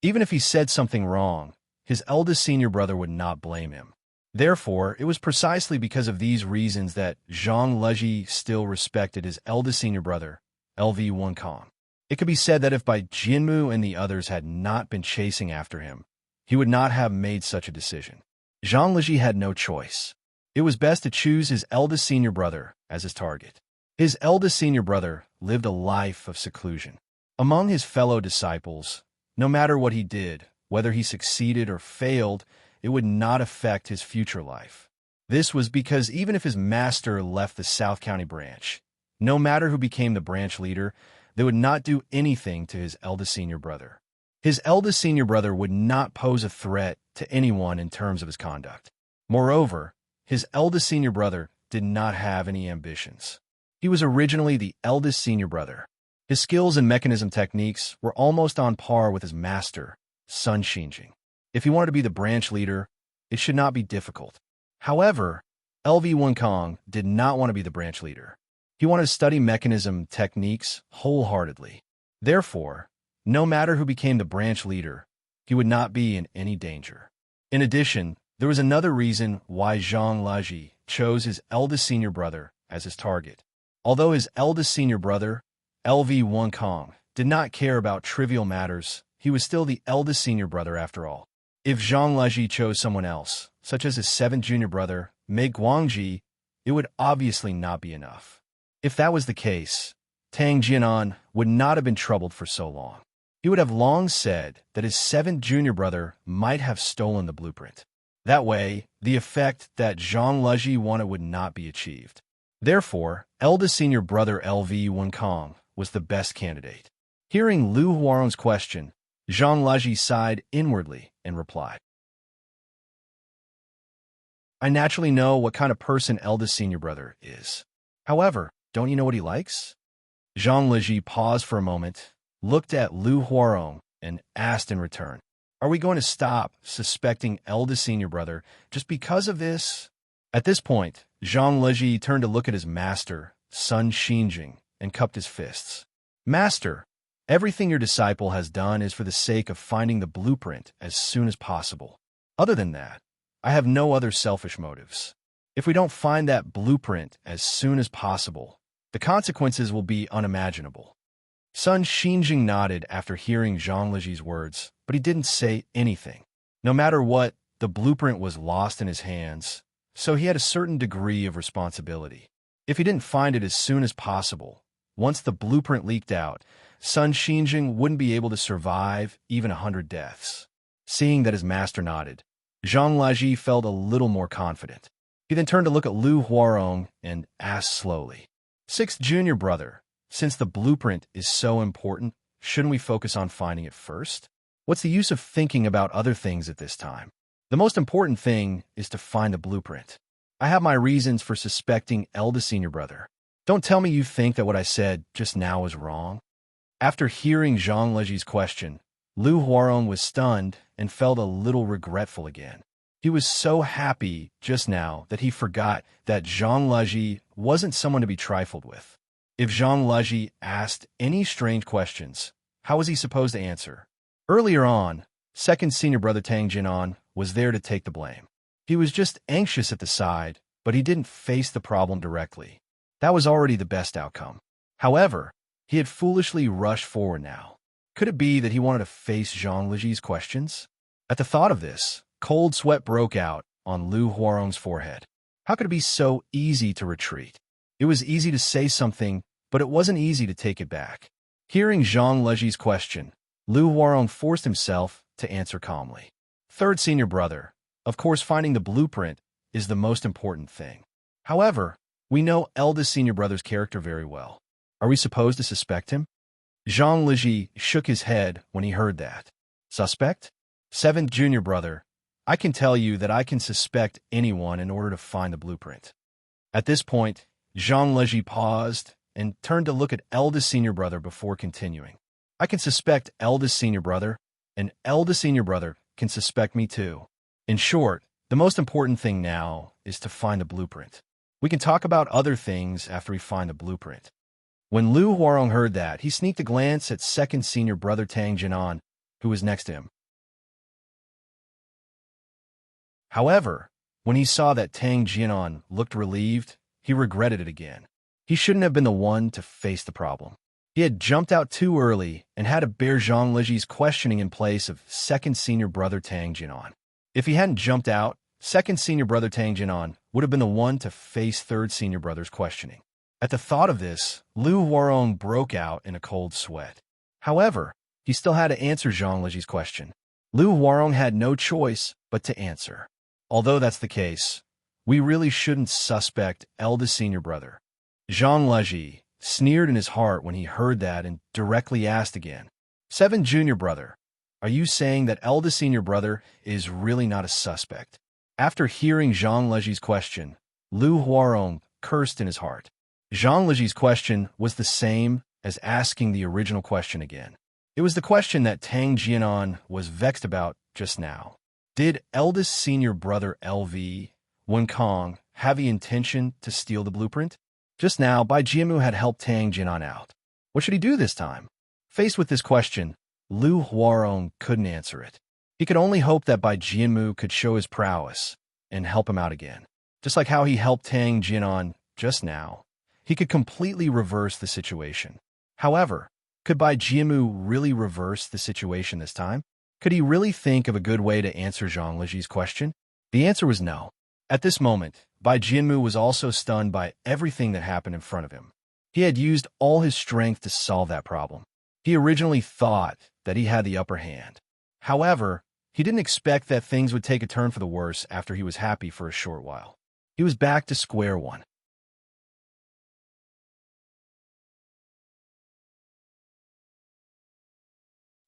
Even if he said something wrong, his eldest senior brother would not blame him. Therefore, it was precisely because of these reasons that Zhang Liji still respected his eldest senior brother, LV Wenkong. It could be said that if Bai Jinmu and the others had not been chasing after him, he would not have made such a decision. Zhang Liji had no choice. It was best to choose his eldest senior brother as his target. His eldest senior brother lived a life of seclusion. Among his fellow disciples, no matter what he did, whether he succeeded or failed, it would not affect his future life. This was because even if his master left the South County branch, no matter who became the branch leader, they would not do anything to his eldest senior brother. His eldest senior brother would not pose a threat to anyone in terms of his conduct. Moreover, his eldest senior brother did not have any ambitions. He was originally the eldest senior brother. His skills and mechanism techniques were almost on par with his master, Sun Xinjing. If he wanted to be the branch leader, it should not be difficult. However, LV Wenkong did not want to be the branch leader. He wanted to study mechanism techniques wholeheartedly. Therefore, no matter who became the branch leader, he would not be in any danger. In addition, there was another reason why Zhang Liji chose his eldest senior brother as his target. Although his eldest senior brother, LV Wenkong, did not care about trivial matters, he was still the eldest senior brother after all. If Zhang Liji chose someone else, such as his seventh junior brother, Mei Guangji, it would obviously not be enough. If that was the case, Tang Jianan would not have been troubled for so long. He would have long said that his seventh junior brother might have stolen the blueprint. That way, the effect that Zhang Liji wanted would not be achieved. Therefore, eldest senior brother LV Wenkong was the best candidate. Hearing Lu Huarong's question, Zhang Liji sighed inwardly and replied, I naturally know what kind of person eldest senior brother is. However, don't you know what he likes? Zhang Liji paused for a moment, looked at Lu Huarong, and asked in return, Are we going to stop suspecting eldest senior brother just because of this? At this point, Zhang Liji turned to look at his master, Sun Xinjing, and cupped his fists. Master, everything your disciple has done is for the sake of finding the blueprint as soon as possible. Other than that, I have no other selfish motives. If we don't find that blueprint as soon as possible, the consequences will be unimaginable. Sun Xinjing nodded after hearing Zhang Liji's words, but he didn't say anything. No matter what, the blueprint was lost in his hands, so he had a certain degree of responsibility. If he didn't find it as soon as possible, once the blueprint leaked out, Sun Xinjing wouldn't be able to survive even 100 deaths. Seeing that his master nodded, Zhang Liji felt a little more confident. He then turned to look at Lu Huarong and asked slowly, Sixth junior brother, since the blueprint is so important, shouldn't we focus on finding it first? What's the use of thinking about other things at this time? The most important thing is to find the blueprint. I have my reasons for suspecting eldest senior brother. Don't tell me you think that what I said just now is wrong. After hearing Zhang Liji's question, Lu Huarong was stunned and felt a little regretful again. He was so happy just now that he forgot that Zhang Liji wasn't someone to be trifled with. If Zhang Liji asked any strange questions, how was he supposed to answer? Earlier on, second senior brother Tang Jianan was there to take the blame. He was just anxious at the side, but he didn't face the problem directly. That was already the best outcome. However, he had foolishly rushed forward now. Could it be that he wanted to face Zhang Liji's questions? At the thought of this, cold sweat broke out on Lu Huarong's forehead. How could it be so easy to retreat? It was easy to say something, but it wasn't easy to take it back. Hearing Zhang Liji's question, Lu Huarong forced himself to answer calmly. Third senior brother, of course finding the blueprint is the most important thing. However, we know eldest senior brother's character very well. Are we supposed to suspect him? Zhang Liji shook his head when he heard that. Suspect? Seventh junior brother, I can tell you that I can suspect anyone in order to find the blueprint. At this point, Zhang Liji paused and turned to look at eldest senior brother before continuing. I can suspect eldest senior brother, and eldest senior brother can suspect me too. In short, the most important thing now is to find the blueprint. We can talk about other things after we find the blueprint. When Lu Huarong heard that, he sneaked a glance at second senior brother Tang Jinan, who was next to him. However, when he saw that Tang Jinan looked relieved, he regretted it again. He shouldn't have been the one to face the problem. He had jumped out too early and had to bear Zhang Liji's questioning in place of second senior brother Tang Jinan. If he hadn't jumped out, second senior brother Tang Jinan would have been the one to face third senior brother's questioning. At the thought of this, Lu Huarong broke out in a cold sweat. However, he still had to answer Zhang Liji's question. Lu Huarong had no choice but to answer. Although that's the case, we really shouldn't suspect eldest senior brother. Zhang Liji sneered in his heart when he heard that and directly asked again. Seven junior brother, are you saying that eldest senior brother is really not a suspect? After hearing Zhang Liji's question, Lu Huarong cursed in his heart. Zhang Liji's question was the same as asking the original question again. It was the question that Tang Jinan was vexed about just now. Did eldest senior brother LV, Wenkong, have the intention to steal the blueprint? Just now, Bai Jianmu had helped Tang Jinan out. What should he do this time? Faced with this question, Lu Huarong couldn't answer it. He could only hope that Bai Jianmu could show his prowess and help him out again. Just like how he helped Tang Jinan just now, he could completely reverse the situation. However, could Bai Jianmu really reverse the situation this time? Could he really think of a good way to answer Zhang Liji's question? The answer was no. At this moment, Bai Jianmu was also stunned by everything that happened in front of him. He had used all his strength to solve that problem. He originally thought that he had the upper hand. However, he didn't expect that things would take a turn for the worse after he was happy for a short while. He was back to square one.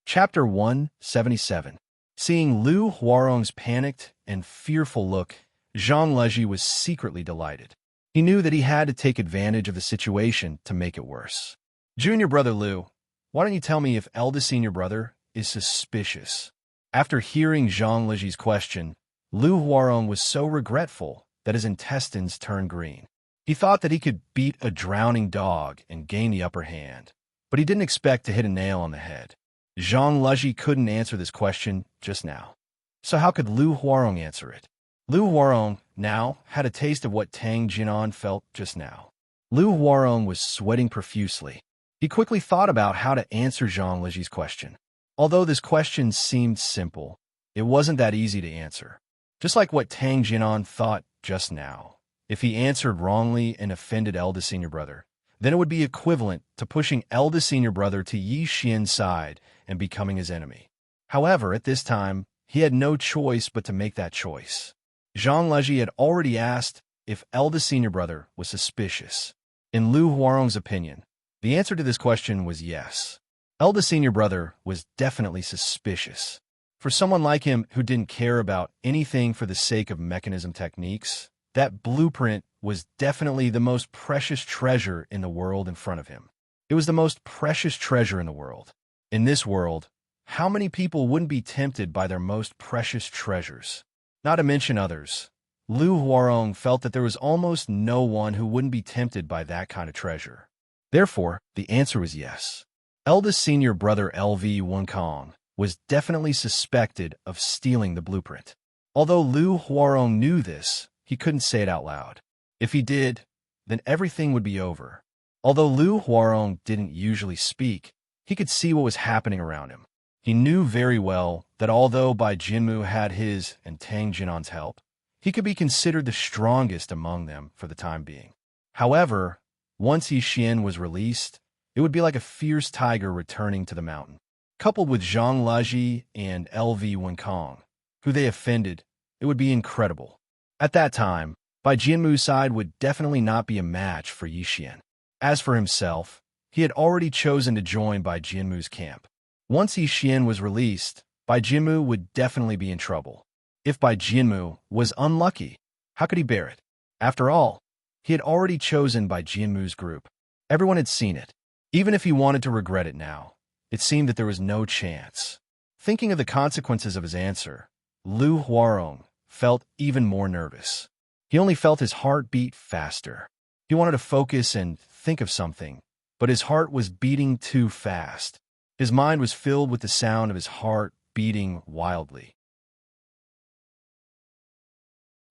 Chapter 177. Seeing Lu Huarong's panicked and fearful look, Zhang Liji was secretly delighted. He knew that he had to take advantage of the situation to make it worse. Junior brother Lu, why don't you tell me if eldest senior brother is suspicious? After hearing Zhang Liji's question, Lu Huarong was so regretful that his intestines turned green. He thought that he could beat a drowning dog and gain the upper hand, but he didn't expect to hit a nail on the head. Zhang Liji couldn't answer this question just now. So how could Lu Huarong answer it? Lu Huarong now had a taste of what Tang Jinan felt just now. Lu Huarong was sweating profusely. He quickly thought about how to answer Zhang Liji's question. Although this question seemed simple, it wasn't that easy to answer. Just like what Tang Jinan thought just now. If he answered wrongly and offended eldest senior brother, then it would be equivalent to pushing eldest senior brother to Yi Xian's side and becoming his enemy. However, at this time, he had no choice but to make that choice. Zhang Liji had already asked if eldest senior brother was suspicious. In Lu Huarong's opinion, the answer to this question was yes. Eldest senior brother was definitely suspicious. For someone like him who didn't care about anything for the sake of mechanism techniques, that blueprint was definitely the most precious treasure in the world in front of him. It was the most precious treasure in the world. In this world, how many people wouldn't be tempted by their most precious treasures? Not to mention others. Lu Huarong felt that there was almost no one who wouldn't be tempted by that kind of treasure. Therefore, the answer was yes. Eldest senior brother LV Wenkong was definitely suspected of stealing the blueprint. Although Lu Huarong knew this, he couldn't say it out loud. If he did, then everything would be over. Although Lu Huarong didn't usually speak, he could see what was happening around him. He knew very well that although Bai Jianmu had his and Tang Jinan's help, he could be considered the strongest among them for the time being. However, once Yi Xian was released, it would be like a fierce tiger returning to the mountain. Coupled with Zhang Liji and LV Wenkong, who they offended, it would be incredible. At that time, Bai Jianmu's side would definitely not be a match for Yi Xian. As for himself, he had already chosen to join Bai Jianmu's camp. Once Yi Xian was released, Bai Jianmu would definitely be in trouble. If Bai Jianmu was unlucky, how could he bear it? After all, he had already chosen Bai Jianmu's group. Everyone had seen it. Even if he wanted to regret it now, it seemed that there was no chance. Thinking of the consequences of his answer, Lu Huarong felt even more nervous. He only felt his heart beat faster. He wanted to focus and think of something, but his heart was beating too fast. His mind was filled with the sound of his heart beating wildly.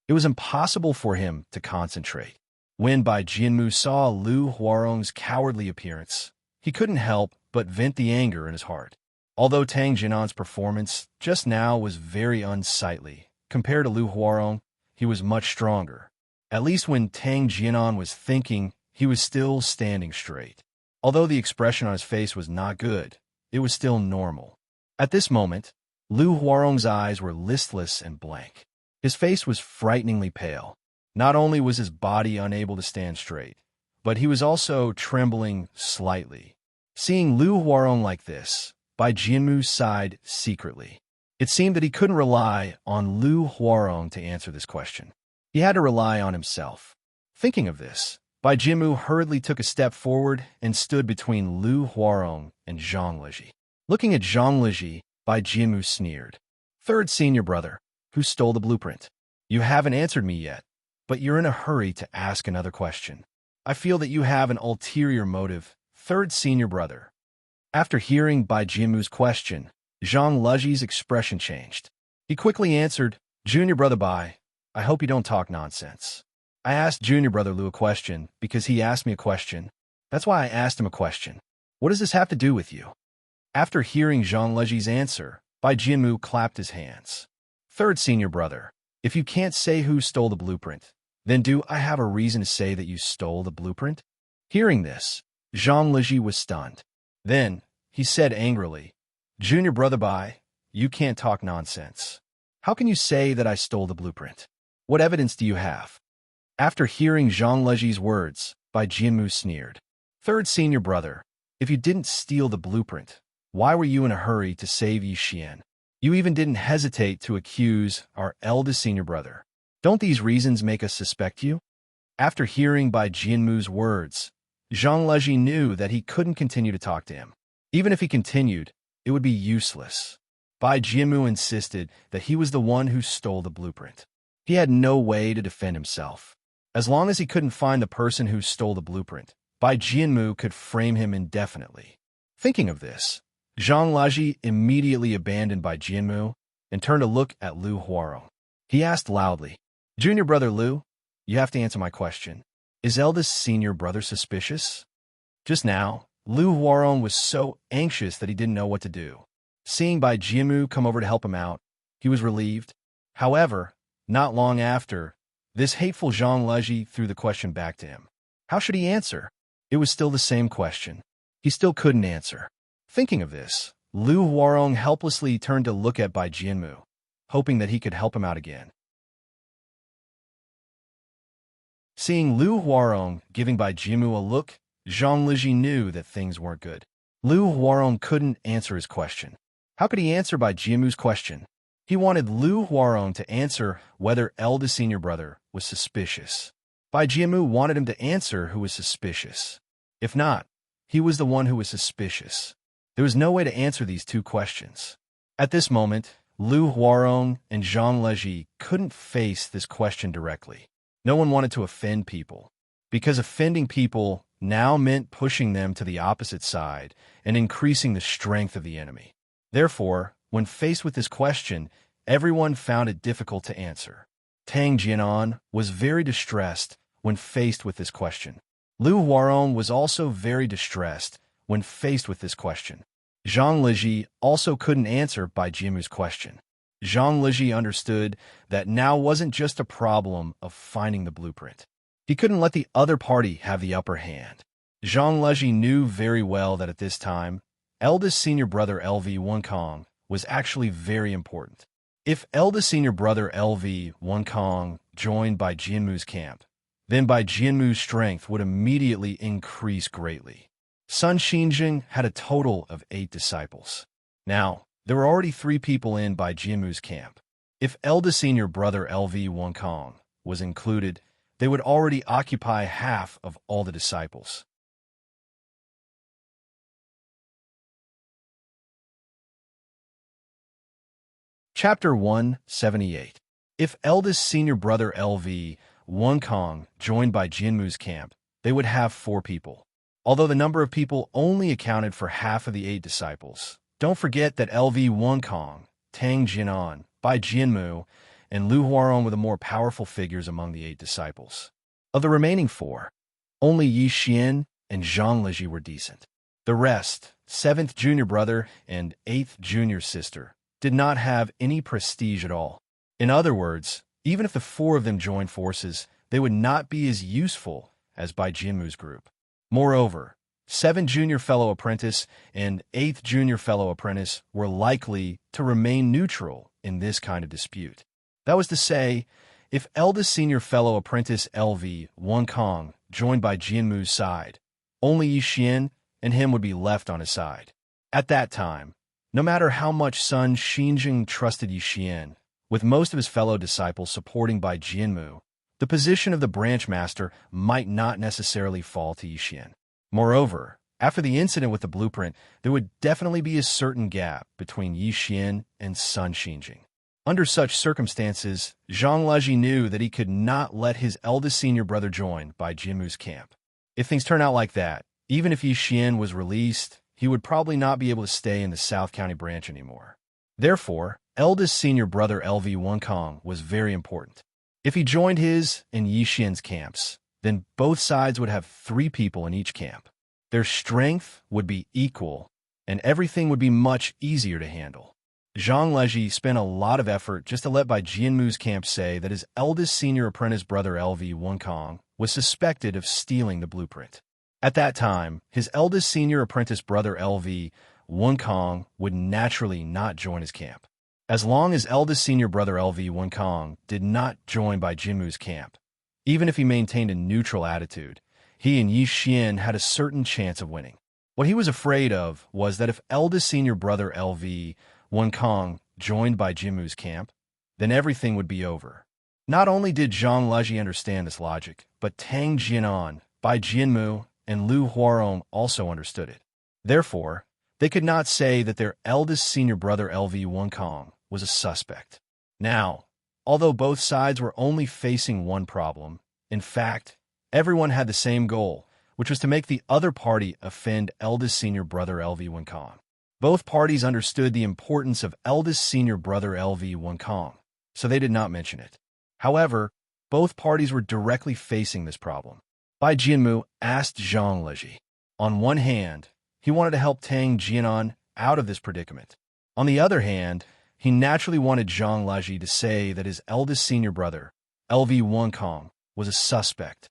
It was impossible for him to concentrate. When Bai Jianmu saw Lu Huarong's cowardly appearance, he couldn't help but vent the anger in his heart. Although Tang Jinan's performance just now was very unsightly, compared to Lu Huarong, he was much stronger. At least when Tang Jinan was thinking, he was still standing straight. Although the expression on his face was not good, it was still normal. At this moment, Lu Huarong's eyes were listless and blank. His face was frighteningly pale. Not only was his body unable to stand straight, but he was also trembling slightly. Seeing Lu Huarong like this, Bai Jianmu sighed secretly. It seemed that he couldn't rely on Lu Huarong to answer this question. He had to rely on himself. Thinking of this, Bai Jianmu hurriedly took a step forward and stood between Lu Huarong and Zhang Liji. Looking at Zhang Liji, Bai Jianmu sneered. "Third senior brother, who stole the blueprint? You haven't answered me yet, but you're in a hurry to ask another question. I feel that you have an ulterior motive, third senior brother." After hearing Bai Jianmu's question, Zhang Liji's expression changed. He quickly answered, "Junior brother Bai, I hope you don't talk nonsense. I asked junior brother Lu a question because he asked me a question. That's why I asked him a question. What does this have to do with you?" After hearing Zhang Liji's answer, Bai Jianmu clapped his hands. "Third senior brother, if you can't say who stole the blueprint, then do I have a reason to say that you stole the blueprint?" Hearing this, Zhang Liji was stunned. Then, he said angrily, "Junior brother Bai, you can't talk nonsense. How can you say that I stole the blueprint? What evidence do you have?" After hearing Zhang Liji's words, Bai Jianmu sneered. "Third senior brother, if you didn't steal the blueprint, why were you in a hurry to save Yi Xian? You even didn't hesitate to accuse our eldest senior brother. Don't these reasons make us suspect you?" After hearing Bai Jianmu's words, Zhang Liji knew that he couldn't continue to talk to him. Even if he continued, it would be useless. Bai Jianmu insisted that he was the one who stole the blueprint. He had no way to defend himself. As long as he couldn't find the person who stole the blueprint, Bai Jianmu could frame him indefinitely. Thinking of this, Zhang Liji immediately abandoned Bai Jianmu and turned to look at Lu Huarong. He asked loudly, "Junior brother Lu, you have to answer my question. Is eldest senior brother suspicious?" Just now, Lu Huarong was so anxious that he didn't know what to do. Seeing Bai Jianmu come over to help him out, he was relieved. However, not long after, this hateful Zhang Liji threw the question back to him. How should he answer? It was still the same question. He still couldn't answer. Thinking of this, Lu Huarong helplessly turned to look at Bai Jianmu, hoping that he could help him out again. Seeing Lu Huarong giving Bai Jianmu a look, Zhang Liji knew that things weren't good. Lu Huarong couldn't answer his question. How could he answer Bai Jianmu's question? He wanted Lu Huarong to answer whether eldest senior brother was suspicious. Bai Jianmu wanted him to answer who was suspicious. If not, he was the one who was suspicious. There was no way to answer these two questions. At this moment, Lu Huarong and Zhang Liji couldn't face this question directly. No one wanted to offend people, because offending people now meant pushing them to the opposite side and increasing the strength of the enemy. Therefore, when faced with this question, everyone found it difficult to answer. Tang Jinan was very distressed when faced with this question. Lu Huarong was also very distressed when faced with this question. Zhang Liji also couldn't answer Bai Jianmu's question. Zhang Liji understood that now wasn't just a problem of finding the blueprint. He couldn't let the other party have the upper hand. Zhang Liji knew very well that at this time, eldest senior brother LV Wonkong was actually very important. If eldest senior brother LV Wonkong joined Bai Jianmu's camp, then Bai Jianmu's strength would immediately increase greatly. Sun Xinjing had a total of 8 disciples. Now, there were already 3 people in by Jianmu's camp. If eldest senior brother LV Wonkong was included, they would already occupy half of all the disciples. Chapter 178. If eldest senior brother LV Wonkong joined by Jianmu's camp, they would have 4 people. Although the number of people only accounted for half of the 8 disciples, don't forget that LV Wonkong, Tang Jianan, Bai Jianmu, and Lu Huaron were the more powerful figures among the 8 disciples. Of the remaining 4, only Yi Xian and Zhang Liji were decent. The rest, 7th junior brother and 8th junior sister, did not have any prestige at all. In other words, even if the 4 of them joined forces, they would not be as useful as Bai Jianmu's group. Moreover, 7th junior fellow apprentice and 8th junior fellow apprentice were likely to remain neutral in this kind of dispute. That was to say, if eldest senior fellow apprentice LV Wonkong joined by Jianmu's side, only Yi Xian and him would be left on his side. At that time, no matter how much Sun Xinjing trusted Yi Xian, with most of his fellow disciples supporting Bai Jianmu, the position of the branch master might not necessarily fall to Yi Xian. Moreover, after the incident with the blueprint, there would definitely be a certain gap between Yi Xian and Sun Xinjing. Under such circumstances, Zhang Liji knew that he could not let his eldest senior brother join Bai Jianmu's camp. If things turn out like that, even if Yi Xian was released, he would probably not be able to stay in the South County branch anymore. Therefore, eldest senior brother LV Wonkong was very important. If he joined his and Yi Xian's camps, then both sides would have 3 people in each camp. Their strength would be equal, and everything would be much easier to handle. Zhang Liji spent a lot of effort just to let Bai Jianmu's camp say that his eldest senior apprentice brother LV Wonkong was suspected of stealing the blueprint. At that time, his eldest senior apprentice brother LV Wonkong would naturally not join his camp. As long as eldest senior brother LV Wonkong did not join Bai Jianmu's camp, even if he maintained a neutral attitude, he and Yi Xian had a certain chance of winning. What he was afraid of was that if eldest senior brother LV Wonkong joined Bai Jianmu's camp, then everything would be over. Not only did Zhang Liji understand this logic, but Tang Jianan, Bai Jianmu, and Lu Huaron also understood it. Therefore, they could not say that their eldest senior brother LV Wonkong was a suspect. Now, although both sides were only facing one problem, in fact, everyone had the same goal, which was to make the other party offend eldest senior brother LV Wonkong. Both parties understood the importance of eldest senior brother LV Wonkong, so they did not mention it. However, both parties were directly facing this problem. Bai Jianmu asked Zhang Liji. On one hand, he wanted to help Tang Jianan out of this predicament. On the other hand, he naturally wanted Zhang Liji to say that his eldest senior brother, LV Wonkong, was a suspect.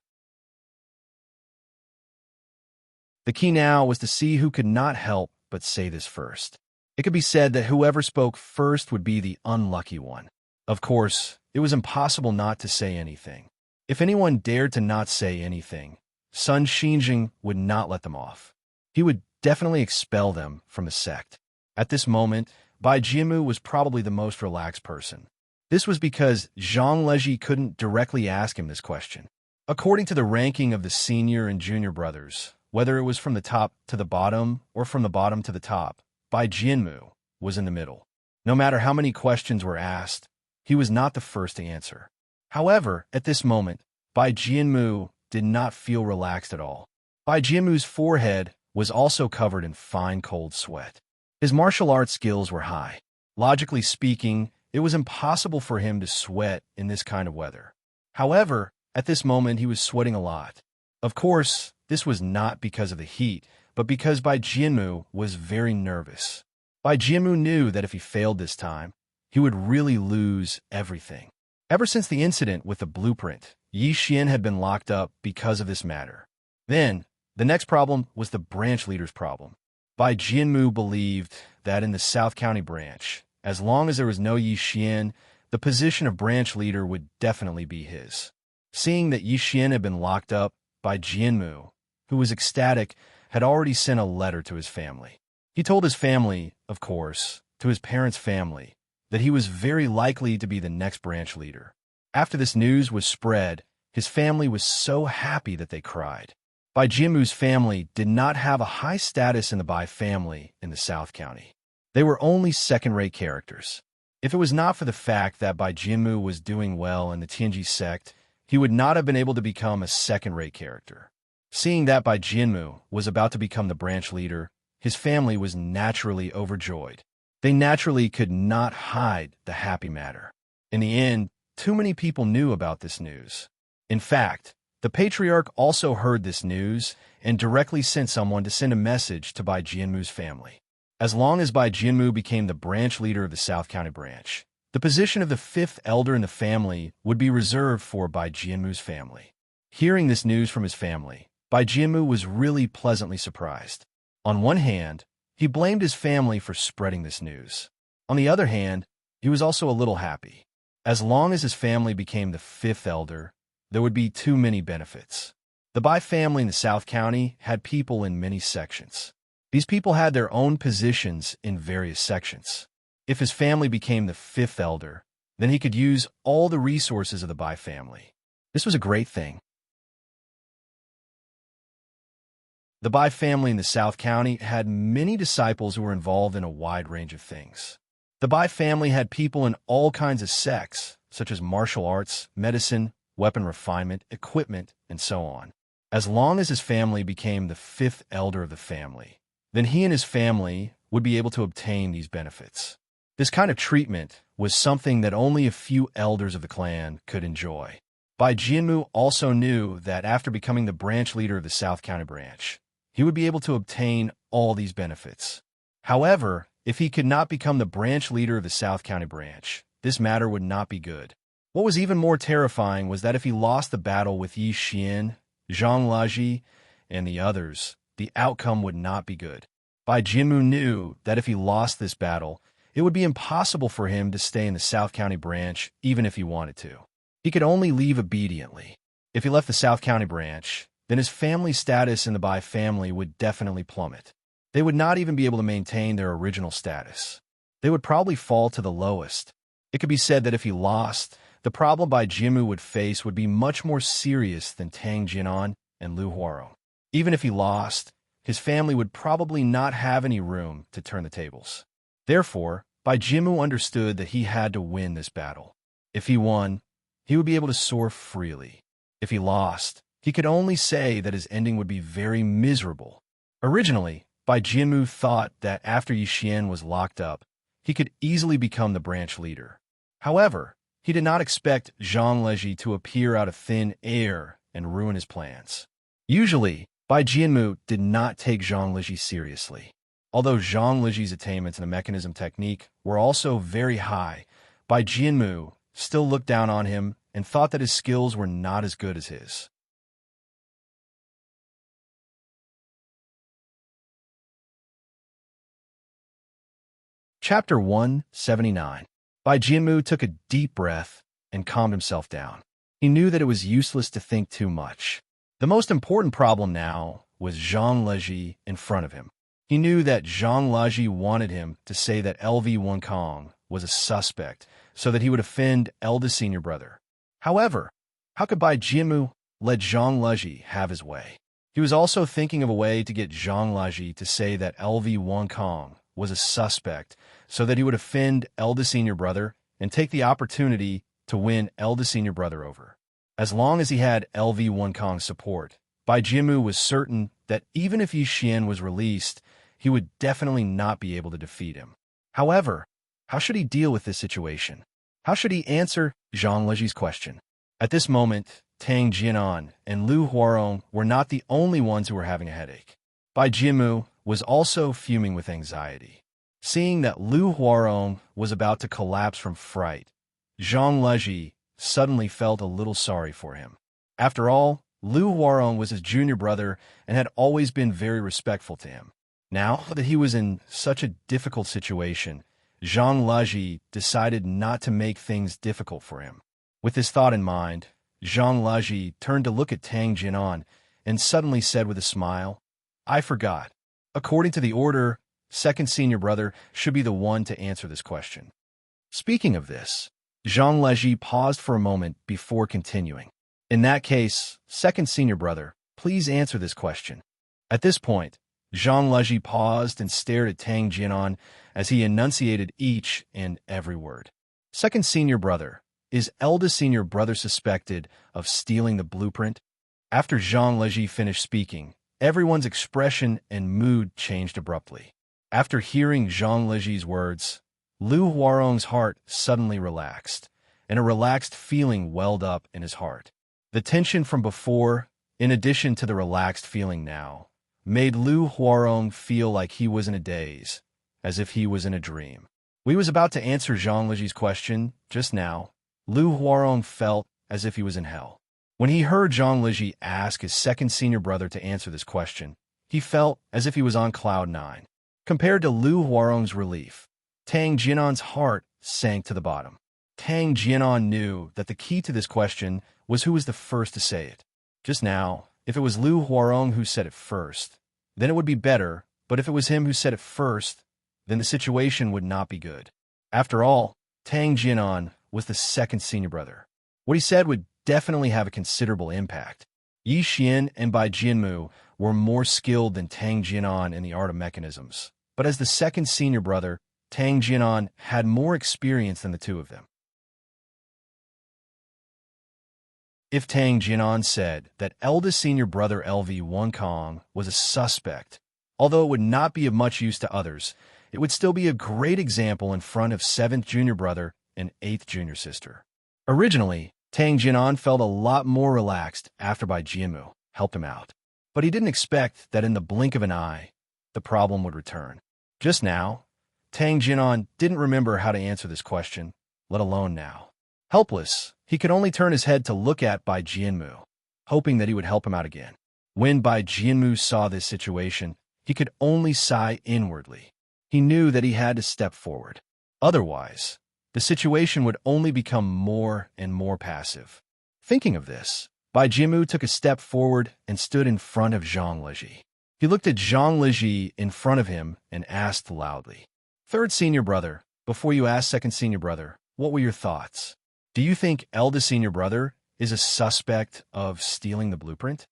The key now was to see who could not help but say this first. It could be said that whoever spoke first would be the unlucky one. Of course, it was impossible not to say anything. If anyone dared to not say anything, Sun Xinjing would not let them off. He would definitely expel them from the sect. At this moment, Bai Jianmu was probably the most relaxed person. This was because Zhang Liji couldn't directly ask him this question. According to the ranking of the senior and junior brothers, whether it was from the top to the bottom or from the bottom to the top, Bai Jianmu was in the middle. No matter how many questions were asked, he was not the first to answer. However, at this moment, Bai Jianmu did not feel relaxed at all. Bai Jianmu's forehead was also covered in fine cold sweat. His martial arts skills were high. Logically speaking, it was impossible for him to sweat in this kind of weather. However, at this moment he was sweating a lot. Of course, this was not because of the heat, but because Bai Jianmu was very nervous. Bai Jianmu knew that if he failed this time, he would really lose everything. Ever since the incident with the blueprint, Yi Xian had been locked up because of this matter. Then, the next problem was the branch leader's problem. Bai Jianmu believed that in the South County branch, as long as there was no Yi Xian, the position of branch leader would definitely be his. Seeing that Yi Xian had been locked up, Bai Jianmu, who was ecstatic, had already sent a letter to his family. He told his family, of course, to his parents' family, that he was very likely to be the next branch leader. After this news was spread, his family was so happy that they cried. Bai Jianmu's family did not have a high status in the Bai family in the South County. They were only second-rate characters. If it was not for the fact that Bai Jianmu was doing well in the Tianji sect, he would not have been able to become a second-rate character. Seeing that Bai Jianmu was about to become the branch leader, his family was naturally overjoyed. They naturally could not hide the happy matter. In the end, too many people knew about this news. In fact, the patriarch also heard this news and directly sent someone to send a message to Bai Jianmu's family. As long as Bai Jianmu became the branch leader of the South County branch, the position of the fifth elder in the family would be reserved for Bai Jianmu's family. Hearing this news from his family, Bai Jianmu was really pleasantly surprised. On one hand, he blamed his family for spreading this news. On the other hand, he was also a little happy. As long as his family became the fifth elder, there would be too many benefits. The Bai family in the South County had people in many sections. These people had their own positions in various sections. If his family became the fifth elder, then he could use all the resources of the Bai family. This was a great thing. The Bai family in the South County had many disciples who were involved in a wide range of things. The Bai family had people in all kinds of sects, such as martial arts, medicine, weapon refinement, equipment, and so on. As long as his family became the fifth elder of the family, then he and his family would be able to obtain these benefits. This kind of treatment was something that only a few elders of the clan could enjoy. Bai Jianmu also knew that after becoming the branch leader of the South County branch, he would be able to obtain all these benefits. However, if he could not become the branch leader of the South County branch, this matter would not be good. What was even more terrifying was that if he lost the battle with Yi Xian, Zhang Laji, and the others, the outcome would not be good. Bai Jianmu knew that if he lost this battle, it would be impossible for him to stay in the South County branch even if he wanted to. He could only leave obediently. If he left the South County branch, then his family status in the Bai family would definitely plummet. They would not even be able to maintain their original status. They would probably fall to the lowest. It could be said that if he lost, the problem Bai Jianmu would face would be much more serious than Tang Jinan and Lu Huarong. Even if he lost, his family would probably not have any room to turn the tables. Therefore, Bai Jianmu understood that he had to win this battle. If he won, he would be able to soar freely. If he lost, he could only say that his ending would be very miserable. Originally, Bai Jianmu thought that after Yi Xian was locked up, he could easily become the branch leader. However, he did not expect Zhang Leji to appear out of thin air and ruin his plans. Usually, Bai Jianmu did not take Zhang Leji seriously. Although Zhang Leji's attainments in the mechanism technique were also very high, Bai Jianmu still looked down on him and thought that his skills were not as good as his. Chapter 179. Bai Jianmu took a deep breath and calmed himself down. He knew that it was useless to think too much. The most important problem now was Zhang Leji in front of him. He knew that Zhang Leji wanted him to say that LV Wonkong was a suspect so that he would offend eldest senior brother. However, how could Bai Jianmu let Zhang Leji have his way? He was also thinking of a way to get Zhang Leji to say that LV Wonkong was a suspect so that he would offend eldest senior brother and take the opportunity to win eldest senior brother over. As long as he had LV Wonkong's support, Bai Jianmu was certain that even if Yi Xian was released, he would definitely not be able to defeat him. However, how should he deal with this situation? How should he answer Zhang Leji's question? At this moment, Tang Jinan and Lu Huarong were not the only ones who were having a headache. Bai Jianmu was also fuming with anxiety. Seeing that Lu Huarong was about to collapse from fright, Zhang Leji suddenly felt a little sorry for him. After all, Lu Huarong was his junior brother and had always been very respectful to him. Now that he was in such a difficult situation, Zhang Leji decided not to make things difficult for him. With this thought in mind, Zhang Leji turned to look at Tang Jinan and suddenly said with a smile, I forgot. According to the order, second senior brother should be the one to answer this question. Speaking of this, Zhang Leji paused for a moment before continuing. In that case, second senior brother, please answer this question. At this point, Zhang Leji paused and stared at Tang Jianan as he enunciated each and every word. Second senior brother, is eldest senior brother suspected of stealing the blueprint? After Zhang Leji finished speaking, everyone's expression and mood changed abruptly. After hearing Zhang Leji's words, Lu Huarong's heart suddenly relaxed, and a relaxed feeling welled up in his heart. The tension from before, in addition to the relaxed feeling now, made Lu Huarong feel like he was in a daze, as if he was in a dream. When he was about to answer Zhang Leji's question just now, Lu Huarong felt as if he was in hell. When he heard Zhang Leji ask his second senior brother to answer this question, he felt as if he was on cloud nine. Compared to Lu Huarong's relief, Tang Jianan's heart sank to the bottom. Tang Jianan knew that the key to this question was who was the first to say it. Just now, if it was Lu Huarong who said it first, then it would be better, but if it was him who said it first, then the situation would not be good. After all, Tang Jianan was the second senior brother. What he said would definitely have a considerable impact. Yi Xian and Bai Jianmu were more skilled than Tang Jianan in the art of mechanisms, but as the second senior brother, Tang Jianan had more experience than the two of them. If Tang Jianan said that eldest senior brother LV Wonkong was a suspect, although it would not be of much use to others, it would still be a great example in front of 7th junior brother and 8th junior sister. Originally, Tang Jianan felt a lot more relaxed after Bai Jianmu helped him out, but he didn't expect that in the blink of an eye, the problem would return. Just now, Tang Jianan didn't remember how to answer this question, let alone now. Helpless, he could only turn his head to look at Bai Jianmu, hoping that he would help him out again. When Bai Jianmu saw this situation, he could only sigh inwardly. He knew that he had to step forward. Otherwise, the situation would only become more and more passive. Thinking of this, Bai Jianmu took a step forward and stood in front of Zhang Leji. He looked at Zhang Leji in front of him and asked loudly, "Third senior brother, before you ask second senior brother, what were your thoughts? Do you think eldest senior brother is a suspect of stealing the blueprint?"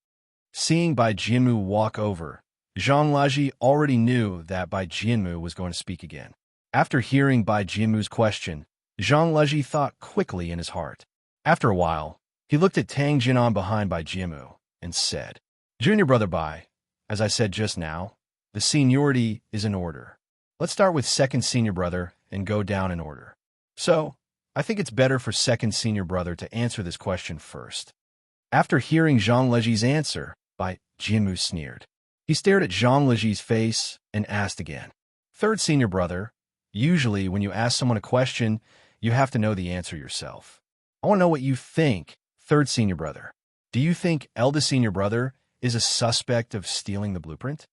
Seeing Bai Jianmu walk over, Zhang Leji already knew that Bai Jianmu was going to speak again. After hearing Bai Jianmu's question, Zhang Leji thought quickly in his heart. After a while, he looked at Tang Jianan behind Bai Jianmu and said, "Junior brother Bai, as I said just now, the seniority is in order. Let's start with second senior brother and go down in order. So, I think it's better for second senior brother to answer this question first." After hearing Zhang Leji's answer, Bai Jianmu sneered. He stared at Zhang Leji's face and asked again, "Third senior brother, usually when you ask someone a question, you have to know the answer yourself. I want to know what you think, third senior brother. Do you think eldest senior brother is a suspect of stealing the blueprint?"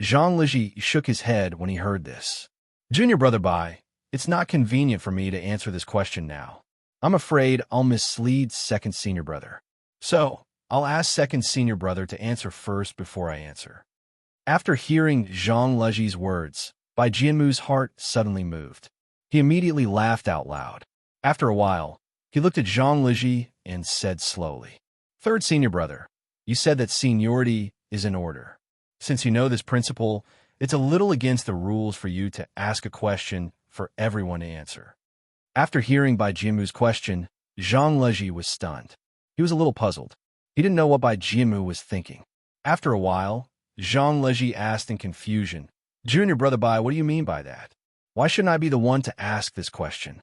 Zhang Leji shook his head when he heard this. "Junior brother Bai, it's not convenient for me to answer this question now. I'm afraid I'll mislead second senior brother. So, I'll ask second senior brother to answer first before I answer." After hearing Zhang Leji's words, Bai Jianmu's heart suddenly moved. He immediately laughed out loud. After a while, he looked at Zhang Leji and said slowly, "Third senior brother, you said that seniority is in order. Since you know this principle, it's a little against the rules for you to ask a question for everyone to answer." After hearing Bai Jianmu's question, Zhang Leji was stunned. He was a little puzzled. He didn't know what Bai Jianmu was thinking. After a while, Zhang Leji asked in confusion, "Junior brother Bai, what do you mean by that? Why shouldn't I be the one to ask this question?"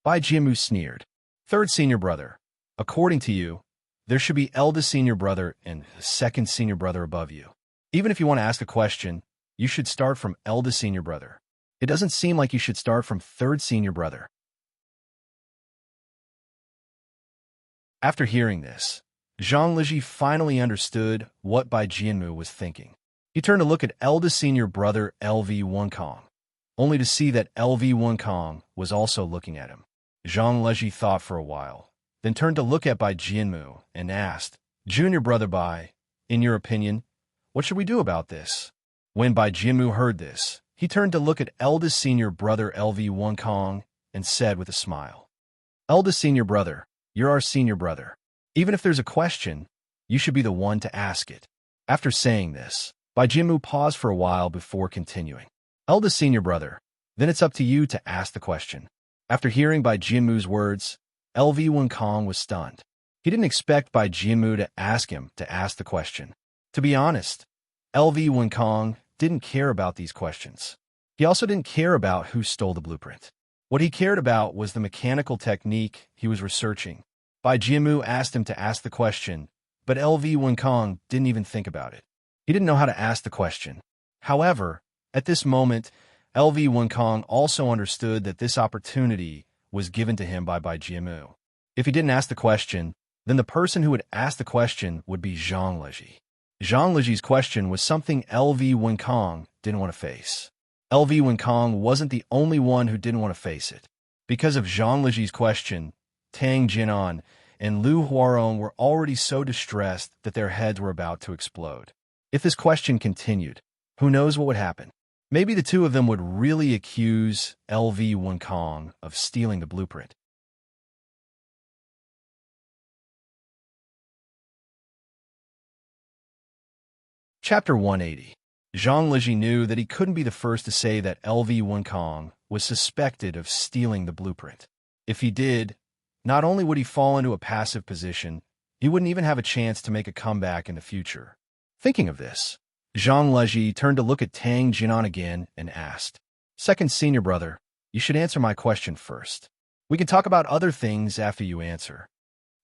Bai Jianmu sneered. "Third senior brother, according to you, there should be eldest senior brother and second senior brother above you. Even if you want to ask a question, you should start from eldest senior brother. It doesn't seem like you should start from third senior brother." After hearing this, Zhang Leji finally understood what Bai Jianmu was thinking. He turned to look at eldest senior brother LV Wonkong, only to see that LV Wonkong was also looking at him. Zhang Leji thought for a while, then turned to look at Bai Jianmu and asked, "Junior brother Bai, in your opinion, What should we do about this? When Bai Jianmu heard this, he turned to look at eldest senior brother LV Kong and said with a smile, "Eldest senior brother, you're our senior brother. Even if there's a question, you should be the one to ask it." After saying this, Bai Jianmu paused for a while before continuing. "Eldest senior brother, then it's up to you to ask the question." After hearing Bai Jianmu's words, LV Kong was stunned. He didn't expect Bai Jianmu to ask him to ask the question. To be honest, LV Kong didn't care about these questions. He also didn't care about who stole the blueprint. What he cared about was the mechanical technique he was researching. Bai Jianmu asked him to ask the question, but LV Kong didn't even think about it. He didn't know how to ask the question. However, at this moment, LV Kong also understood that this opportunity was given to him by Bai Jianmu. If he didn't ask the question, then the person who would ask the question would be Zhang Leji. Zhang Leji's question was something LV Kong didn't want to face. LV Kong wasn't the only one who didn't want to face it. Because of Zhang Leji's question, Tang Jinan and Lu Huarong were already so distressed that their heads were about to explode. If this question continued, who knows what would happen? Maybe the two of them would really accuse LV Kong of stealing the blueprint. Chapter 180. Zhang Leji knew that he couldn't be the first to say that LV Kong was suspected of stealing the blueprint. If he did, not only would he fall into a passive position, he wouldn't even have a chance to make a comeback in the future. Thinking of this, Zhang Leji turned to look at Tang Jinan again and asked, "Second senior brother, you should answer my question first. We can talk about other things after you answer."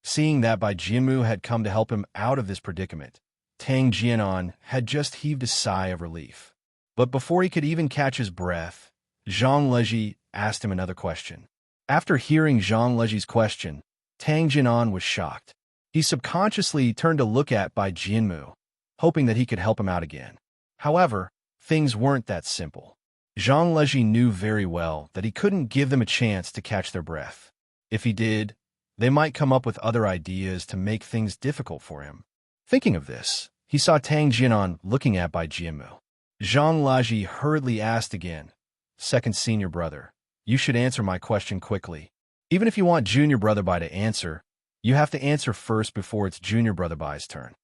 Seeing that Bai Jianmu had come to help him out of this predicament, Tang Jianan had just heaved a sigh of relief. But before he could even catch his breath, Zhang Leji asked him another question. After hearing Zhang Leji's question, Tang Jianan was shocked. He subconsciously turned to look at Bai Jianmu, hoping that he could help him out again. However, things weren't that simple. Zhang Leji knew very well that he couldn't give them a chance to catch their breath. If he did, they might come up with other ideas to make things difficult for him. Thinking of this, he saw Tang Jinan looking at Bai Jianmu. Zhang Leji hurriedly asked again, "Second senior brother, you should answer my question quickly. Even if you want junior brother Bai to answer, you have to answer first before it's junior brother Bai's turn."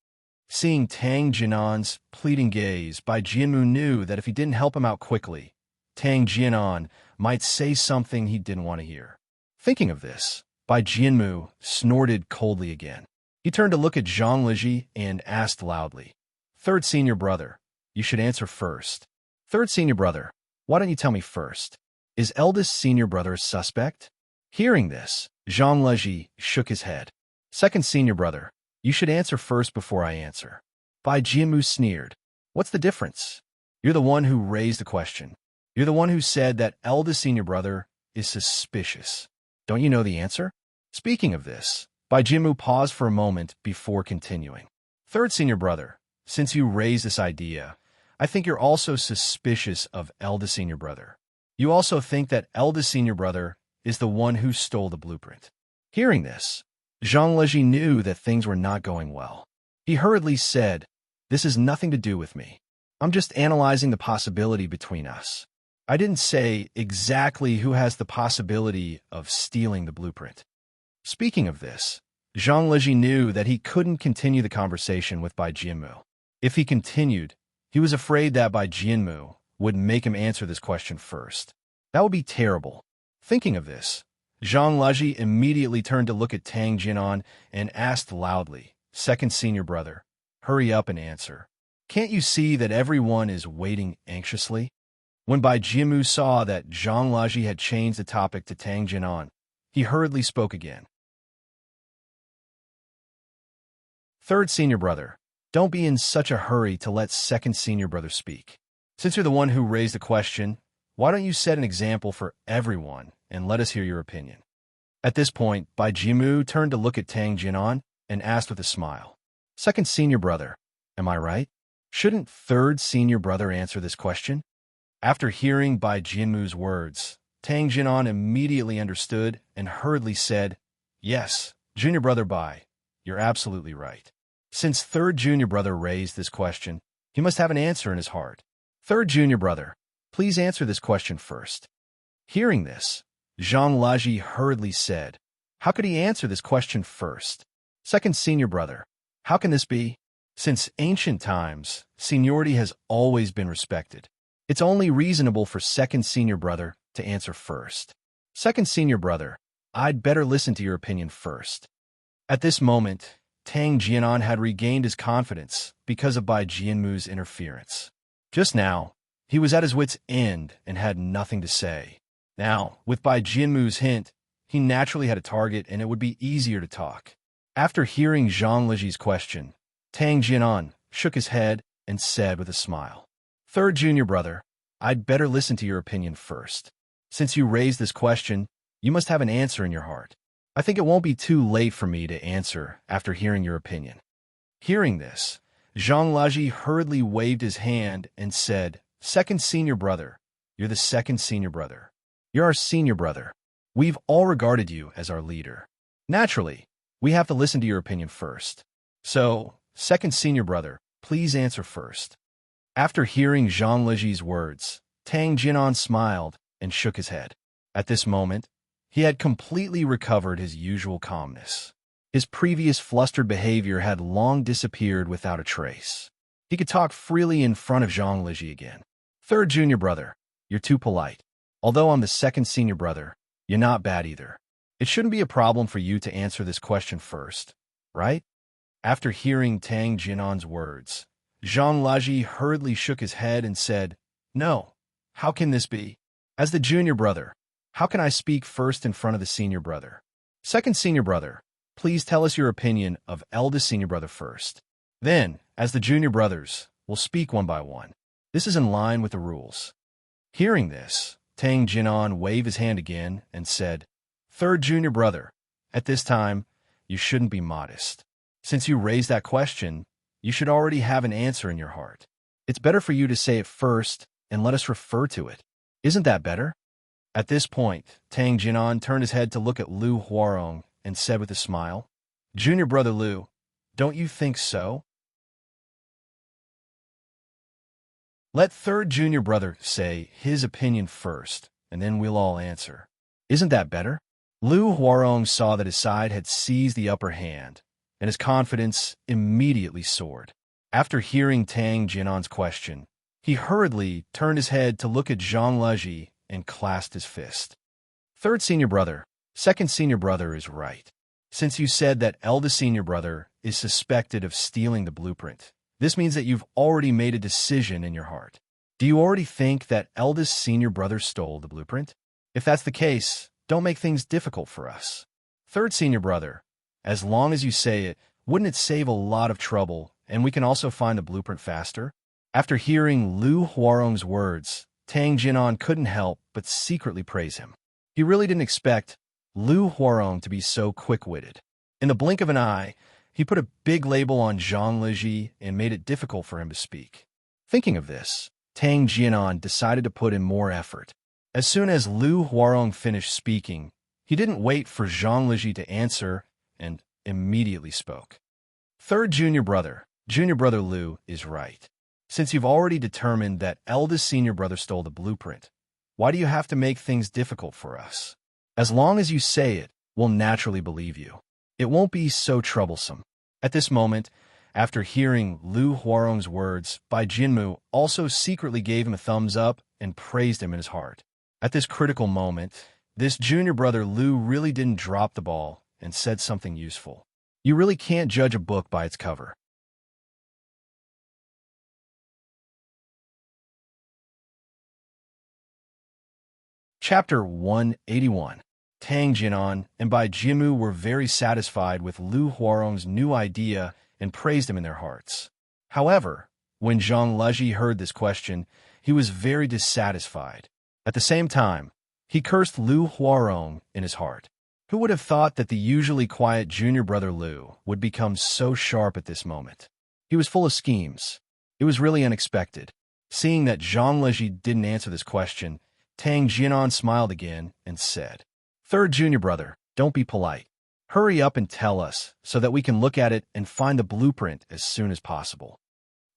Seeing Tang Jinan's pleading gaze, Bai Jianmu knew that if he didn't help him out quickly, Tang Jinan might say something he didn't want to hear. Thinking of this, Bai Jianmu snorted coldly again. He turned to look at Zhang Leji and asked loudly, "Third senior brother, you should answer first." "Third senior brother, why don't you tell me first? Is eldest senior brother a suspect?" Hearing this, Zhang Leji shook his head. "Second senior brother, you should answer first before I answer." Bai Jianmu sneered. "What's the difference? You're the one who raised the question. You're the one who said that eldest senior brother is suspicious. Don't you know the answer?" Speaking of this, Bai Jianmu paused for a moment before continuing. "Third senior brother, since you raised this idea, I think you're also suspicious of eldest senior brother. You also think that eldest senior brother is the one who stole the blueprint." Hearing this, Zhang Leji knew that things were not going well. He hurriedly said, "This has nothing to do with me. I'm just analyzing the possibility between us. I didn't say exactly who has the possibility of stealing the blueprint." Speaking of this, Zhang Leji knew that he couldn't continue the conversation with Bai Jianmu. If he continued, he was afraid that Bai Jianmu would make him answer this question first. That would be terrible. Thinking of this, Zhang Leji immediately turned to look at Tang Jinan and asked loudly, "Second senior brother, hurry up and answer. Can't you see that everyone is waiting anxiously?" When Bai Jianmu saw that Zhang Leji had changed the topic to Tang Jinan, he hurriedly spoke again. "Third senior brother, don't be in such a hurry to let second senior brother speak. Since you're the one who raised the question, why don't you set an example for everyone and let us hear your opinion?" At this point, Bai Jianmu turned to look at Tang Jinan and asked with a smile, "Second senior brother, am I right? Shouldn't third senior brother answer this question?" After hearing Bai Jianmu's words, Tang Jinan immediately understood and hurriedly said, "Yes, junior brother Bai, you're absolutely right." Since third junior brother raised this question, He must have an answer in his heart. Third junior brother, please answer this question first. Hearing this, Zhang Laji hurriedly said, how could he answer this question first? Second senior brother, how can this be? Since ancient times, seniority has always been respected. It's only reasonable for second senior brother to answer first. Second senior brother, I'd better listen to your opinion first. At this moment, Tang Jianan had regained his confidence because of Bai Jianmu's interference. Just now, he was at his wit's end and had nothing to say. Now, with Bai Jianmu's hint, he naturally had a target and it would be easier to talk. After hearing Zhang Liji's question, Tang Jianan shook his head and said with a smile, Third junior brother, I'd better listen to your opinion first. Since you raised this question, you must have an answer in your heart. I think it won't be too late for me to answer after hearing your opinion. Hearing this, Zhang Laji hurriedly waved his hand and said, Second senior brother, you're the second senior brother. You're our senior brother. We've all regarded you as our leader. Naturally, we have to listen to your opinion first. So, second senior brother, please answer first. After hearing Zhang Liji's words, Tang Jianan smiled and shook his head. At this moment, he had completely recovered his usual calmness. His previous flustered behavior had long disappeared without a trace. He could talk freely in front of Zhang Liji again. Third junior brother, you're too polite. Although I'm the second senior brother, you're not bad either. It shouldn't be a problem for you to answer this question first, right? After hearing Tang Jianan's words, Zhang Laji hurriedly shook his head and said, No, how can this be? As the junior brother, how can I speak first in front of the senior brother? Second senior brother, please tell us your opinion of eldest senior brother first. Then, as the junior brothers, we'll speak one by one. This is in line with the rules. Hearing this, Tang Jianan waved his hand again and said, Third junior brother, at this time, you shouldn't be modest. Since you raised that question, you should already have an answer in your heart. It's better for you to say it first and let us refer to it. Isn't that better? At this point, Tang Jianan turned his head to look at Lu Huarong and said with a smile, Junior brother Lu, don't you think so? Let third junior brother say his opinion first, and then we'll all answer. Isn't that better? Lu Huarong saw that his side had seized the upper hand, and his confidence immediately soared. After hearing Tang Jianan's question, he hurriedly turned his head to look at Zhang Liji and clasped his fist. Third senior brother, second senior brother is right. Since you said that eldest senior brother is suspected of stealing the blueprint, this means that you've already made a decision in your heart. Do you already think that eldest senior brother stole the blueprint? If that's the case, don't make things difficult for us. Third senior brother, as long as you say it, wouldn't it save a lot of trouble, and we can also find the blueprint faster? After hearing Lu Huarong's words, Tang Jianan couldn't help but secretly praise him. He really didn't expect Lu Huarong to be so quick-witted. In the blink of an eye, he put a big label on Zhang Liji and made it difficult for him to speak. Thinking of this, Tang Jianan decided to put in more effort. As soon as Lu Huarong finished speaking, he didn't wait for Zhang Liji to answer and immediately spoke. Third junior brother Lu, is right. Since you've already determined that eldest senior brother stole the blueprint, why do you have to make things difficult for us? As long as you say it, we'll naturally believe you. It won't be so troublesome. At this moment, after hearing Lu Huarong's words, Bai Jianmu also secretly gave him a thumbs up and praised him in his heart. At this critical moment, this junior brother Lu really didn't drop the ball and said something useful. You really can't judge a book by its cover. Chapter 181. Tang Jianan and Bai Jianmu were very satisfied with Lu Huarong's new idea and praised him in their hearts. However, when Zhang Liji heard this question, he was very dissatisfied. At the same time, he cursed Lu Huarong in his heart. Who would have thought that the usually quiet junior brother Lu would become so sharp at this moment? He was full of schemes. It was really unexpected. Seeing that Zhang Liji didn't answer this question, Tang Jianan smiled again and said, Third junior brother, don't be polite. Hurry up and tell us so that we can look at it and find the blueprint as soon as possible.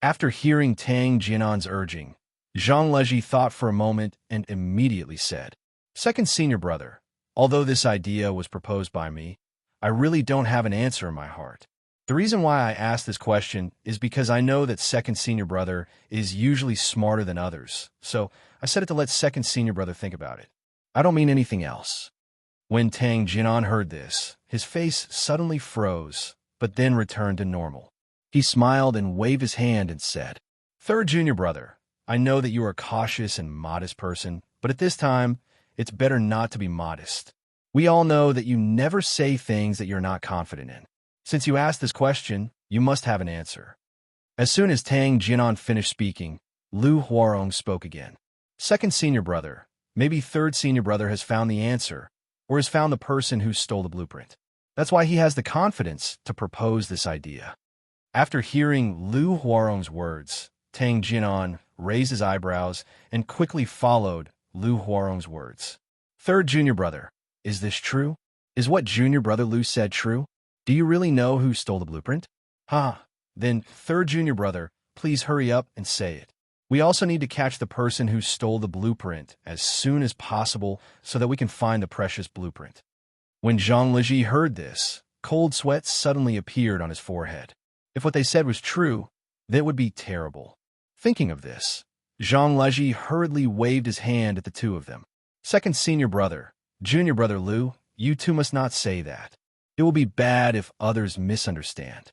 After hearing Tang Jianan's urging, Zhang Leji thought for a moment and immediately said, "Second senior brother, although this idea was proposed by me, I really don't have an answer in my heart. The reason why I asked this question is because I know that second senior brother is usually smarter than others, so I said it to let second senior brother think about it. I don't mean anything else." When Tang Jinan heard this, his face suddenly froze, but then returned to normal. He smiled and waved his hand and said, "Third junior brother, I know that you are a cautious and modest person, but at this time, it's better not to be modest. We all know that you never say things that you're not confident in. Since you asked this question, you must have an answer." As soon as Tang Jinan finished speaking, Lu Huarong spoke again. "Second senior brother, maybe third senior brother has found the answer, or has found the person who stole the blueprint. That's why he has the confidence to propose this idea." After hearing Lu Huarong's words, Tang Jinan raised his eyebrows and quickly followed Lu Huarong's words. "Third junior brother, is this true? Is what junior brother Lu said true? Do you really know who stole the blueprint? Then, third junior brother, please hurry up and say it. We also need to catch the person who stole the blueprint as soon as possible so that we can find the precious blueprint." When Zhang Leji heard this, cold sweat suddenly appeared on his forehead. If what they said was true, that would be terrible. Thinking of this, Zhang Leji hurriedly waved his hand at the two of them. "Second senior brother, junior brother Lu, you two must not say that. It will be bad if others misunderstand."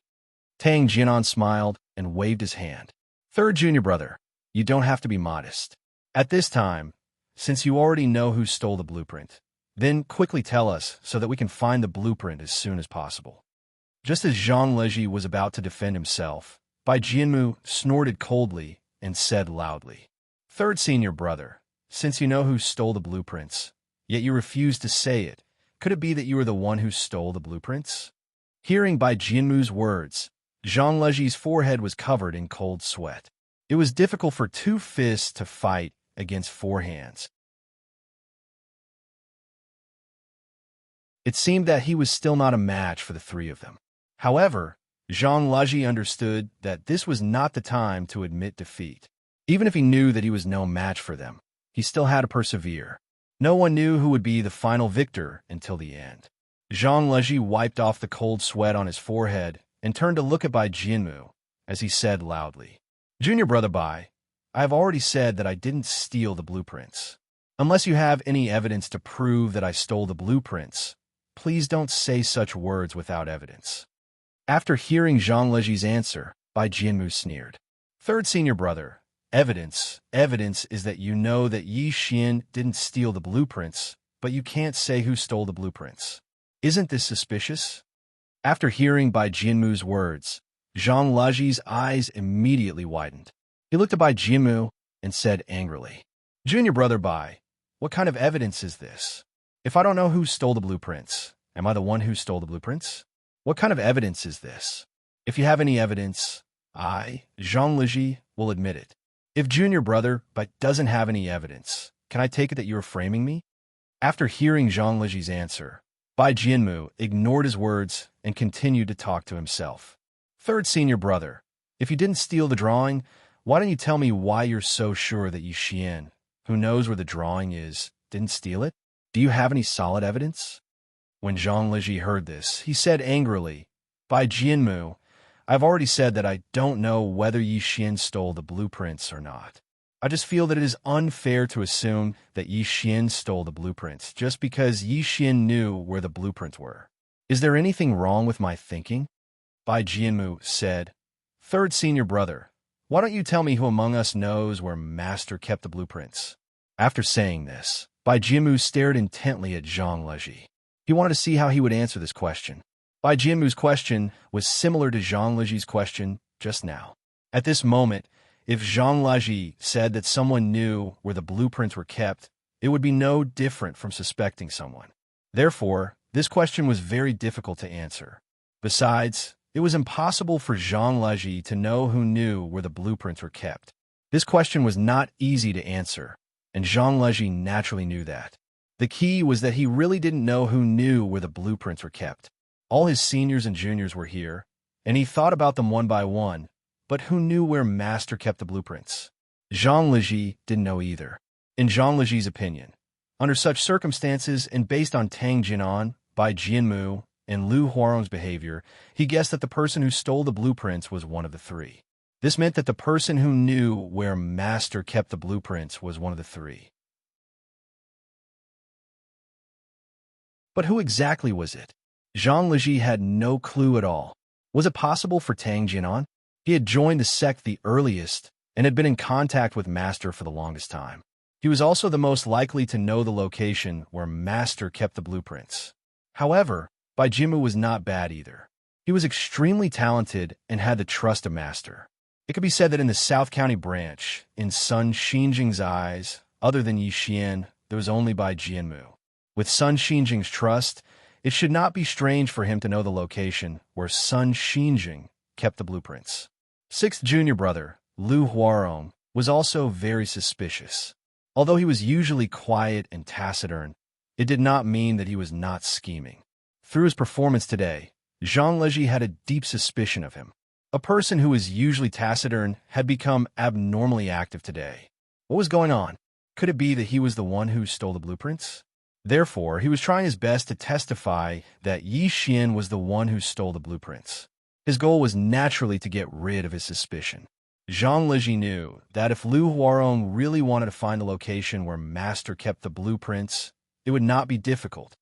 Tang Jinan smiled and waved his hand. "Third junior brother, you don't have to be modest. At this time, since you already know who stole the blueprint, then quickly tell us so that we can find the blueprint as soon as possible." Just as Zhang Leji was about to defend himself, Bai Jianmu snorted coldly and said loudly, "Third senior brother, since you know who stole the blueprints, yet you refuse to say it, could it be that you are the one who stole the blueprints?" Hearing Bai Jianmu's words, Zhang Leji's forehead was covered in cold sweat. It was difficult for two fists to fight against four hands. It seemed that he was still not a match for the three of them. However, Zhang Leji understood that this was not the time to admit defeat. Even if he knew that he was no match for them, he still had to persevere. No one knew who would be the final victor until the end. Zhang Leji wiped off the cold sweat on his forehead and turned to look at Bai Jianmu as he said loudly, "Junior brother Bai, I have already said that I didn't steal the blueprints. Unless you have any evidence to prove that I stole the blueprints, please don't say such words without evidence." After hearing Zhang Leji's answer, Bai Jianmu sneered. "Third senior brother, evidence is that you know that Yi Xian didn't steal the blueprints, but you can't say who stole the blueprints. Isn't this suspicious?" After hearing Bai Jianmu's words, Zhang Leji's eyes immediately widened. He looked at Bai Jianmu and said angrily, "Junior brother Bai, what kind of evidence is this? If I don't know who stole the blueprints, am I the one who stole the blueprints? What kind of evidence is this? If you have any evidence, I, Zhang Leji, will admit it. If junior brother but doesn't have any evidence, can I take it that you are framing me?" After hearing Zhang Leji's answer, Bai Jianmu ignored his words and continued to talk to himself. "Third senior brother, if you didn't steal the drawing, why don't you tell me why you're so sure that Yi Xian, who knows where the drawing is, didn't steal it? Do you have any solid evidence?" When Zhang Leji heard this, he said angrily, "Bai Jianmu, I've already said that I don't know whether Yi Xian stole the blueprints or not. I just feel that it is unfair to assume that Yi Xian stole the blueprints just because Yi Xian knew where the blueprints were. Is there anything wrong with my thinking?" Bai Jianmu said, "Third senior brother, why don't you tell me who among us knows where Master kept the blueprints?" After saying this, Bai Jianmu stared intently at Zhang Leji. He wanted to see how he would answer this question. Bai Jianmu's question was similar to Zhang Leji's question just now. At this moment, if Zhang Leji said that someone knew where the blueprints were kept, it would be no different from suspecting someone. Therefore, this question was very difficult to answer. Besides, it was impossible for Zhang Leji to know who knew where the blueprints were kept. This question was not easy to answer, and Zhang Leji naturally knew that. The key was that he really didn't know who knew where the blueprints were kept. All his seniors and juniors were here, and he thought about them one by one, but who knew where Master kept the blueprints? Zhang Liji didn't know either. In Zhang Liji's opinion, under such circumstances and based on Tang Jinan, Bai Jianmu, and Lu Huarong's behavior, he guessed that the person who stole the blueprints was one of the three. This meant that the person who knew where Master kept the blueprints was one of the three. But who exactly was it? Zhang Liji had no clue at all. Was it possible for Tang Jinan? He had joined the sect the earliest and had been in contact with Master for the longest time. He was also the most likely to know the location where Master kept the blueprints. However, Bai Jianmu was not bad either. He was extremely talented and had the trust of Master. It could be said that in the South County branch, in Sun Xinjing's eyes, other than Yi Xian, there was only Bai Jianmu. With Sun Xinjing's trust, it should not be strange for him to know the location where Sun Xinjing kept the blueprints. Sixth junior brother, Lu Huarong, was also very suspicious. Although he was usually quiet and taciturn, it did not mean that he was not scheming. Through his performance today, Zhang Liji had a deep suspicion of him. A person who was usually taciturn had become abnormally active today. What was going on? Could it be that he was the one who stole the blueprints? Therefore, he was trying his best to testify that Yi Xian was the one who stole the blueprints. His goal was naturally to get rid of his suspicion. Zhang Liji knew that if Lu Huarong really wanted to find the location where Master kept the blueprints, it would not be difficult.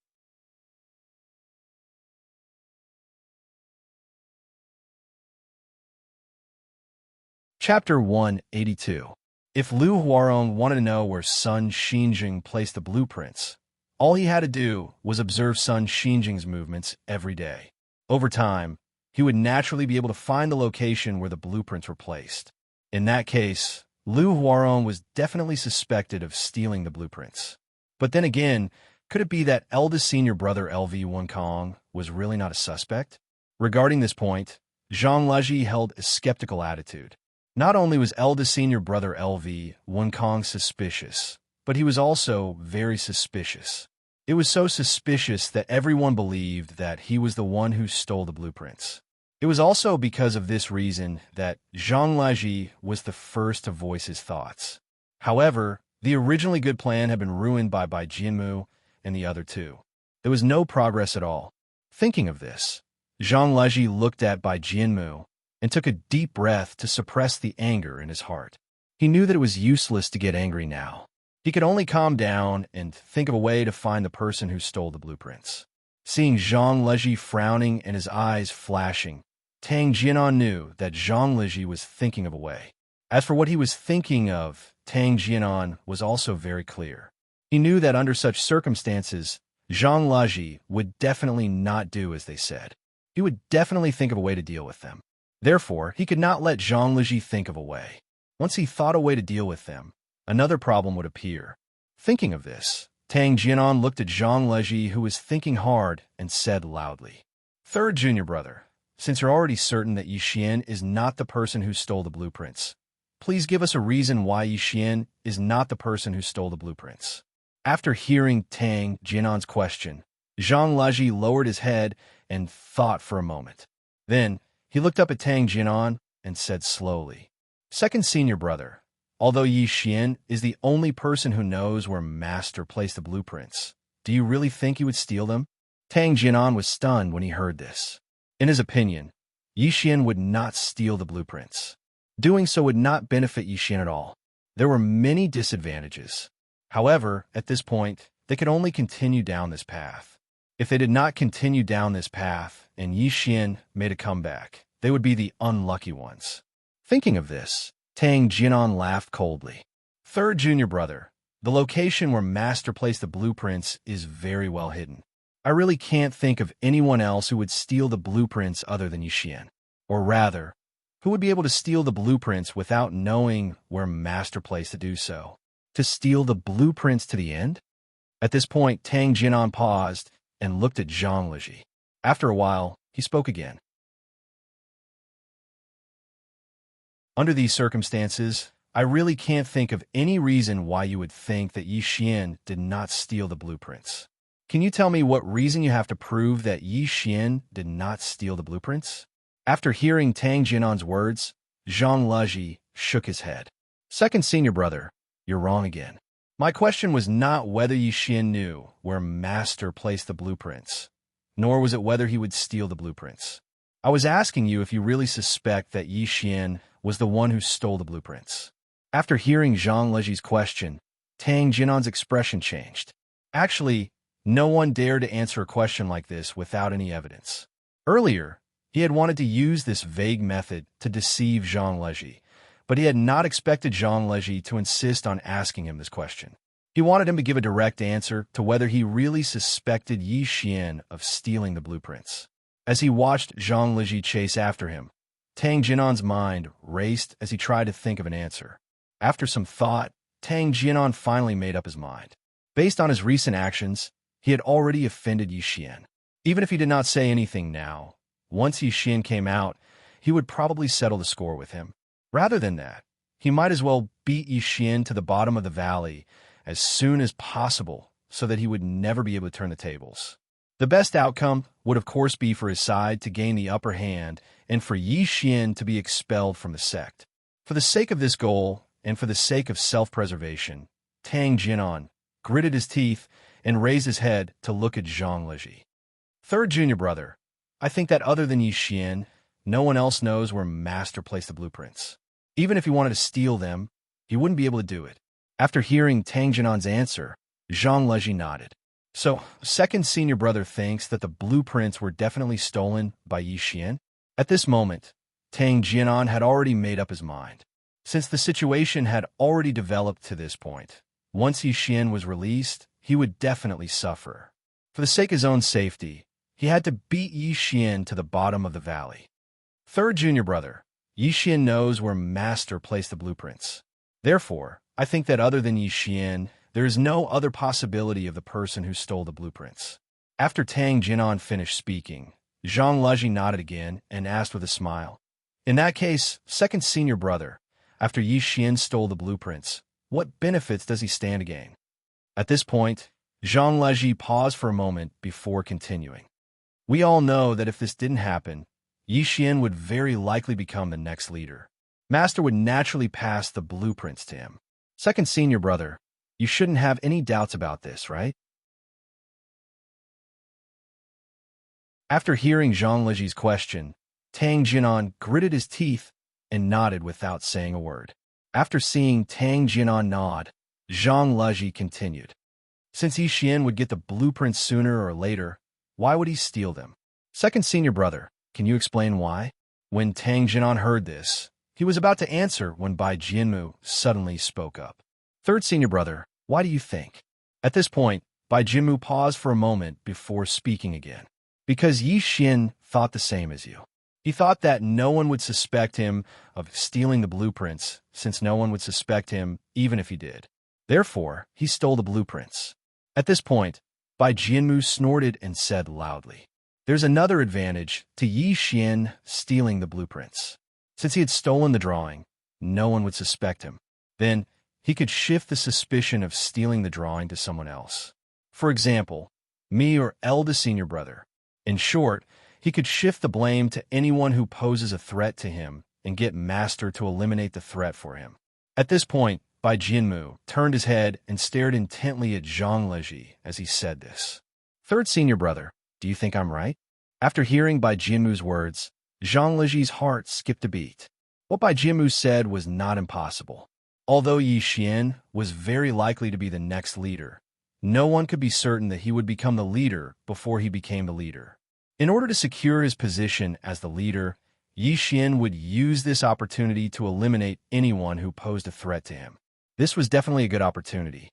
Chapter 182. If Lu Huarong wanted to know where Sun Xinjing placed the blueprints, all he had to do was observe Sun Xinjing's movements every day. Over time, he would naturally be able to find the location where the blueprints were placed. In that case, Lu Huarong was definitely suspected of stealing the blueprints. But then again, could it be that eldest senior brother LV Wenkong was really not a suspect? Regarding this point, Zhang Liji held a skeptical attitude. Not only was eldest senior brother LV Wenkong suspicious, but he was also very suspicious. It was so suspicious that everyone believed that he was the one who stole the blueprints. It was also because of this reason that Zhang Liji was the first to voice his thoughts. However, the originally good plan had been ruined by Bai Jianmu and the other two. There was no progress at all. Thinking of this, Zhang Liji looked at Bai Jianmu and took a deep breath to suppress the anger in his heart. He knew that it was useless to get angry now. He could only calm down and think of a way to find the person who stole the blueprints. Seeing Zhang Liji frowning and his eyes flashing, Tang Jinan knew that Zhang Liji was thinking of a way. As for what he was thinking of, Tang Jinan was also very clear. He knew that under such circumstances, Zhang Liji would definitely not do as they said. He would definitely think of a way to deal with them. Therefore, he could not let Zhang Liji think of a way. Once he thought a way to deal with them, another problem would appear. Thinking of this, Tang Jinan looked at Zhang Liji, who was thinking hard, and said loudly, "Third junior brother, since you're already certain that Yi Xian is not the person who stole the blueprints, please give us a reason why Yi Xian is not the person who stole the blueprints." After hearing Tang Jinan's question, Zhang Liji lowered his head and thought for a moment. Then, he looked up at Tang Jinan and said slowly, "Second senior brother, although Yi Xian is the only person who knows where Master placed the blueprints, do you really think he would steal them?" Tang Jinan was stunned when he heard this. In his opinion, Yi Xian would not steal the blueprints. Doing so would not benefit Yi Xian at all. There were many disadvantages. However, at this point, they could only continue down this path. If they did not continue down this path and Yi Xian made a comeback, they would be the unlucky ones. Thinking of this, Tang Jinan laughed coldly. "Third junior brother, the location where Master placed the blueprints is very well hidden. I really can't think of anyone else who would steal the blueprints other than Yi Xian. Or rather, who would be able to steal the blueprints without knowing where Master placed to do so? To steal the blueprints to the end?" At this point, Tang Jinan paused and looked at Zhang Liji. After a while, he spoke again. "Under these circumstances, I really can't think of any reason why you would think that Yi Xian did not steal the blueprints. Can you tell me what reason you have to prove that Yi Xian did not steal the blueprints?" After hearing Tang Jinan's words, Zhang Leji shook his head. Second senior brother, you're wrong again. My question was not whether Yi Xian knew where Master placed the blueprints, nor was it whether he would steal the blueprints. I was asking you if you really suspect that Yi Xian was the one who stole the blueprints. After hearing Zhang Leji's question, Tang Jinan's expression changed. Actually, no one dared to answer a question like this without any evidence. Earlier, he had wanted to use this vague method to deceive Zhang Leji, but he had not expected Zhang Leji to insist on asking him this question. He wanted him to give a direct answer to whether he really suspected Yi Xian of stealing the blueprints. As he watched Zhang Leji chase after him, Tang Jinan's mind raced as he tried to think of an answer. After some thought, Tang Jinan finally made up his mind. Based on his recent actions, he had already offended Yi Xian. Even if he did not say anything now, once Yi Xian came out, he would probably settle the score with him. Rather than that, he might as well beat Yi Xian to the bottom of the valley as soon as possible so that he would never be able to turn the tables. The best outcome would of course be for his side to gain the upper hand and for Yi Xian to be expelled from the sect. For the sake of this goal and for the sake of self-preservation, Tang Jinan gritted his teeth and raised his head to look at Zhang Leji. Third junior brother, I think that other than Yi Xian, no one else knows where Master placed the blueprints. Even if he wanted to steal them, he wouldn't be able to do it. After hearing Tang Jinan's answer, Zhang Leji nodded. So, second senior brother thinks that the blueprints were definitely stolen by Yi Xian? At this moment, Tang Jinan had already made up his mind. Since the situation had already developed to this point, once Yi Xian was released, he would definitely suffer. For the sake of his own safety, he had to beat Yi Xian to the bottom of the valley. Third junior brother, Yi Xian knows where Master placed the blueprints. Therefore, I think that other than Yi Xian, there is no other possibility of the person who stole the blueprints. After Tang Jinan finished speaking, Zhang Leji nodded again and asked with a smile. In that case, second senior brother, after Yi Xian stole the blueprints, what benefits does he stand to gain? At this point, Zhang Leji paused for a moment before continuing. We all know that if this didn't happen, Yi Xian would very likely become the next leader. Master would naturally pass the blueprints to him. Second senior brother, you shouldn't have any doubts about this, right? After hearing Zhang Leji's question, Tang Jinan gritted his teeth and nodded without saying a word. After seeing Tang Jinan nod, Zhang Leji continued. Since Yi Xian would get the blueprints sooner or later, why would he steal them? Second senior brother, can you explain why? When Tang Jinan heard this, he was about to answer when Bai Jianmu suddenly spoke up. Third senior brother, why do you think? At this point, Bai Jianmu paused for a moment before speaking again. Because Yi Xian thought the same as you. He thought that no one would suspect him of stealing the blueprints, since no one would suspect him even if he did. Therefore, he stole the blueprints. At this point, Bai Jianmu snorted and said loudly, there's another advantage to Yi Xian stealing the blueprints. Since he had stolen the drawing, no one would suspect him. Then, he could shift the suspicion of stealing the drawing to someone else. For example, me or eldest senior brother. In short, he could shift the blame to anyone who poses a threat to him and get Master to eliminate the threat for him. At this point, Bai Jianmu turned his head and stared intently at Zhang Leji as he said this. Third senior brother, do you think I'm right? After hearing Bai Jianmu's words, Zhang Leji's heart skipped a beat. What Bai Jianmu said was not impossible. Although Yi Xian was very likely to be the next leader, no one could be certain that he would become the leader before he became the leader. In order to secure his position as the leader, Yi Xian would use this opportunity to eliminate anyone who posed a threat to him. This was definitely a good opportunity.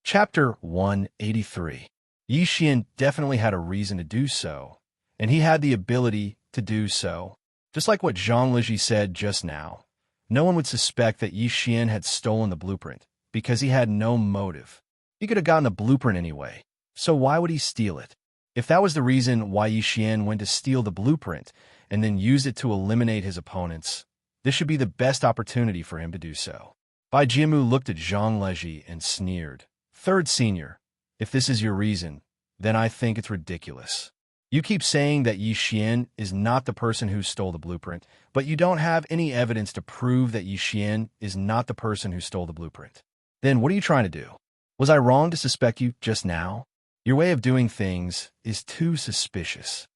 Chapter 183. Yi Xian definitely had a reason to do so, and he had the ability to do so. Just like what Zhang Leji said just now, no one would suspect that Yi Xian had stolen the blueprint, because he had no motive. He could have gotten the blueprint anyway, so why would he steal it? If that was the reason why Yi Xian went to steal the blueprint and then use it to eliminate his opponents, this should be the best opportunity for him to do so. Bai Jianmu looked at Zhang Leji and sneered. Third senior, if this is your reason, then I think it's ridiculous. You keep saying that Yi Xian is not the person who stole the blueprint, but you don't have any evidence to prove that Yi Xian is not the person who stole the blueprint. Then what are you trying to do? Was I wrong to suspect you just now? Your way of doing things is too suspicious.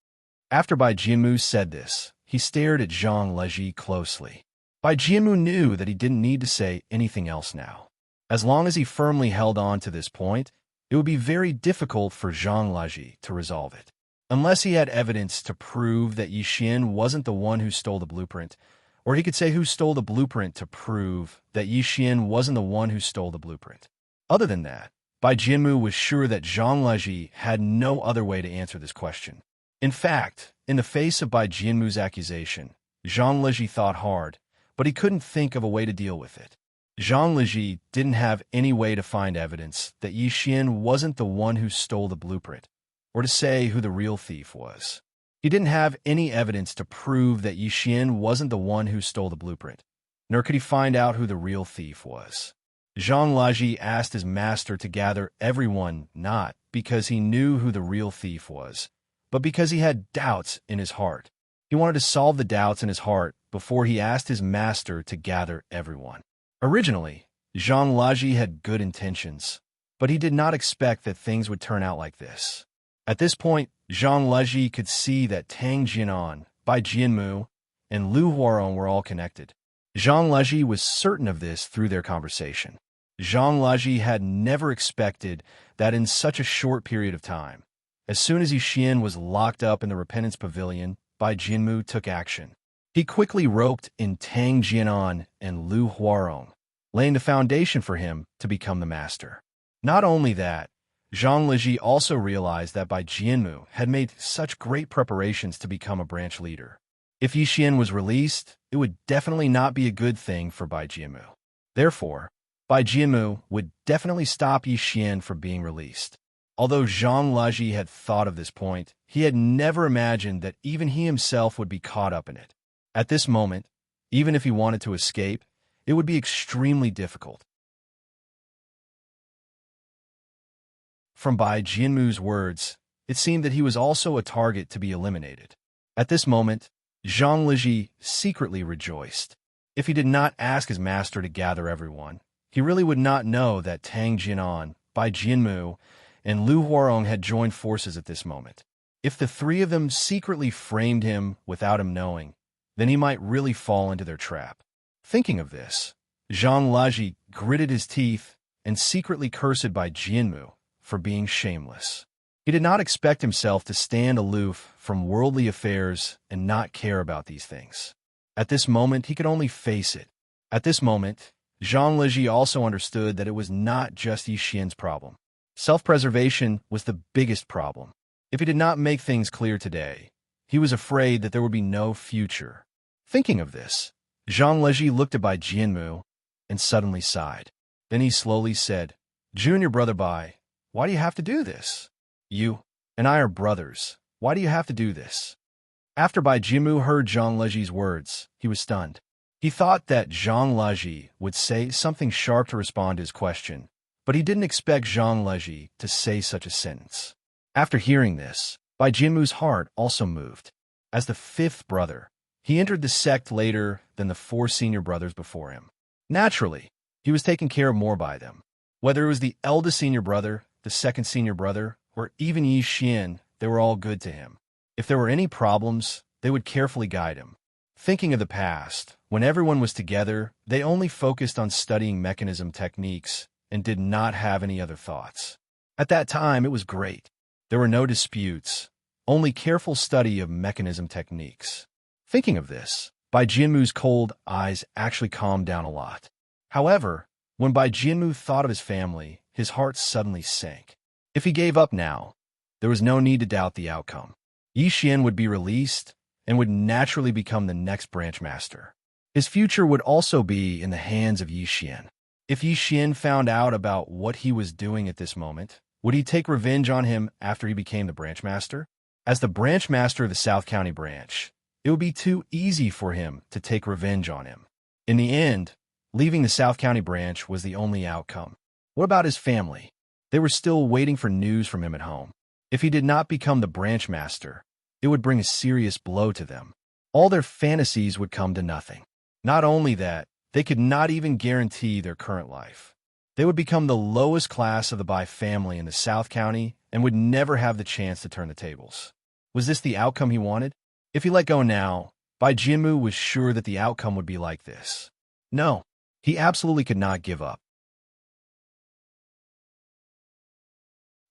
After Bai Jianmu said this, he stared at Zhang Leji closely. Bai Jianmu knew that he didn't need to say anything else now. As long as he firmly held on to this point, it would be very difficult for Zhang Leji to resolve it. Unless he had evidence to prove that Yi Xian wasn't the one who stole the blueprint, or he could say who stole the blueprint to prove that Yi Xian wasn't the one who stole the blueprint. Other than that, Bai Jianmu was sure that Zhang Leji had no other way to answer this question. In fact, in the face of Bai Jianmu's accusation, Zhang Leji thought hard, but he couldn't think of a way to deal with it. Zhang Leji didn't have any way to find evidence that Yi Xian wasn't the one who stole the blueprint, or to say who the real thief was. He didn't have any evidence to prove that Yi Xian wasn't the one who stole the blueprint, nor could he find out who the real thief was. Zhang Leji asked his master to gather everyone not because he knew who the real thief was, but because he had doubts in his heart. He wanted to solve the doubts in his heart before he asked his master to gather everyone. Originally, Zhang Leji had good intentions, but he did not expect that things would turn out like this. At this point, Zhang Leji could see that Tang Jianan, Bai Jianmu, and Lu Huarong were all connected. Zhang Leji was certain of this through their conversation. Zhang Leji had never expected that in such a short period of time. As soon as Yi Xian was locked up in the Repentance Pavilion, Bai Jianmu took action. He quickly roped in Tang Jianan and Lu Huarong, laying the foundation for him to become the master. Not only that, Zhang Leji also realized that Bai Jianmu had made such great preparations to become a branch leader. If Yi Xian was released, it would definitely not be a good thing for Bai Jianmu. Therefore, Bai Jianmu would definitely stop Yi Xian from being released. Although Zhang Leji had thought of this point, he had never imagined that even he himself would be caught up in it. At this moment, even if he wanted to escape, it would be extremely difficult. From Bai Jianmu's words, it seemed that he was also a target to be eliminated. At this moment, Zhang Leji secretly rejoiced. If he did not ask his master to gather everyone, he really would not know that Tang Jianan, Bai Jianmu, and Lu Huarong had joined forces at this moment. If the three of them secretly framed him without him knowing, then he might really fall into their trap. Thinking of this, Zhang Leji gritted his teeth and secretly cursed Bai Jianmu for being shameless. He did not expect himself to stand aloof from worldly affairs and not care about these things. At this moment, he could only face it. At this moment, Zhang Leji also understood that it was not just Yi Xian's problem. Self-preservation was the biggest problem. If he did not make things clear today, he was afraid that there would be no future. Thinking of this, Zhang Leji looked at Bai Jianmu and suddenly sighed. Then he slowly said, "Junior brother Bai, why do you have to do this? You and I are brothers. Why do you have to do this?" After Bai Jianmu heard Zhang Leji's words, he was stunned. He thought that Zhang Leji would say something sharp to respond to his question, but he didn't expect Zhang Leji to say such a sentence. After hearing this, Bai Jianmu's heart also moved. As the fifth brother, he entered the sect later than the four senior brothers before him. Naturally, he was taken care of more by them. Whether it was the eldest senior brother, the second senior brother, or even Yi Xian, they were all good to him. If there were any problems, they would carefully guide him. Thinking of the past, when everyone was together, they only focused on studying mechanism techniques and did not have any other thoughts. At that time, it was great. There were no disputes, only careful study of mechanism techniques. Thinking of this, Bai Jianmu's cold eyes actually calmed down a lot. However, when Bai Jianmu thought of his family, his heart suddenly sank. If he gave up now, there was no need to doubt the outcome. Yi Xian would be released and would naturally become the next branch master. His future would also be in the hands of Yi Xian. If Yi Xian found out about what he was doing at this moment, would he take revenge on him after he became the branch master? As the branch master of the South County branch, it would be too easy for him to take revenge on him. In the end, leaving the South County branch was the only outcome. What about his family? They were still waiting for news from him at home. If he did not become the branch master, it would bring a serious blow to them. All their fantasies would come to nothing. Not only that, they could not even guarantee their current life. They would become the lowest class of the Bai family in the South County and would never have the chance to turn the tables. Was this the outcome he wanted? If he let go now, Bai Jianmu was sure that the outcome would be like this. No, he absolutely could not give up.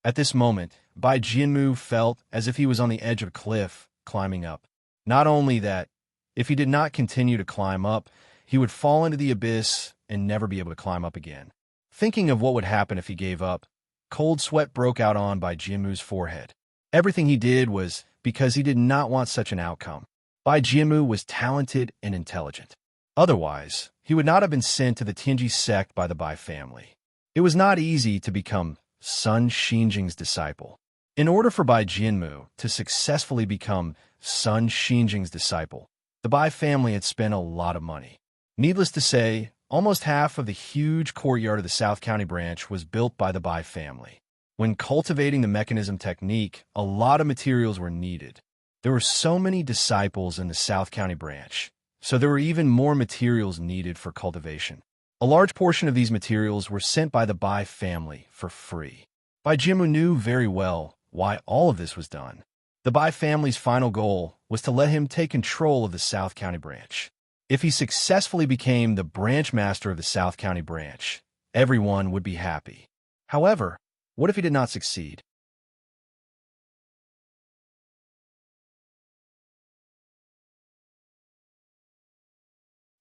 At this moment, Bai Jianmu felt as if he was on the edge of a cliff, climbing up. Not only that, if he did not continue to climb up, he would fall into the abyss and never be able to climb up again. Thinking of what would happen if he gave up, cold sweat broke out on Bai Jianmu's forehead. Everything he did was because he did not want such an outcome. Bai Jianmu was talented and intelligent. Otherwise, he would not have been sent to the Tianji sect by the Bai family. It was not easy to become Sun Xinjing's disciple. In order for Bai Jianmu to successfully become Sun Xinjing's disciple, the Bai family had spent a lot of money. Needless to say, almost half of the huge courtyard of the South County branch was built by the Bai family. When cultivating the mechanism technique, a lot of materials were needed. There were so many disciples in the South County branch, so there were even more materials needed for cultivation. A large portion of these materials were sent by the Bai family for free. Bai Jianmu knew very well why all of this was done. The Bai family's final goal was to let him take control of the South County branch. If he successfully became the branch master of the South County branch, everyone would be happy. However, what if he did not succeed?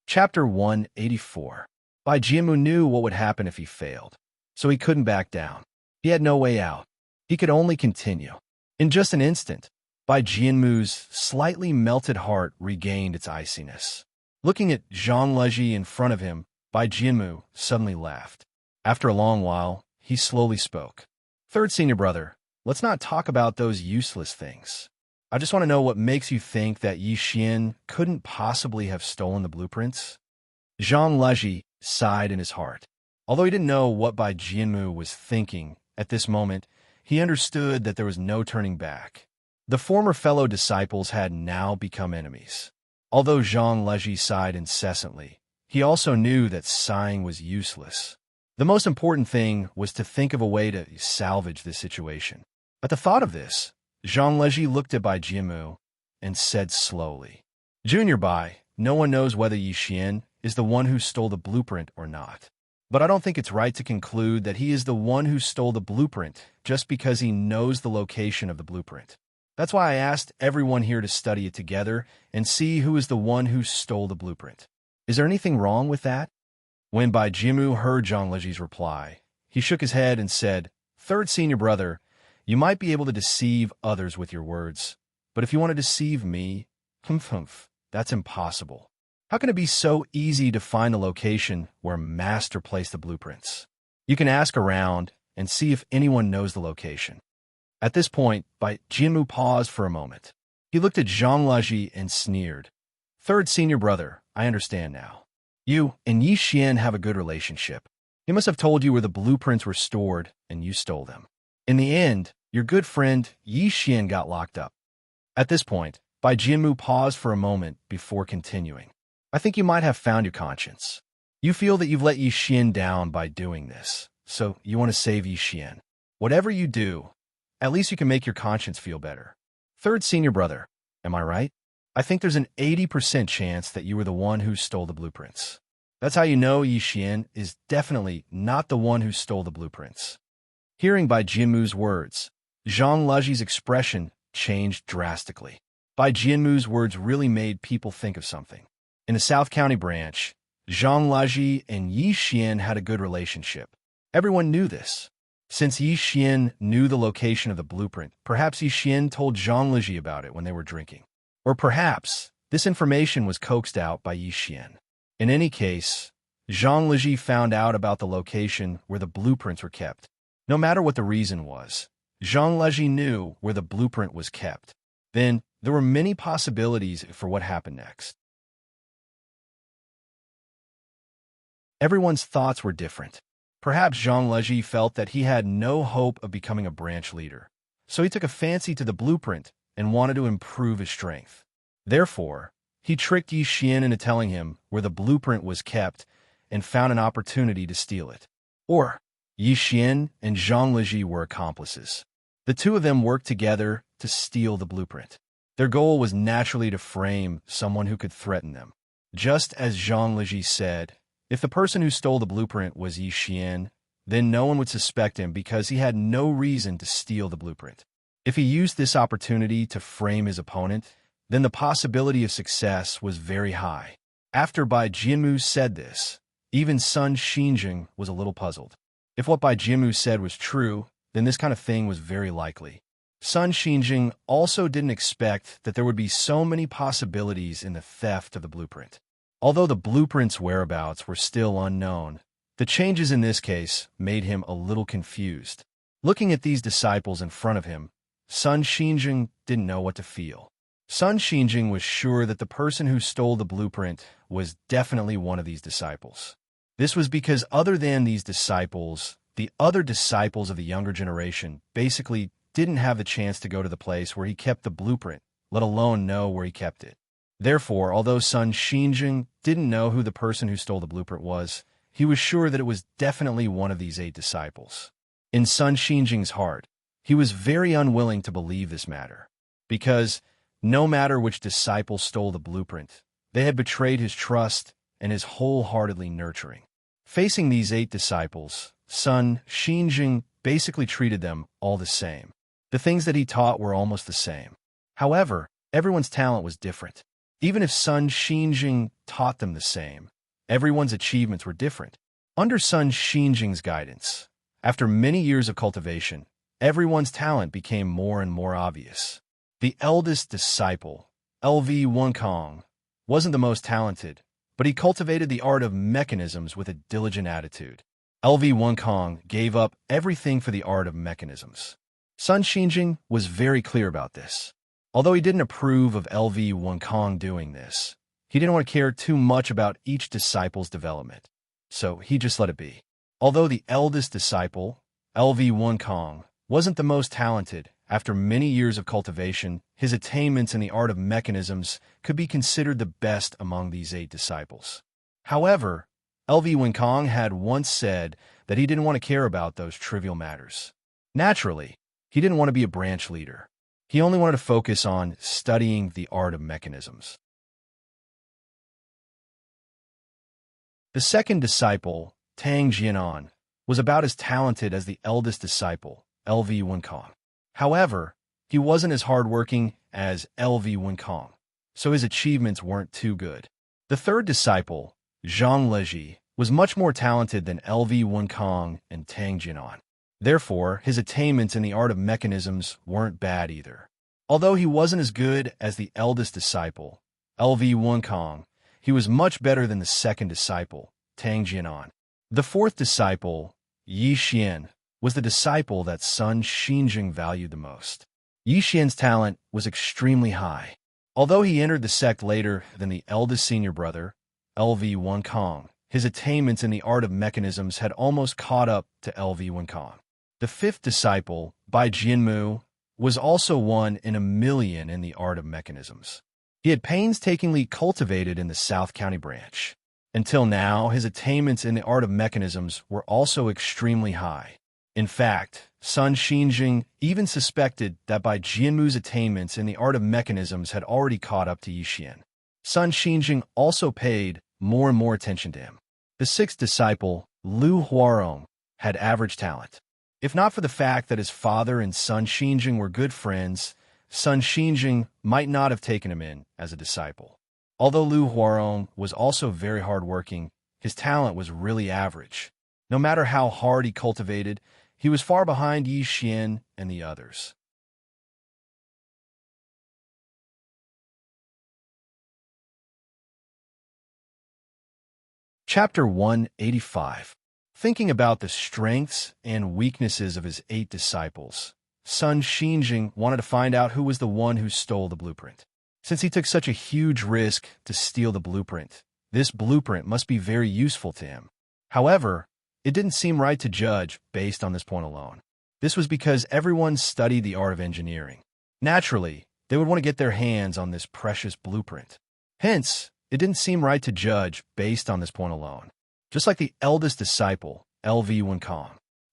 Chapter 184. Bai Jianmu knew what would happen if he failed, so he couldn't back down. He had no way out. He could only continue. In just an instant, Bai Jianmu's slightly melted heart regained its iciness. Looking at Zhang Leji in front of him, Bai Jianmu suddenly laughed. After a long while, he slowly spoke. Third senior brother, let's not talk about those useless things. I just want to know what makes you think that Yi Xian couldn't possibly have stolen the blueprints? Zhang Leji sighed in his heart. Although he didn't know what Bai Jianmu was thinking at this moment, he understood that there was no turning back. The former fellow disciples had now become enemies. Although Zhang Leji sighed incessantly, he also knew that sighing was useless. The most important thing was to think of a way to salvage this situation. At the thought of this, Zhang Leji looked at Bai Jianmu and said slowly, Junior Bai, no one knows whether Yi Xian is the one who stole the blueprint or not. But I don't think it's right to conclude that he is the one who stole the blueprint just because he knows the location of the blueprint. That's why I asked everyone here to study it together and see who is the one who stole the blueprint. Is there anything wrong with that? When Bai Jianmu heard Zhang Leji's reply, he shook his head and said, Third senior brother, you might be able to deceive others with your words, but if you want to deceive me, that's impossible. How can it be so easy to find the location where Master placed the blueprints? You can ask around and see if anyone knows the location. At this point, Bai Jianmu paused for a moment. He looked at Zhang Leji and sneered. Third senior brother, I understand now. You and Yi Xian have a good relationship. He must have told you where the blueprints were stored, and you stole them. In the end, your good friend Yi Xian got locked up. At this point, Bai Jianmu paused for a moment before continuing. I think you might have found your conscience. You feel that you've let Yi Xian down by doing this, so you want to save Yi Xian. Whatever you do, at least you can make your conscience feel better. Third senior brother, am I right? I think there's an 80% chance that you were the one who stole the blueprints. That's how you know Yi Xian is definitely not the one who stole the blueprints. Hearing Bai Jianmu's words, Zhang Leji's expression changed drastically. Bai Jianmu's words really made people think of something. In the South County branch, Zhang Leji and Yi Xian had a good relationship. Everyone knew this. Since Yi Xian knew the location of the blueprint, perhaps Yi Xian told Zhang Leji about it when they were drinking. Or perhaps this information was coaxed out by Yi Xian. In any case, Zhang Leji found out about the location where the blueprints were kept. No matter what the reason was, Zhang Leji knew where the blueprint was kept. Then, there were many possibilities for what happened next. Everyone's thoughts were different. Perhaps Zhang Leji felt that he had no hope of becoming a branch leader, so he took a fancy to the blueprint and wanted to improve his strength. Therefore, he tricked Yi Xian into telling him where the blueprint was kept and found an opportunity to steal it. Yi Xian and Zhang Liji were accomplices. The two of them worked together to steal the blueprint. Their goal was naturally to frame someone who could threaten them. Just as Zhang Liji said, if the person who stole the blueprint was Yi Xian, then no one would suspect him because he had no reason to steal the blueprint. If he used this opportunity to frame his opponent, then the possibility of success was very high. After Bai Jianmu said this, even Sun Xinjing was a little puzzled. If what Bai Jianmu said was true, then this kind of thing was very likely. Sun Xinjing also didn't expect that there would be so many possibilities in the theft of the blueprint. Although the blueprint's whereabouts were still unknown, the changes in this case made him a little confused. Looking at these disciples in front of him, Sun Xinjing didn't know what to feel. Sun Xinjing was sure that the person who stole the blueprint was definitely one of these disciples. This was because other than these disciples, the other disciples of the younger generation basically didn't have the chance to go to the place where he kept the blueprint, let alone know where he kept it. Therefore, although Sun Xinjing didn't know who the person who stole the blueprint was, he was sure that it was definitely one of these 8 disciples. In Sun Xinjing's heart, he was very unwilling to believe this matter, because no matter which disciple stole the blueprint, they had betrayed his trust and his wholeheartedly nurturing. Facing these 8 disciples, Sun Xinjing basically treated them all the same. The things that he taught were almost the same. However, everyone's talent was different. Even if Sun Xinjing taught them the same, everyone's achievements were different. Under Sun Xinjing's guidance, after many years of cultivation, everyone's talent became more and more obvious. The eldest disciple, LV Wunkong, wasn't the most talented, but he cultivated the art of mechanisms with a diligent attitude. LV Wunkong gave up everything for the art of mechanisms. Sun Xinjing was very clear about this. Although he didn't approve of LV Wunkong doing this, he didn't want to care too much about each disciple's development, so he just let it be. Although the eldest disciple, LV Wunkong, wasn't the most talented, after many years of cultivation, his attainments in the art of mechanisms could be considered the best among these 8 disciples. However, LV Wunkong had once said that he didn't want to care about those trivial matters. Naturally, he didn't want to be a branch leader. He only wanted to focus on studying the art of mechanisms. The second disciple, Tang Jianan, was about as talented as the eldest disciple, LV Wunkong. However, he wasn't as hardworking as LV Wunkong, so his achievements weren't too good. The third disciple, Zhang Liji, was much more talented than LV Wunkong and Tang Jianan. Therefore, his attainments in the art of mechanisms weren't bad either. Although he wasn't as good as the eldest disciple, LV Wunkong, he was much better than the second disciple, Tang Jianan. The fourth disciple, Yi Xian, was the disciple that Sun Xinjing valued the most. Yi Xian's talent was extremely high. Although he entered the sect later than the eldest senior brother, LV Wunkong, his attainments in the art of mechanisms had almost caught up to LV Wunkong. The fifth disciple, Bai Jianmu, was also 1 in a million in the art of mechanisms. He had painstakingly cultivated in the South County branch. Until now, his attainments in the art of mechanisms were also extremely high. In fact, Sun Xinjing even suspected that Bai Jianmu's attainments in the art of mechanisms had already caught up to Yi Xian. Sun Xinjing also paid more and more attention to him. The sixth disciple, Lu Huarong, had average talent. If not for the fact that his father and Sun Xinjing were good friends, Sun Xinjing might not have taken him in as a disciple. Although Lu Huarong was also very hardworking, his talent was really average. No matter how hard he cultivated, he was far behind Yi Xian and the others. Chapter 185. Thinking about the strengths and weaknesses of his 8 disciples, Sun Xinjing wanted to find out who was the one who stole the blueprint. Since he took such a huge risk to steal the blueprint, this blueprint must be very useful to him. However, it didn't seem right to judge based on this point alone. This was because everyone studied the art of engineering. Naturally, they would want to get their hands on this precious blueprint. Hence, it didn't seem right to judge based on this point alone. Just like the eldest disciple, LV Wenkong,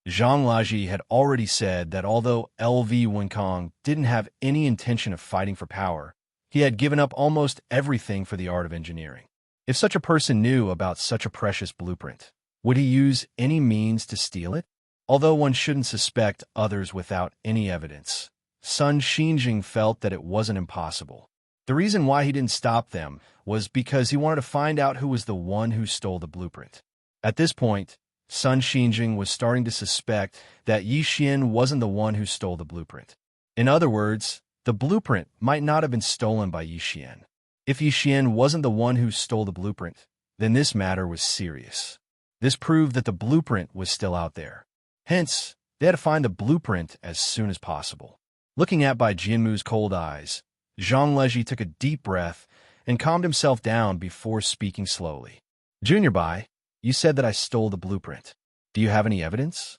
Zhang Laji had already said that although LV Wenkong didn't have any intention of fighting for power, he had given up almost everything for the art of engineering. If such a person knew about such a precious blueprint, would he use any means to steal it? Although one shouldn't suspect others without any evidence, Sun Xinjing felt that it wasn't impossible. The reason why he didn't stop them was because he wanted to find out who was the one who stole the blueprint. At this point, Sun Xinjing was starting to suspect that Yi Xian wasn't the one who stole the blueprint. In other words, the blueprint might not have been stolen by Yi Xian. If Yi Xian wasn't the one who stole the blueprint, then this matter was serious. This proved that the blueprint was still out there. Hence, they had to find the blueprint as soon as possible. Looking at Bai Jianmu's cold eyes, Zhang Leji took a deep breath and calmed himself down before speaking slowly. Junior Bai, you said that I stole the blueprint. Do you have any evidence?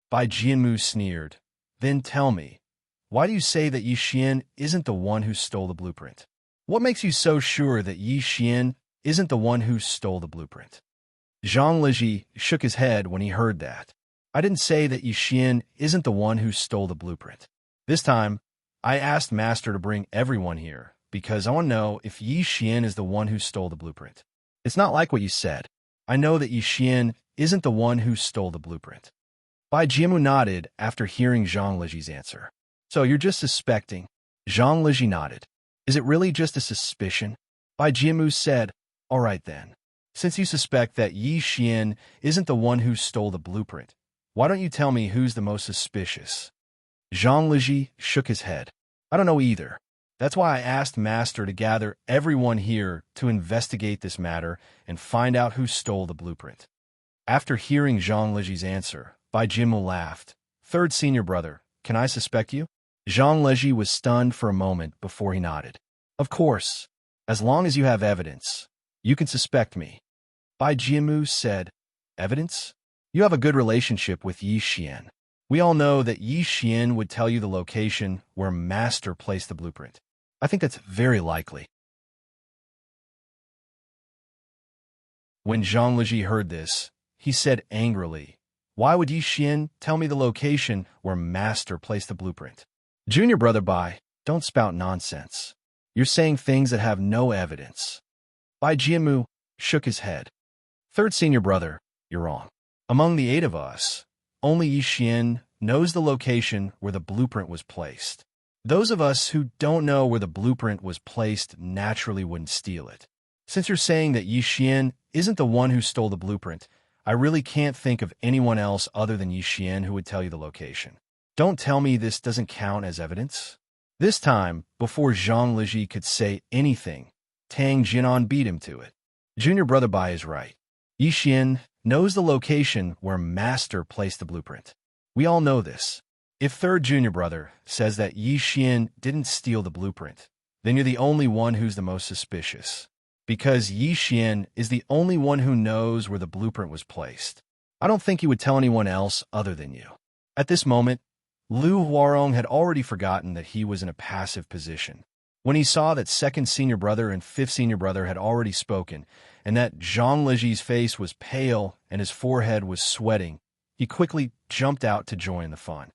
Bai Jianmu sneered. Then tell me, why do you say that Yi Xian isn't the one who stole the blueprint? What makes you so sure that Yi Xian isn't the one who stole the blueprint? Zhang Leji shook his head when he heard that. I didn't say that Yi Xian isn't the one who stole the blueprint. This time, I asked Master to bring everyone here because I want to know if Yi Xian is the one who stole the blueprint. It's not like what you said. I know that Yi Xian isn't the one who stole the blueprint. Bai Jianmu nodded after hearing Zhang Leji's answer. So you're just suspecting? Zhang Leji nodded. Is it really just a suspicion? Bai Jianmu said, all right then. Since you suspect that Yi Xian isn't the one who stole the blueprint, why don't you tell me who's the most suspicious? Zhang Leji shook his head. I don't know either. That's why I asked Master to gather everyone here to investigate this matter and find out who stole the blueprint. After hearing Zhang Leji's answer, Bai Jianmu laughed. Third senior brother, can I suspect you? Zhang Leji was stunned for a moment before he nodded. Of course. As long as you have evidence, you can suspect me. Bai Jianmu said, evidence? You have a good relationship with Yi Xian. We all know that Yi Xian would tell you the location where Master placed the blueprint. I think that's very likely. When Zhang Leji heard this, he said angrily, why would Yi Xian tell me the location where Master placed the blueprint? Junior brother Bai, don't spout nonsense. You're saying things that have no evidence. Bai Jianmu shook his head. Third senior brother, you're wrong. Among the 8 of us, only Yi Xian knows the location where the blueprint was placed. Those of us who don't know where the blueprint was placed naturally wouldn't steal it. Since you're saying that Yi Xian isn't the one who stole the blueprint, I really can't think of anyone else other than Yi Xian who would tell you the location. Don't tell me this doesn't count as evidence. This time, before Zhang Leji could say anything, Tang Jinan beat him to it. Junior brother Bai is right. Yi Xian knows the location where Master placed the blueprint. We all know this. If third junior brother says that Yi Xian didn't steal the blueprint, then you're the only one who's the most suspicious. Because Yi Xian is the only one who knows where the blueprint was placed. I don't think he would tell anyone else other than you. At this moment, Lu Huarong had already forgotten that he was in a passive position. When he saw that second senior brother and fifth senior brother had already spoken, and that Zhang Leji's face was pale and his forehead was sweating, he quickly jumped out to join the fun.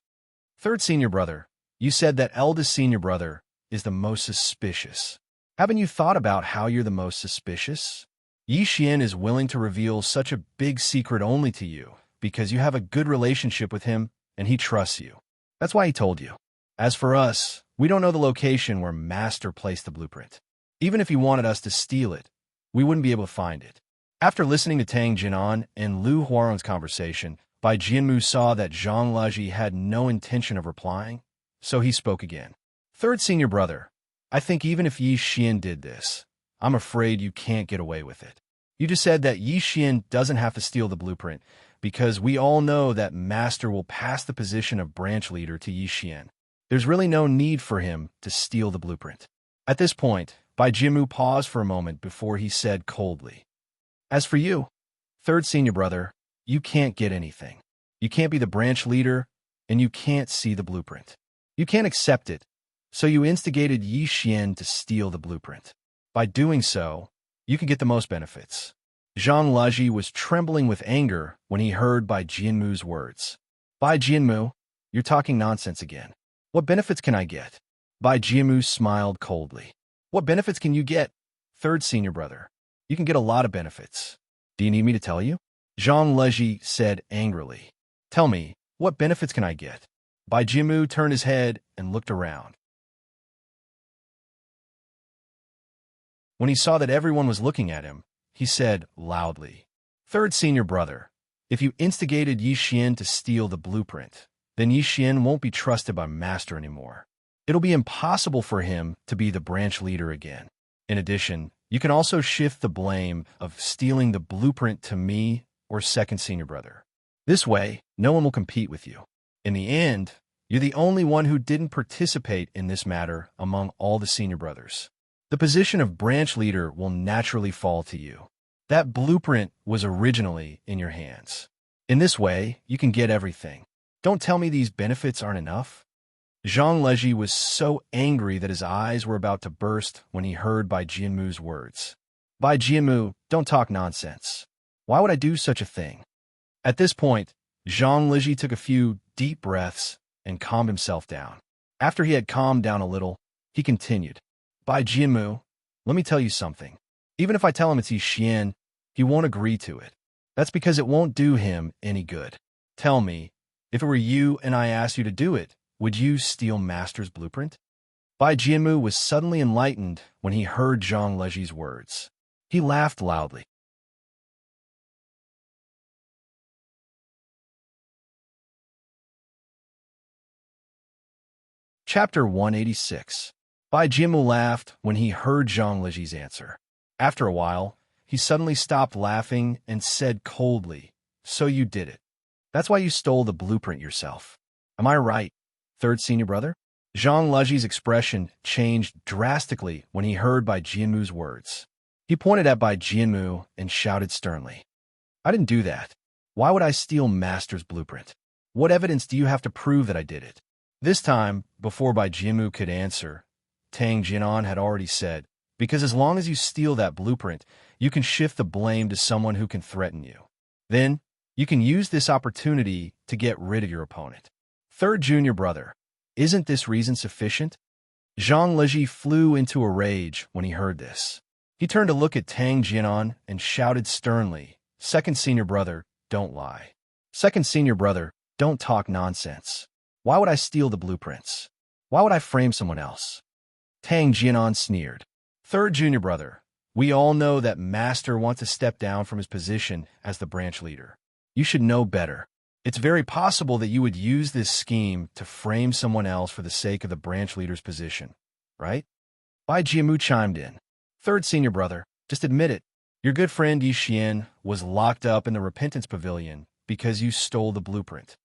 Third senior brother, you said that eldest senior brother is the most suspicious. Haven't you thought about how you're the most suspicious? Yi Xian is willing to reveal such a big secret only to you because you have a good relationship with him and he trusts you. That's why he told you. As for us, we don't know the location where Master placed the blueprint. Even if he wanted us to steal it, we wouldn't be able to find it. After listening to Tang Jinan and Lu Huarong's conversation, Bai Jianmu saw that Zhang Leji had no intention of replying, so he spoke again. Third senior brother, I think even if Yi Xian did this, I'm afraid you can't get away with it. You just said that Yi Xian doesn't have to steal the blueprint, because we all know that Master will pass the position of branch leader to Yi Xian. There's really no need for him to steal the blueprint. At this point, Bai Jianmu paused for a moment before he said coldly, as for you, third senior brother, you can't get anything. You can't be the branch leader, and you can't see the blueprint. You can't accept it, so you instigated Yi Xian to steal the blueprint. By doing so, you can get the most benefits. Zhang Leji was trembling with anger when he heard Bai Jianmu's words. Bai Jianmu, you're talking nonsense again. What benefits can I get? Bai Jianmu smiled coldly. What benefits can you get? Third senior brother. You can get a lot of benefits. Do you need me to tell you? Zhang Leji said angrily. Tell me, what benefits can I get? Bai Jianmu turned his head and looked around. When he saw that everyone was looking at him, he said loudly, Third senior brother, if you instigated Yi Xian to steal the blueprint, then Yi Xian won't be trusted by Master anymore. It'll be impossible for him to be the branch leader again. In addition, you can also shift the blame of stealing the blueprint to me or second senior brother. This way, no one will compete with you. In the end, you're the only one who didn't participate in this matter among all the senior brothers. The position of branch leader will naturally fall to you. That blueprint was originally in your hands. In this way, you can get everything. Don't tell me these benefits aren't enough. Zhang Leji was so angry that his eyes were about to burst when he heard Bai Jianmu's words. Bai Jianmu, don't talk nonsense. Why would I do such a thing? At this point, Zhang Leji took a few deep breaths and calmed himself down. After he had calmed down a little, he continued. Bai Jianmu, let me tell you something. Even if I tell him it's Yi Xian, he won't agree to it. That's because it won't do him any good. Tell me, if it were you and I asked you to do it, would you steal Master's blueprint? Bai Jianmu was suddenly enlightened when he heard Zhang Leji's words. He laughed loudly. Chapter 186. Bai Jianmu laughed when he heard Zhang Leji's answer. After a while, he suddenly stopped laughing and said coldly, So you did it. That's why you stole the blueprint yourself. Am I right, third senior brother? Zhang Leji's expression changed drastically when he heard Bai Jianmu's words. He pointed at Bai Jianmu and shouted sternly, I didn't do that. Why would I steal Master's blueprint? What evidence do you have to prove that I did it? This time, before Bai Jianmu could answer, Tang Jianan had already said, because as long as you steal that blueprint, you can shift the blame to someone who can threaten you. Then, you can use this opportunity to get rid of your opponent. Third junior brother, isn't this reason sufficient? Zhang Leji flew into a rage when he heard this. He turned to look at Tang Jianan and shouted sternly, Second senior brother, don't lie. Second senior brother, don't talk nonsense. Why would I steal the blueprints? Why would I frame someone else? Tang Jianan sneered. Third junior brother, we all know that Master wants to step down from his position as the branch leader. You should know better. It's very possible that you would use this scheme to frame someone else for the sake of the branch leader's position, right? Bai Jianmu chimed in. Third senior brother, just admit it. Your good friend Yi Xian was locked up in the Repentance Pavilion because you stole the blueprint.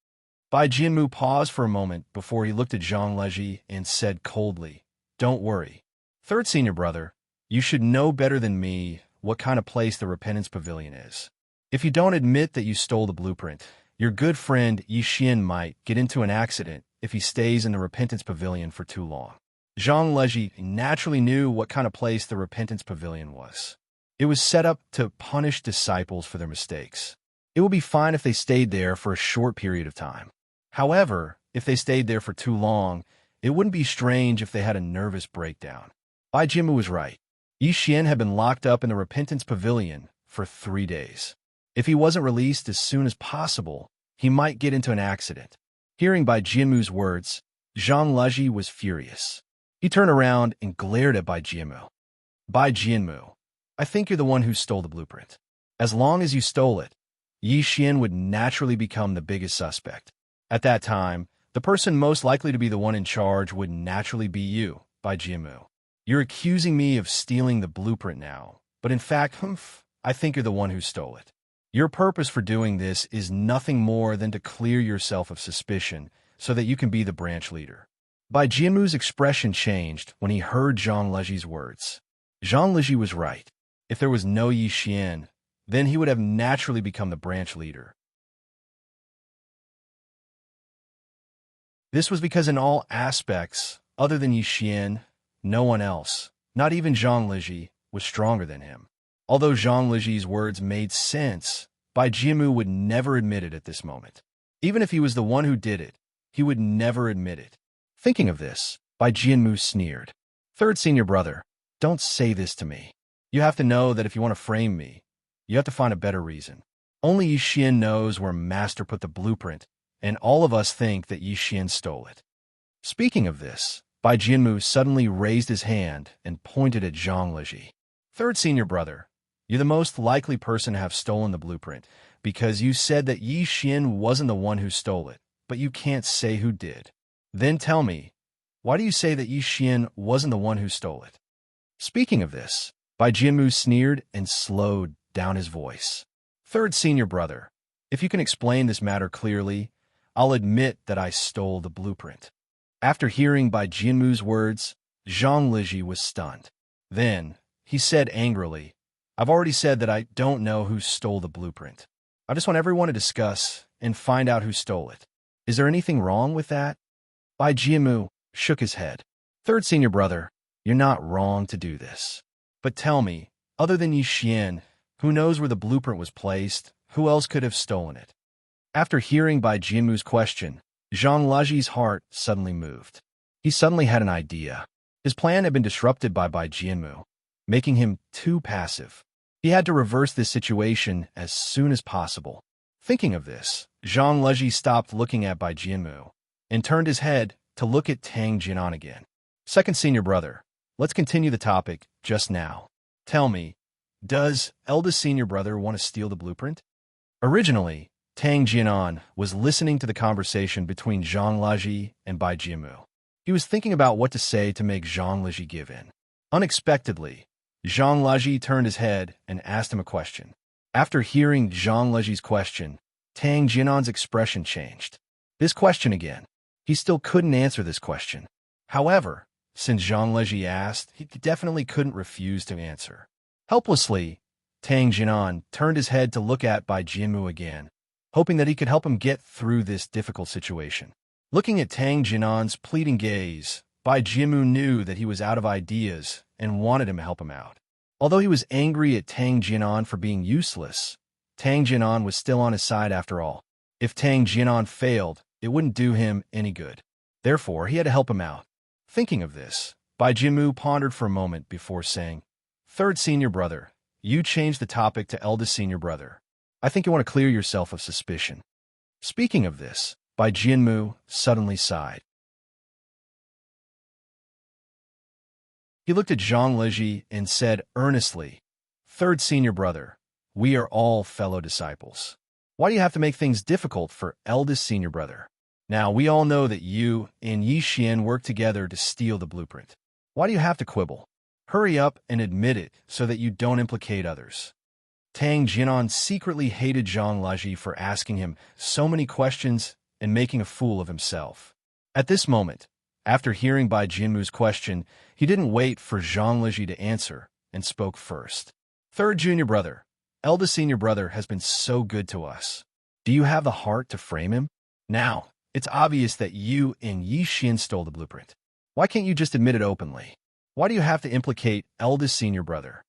Bai Jianmu paused for a moment before he looked at Zhang Leji and said coldly, Don't worry. Third senior brother, you should know better than me what kind of place the Repentance Pavilion is. If you don't admit that you stole the blueprint, your good friend Yi Xian might get into an accident if he stays in the Repentance Pavilion for too long. Zhang Leji naturally knew what kind of place the Repentance Pavilion was. It was set up to punish disciples for their mistakes. It would be fine if they stayed there for a short period of time. However, if they stayed there for too long, it wouldn't be strange if they had a nervous breakdown. Bai Jianmu was right. Yi Xian had been locked up in the Repentance Pavilion for 3 days. If he wasn't released as soon as possible, he might get into an accident. Hearing Bai Jianmu's words, Zhang Leji was furious. He turned around and glared at Bai Jianmu. Bai Jianmu, I think you're the one who stole the blueprint. As long as you stole it, Yi Xian would naturally become the biggest suspect. At that time, the person most likely to be the one in charge would naturally be you, Bai Jianmu. You're accusing me of stealing the blueprint now, but in fact, I think you're the one who stole it. Your purpose for doing this is nothing more than to clear yourself of suspicion so that you can be the branch leader. Bai Jianmu's expression changed when he heard Zhang Leji's words. Zhang Leji was right. If there was no Yi Xian, then he would have naturally become the branch leader. This was because in all aspects, other than Yi Xian, no one else, not even Zhang Liji, was stronger than him. Although Zhang Liji's words made sense, Bai Jianmu would never admit it at this moment. Even if he was the one who did it, he would never admit it. Thinking of this, Bai Jianmu sneered. Third senior brother, don't say this to me. You have to know that if you want to frame me, you have to find a better reason. Only Yi Xian knows where Master put the blueprint, and all of us think that Yi Xian stole it. Speaking of this, Bai Jianmu suddenly raised his hand and pointed at Zhang Liji. Third senior brother, you're the most likely person to have stolen the blueprint, because you said that Yi Xian wasn't the one who stole it, but you can't say who did. Then tell me, why do you say that Yi Xian wasn't the one who stole it? Speaking of this, Bai Jianmu sneered and slowed down his voice. Third senior brother, if you can explain this matter clearly, I'll admit that I stole the blueprint. After hearing Bai Jianmu's words, Zhang Liji was stunned. Then, he said angrily, I've already said that I don't know who stole the blueprint. I just want everyone to discuss and find out who stole it. Is there anything wrong with that? Bai Jianmu shook his head. Third senior brother, you're not wrong to do this. But tell me, other than Yi Xian, who knows where the blueprint was placed, who else could have stolen it? After hearing Bai Jianmu's question, Zhang Liji's heart suddenly moved. He suddenly had an idea. His plan had been disrupted by Bai Jianmu, making him too passive. He had to reverse this situation as soon as possible. Thinking of this, Zhang Liji stopped looking at Bai Jianmu and turned his head to look at Tang Jinan again. Second senior brother, let's continue the topic just now. Tell me, does eldest senior brother want to steal the blueprint? Originally, Tang Jinan was listening to the conversation between Zhang Liji and Bai Jianmu. He was thinking about what to say to make Zhang Liji give in. Unexpectedly, Zhang Liji turned his head and asked him a question. After hearing Zhang Liji's question, Tang Jinan's expression changed. This question again. He still couldn't answer this question. However, since Zhang Liji asked, he definitely couldn't refuse to answer. Helplessly, Tang Jinan turned his head to look at Bai Jianmu again, hoping that he could help him get through this difficult situation. Looking at Tang Jinan's pleading gaze, Bai Jianmu knew that he was out of ideas and wanted him to help him out. Although he was angry at Tang Jinan for being useless, Tang Jinan was still on his side after all. If Tang Jinan failed, it wouldn't do him any good. Therefore, he had to help him out. Thinking of this, Bai Jianmu pondered for a moment before saying, Third senior brother, you changed the topic to eldest senior brother. I think you want to clear yourself of suspicion. Speaking of this, Bai Jianmu suddenly sighed. He looked at Zhang Liji and said earnestly, Third senior brother, we are all fellow disciples. Why do you have to make things difficult for eldest senior brother? Now, we all know that you and Yi Xian worked together to steal the blueprint. Why do you have to quibble? Hurry up and admit it so that you don't implicate others. Tang Jinan secretly hated Zhang Liji for asking him so many questions and making a fool of himself. At this moment, after hearing Bai Jianmu's question, he didn't wait for Zhang Liji to answer and spoke first. Third junior brother, eldest senior brother has been so good to us. Do you have the heart to frame him? Now, it's obvious that you and Yi Xian stole the blueprint. Why can't you just admit it openly? Why do you have to implicate eldest senior brother?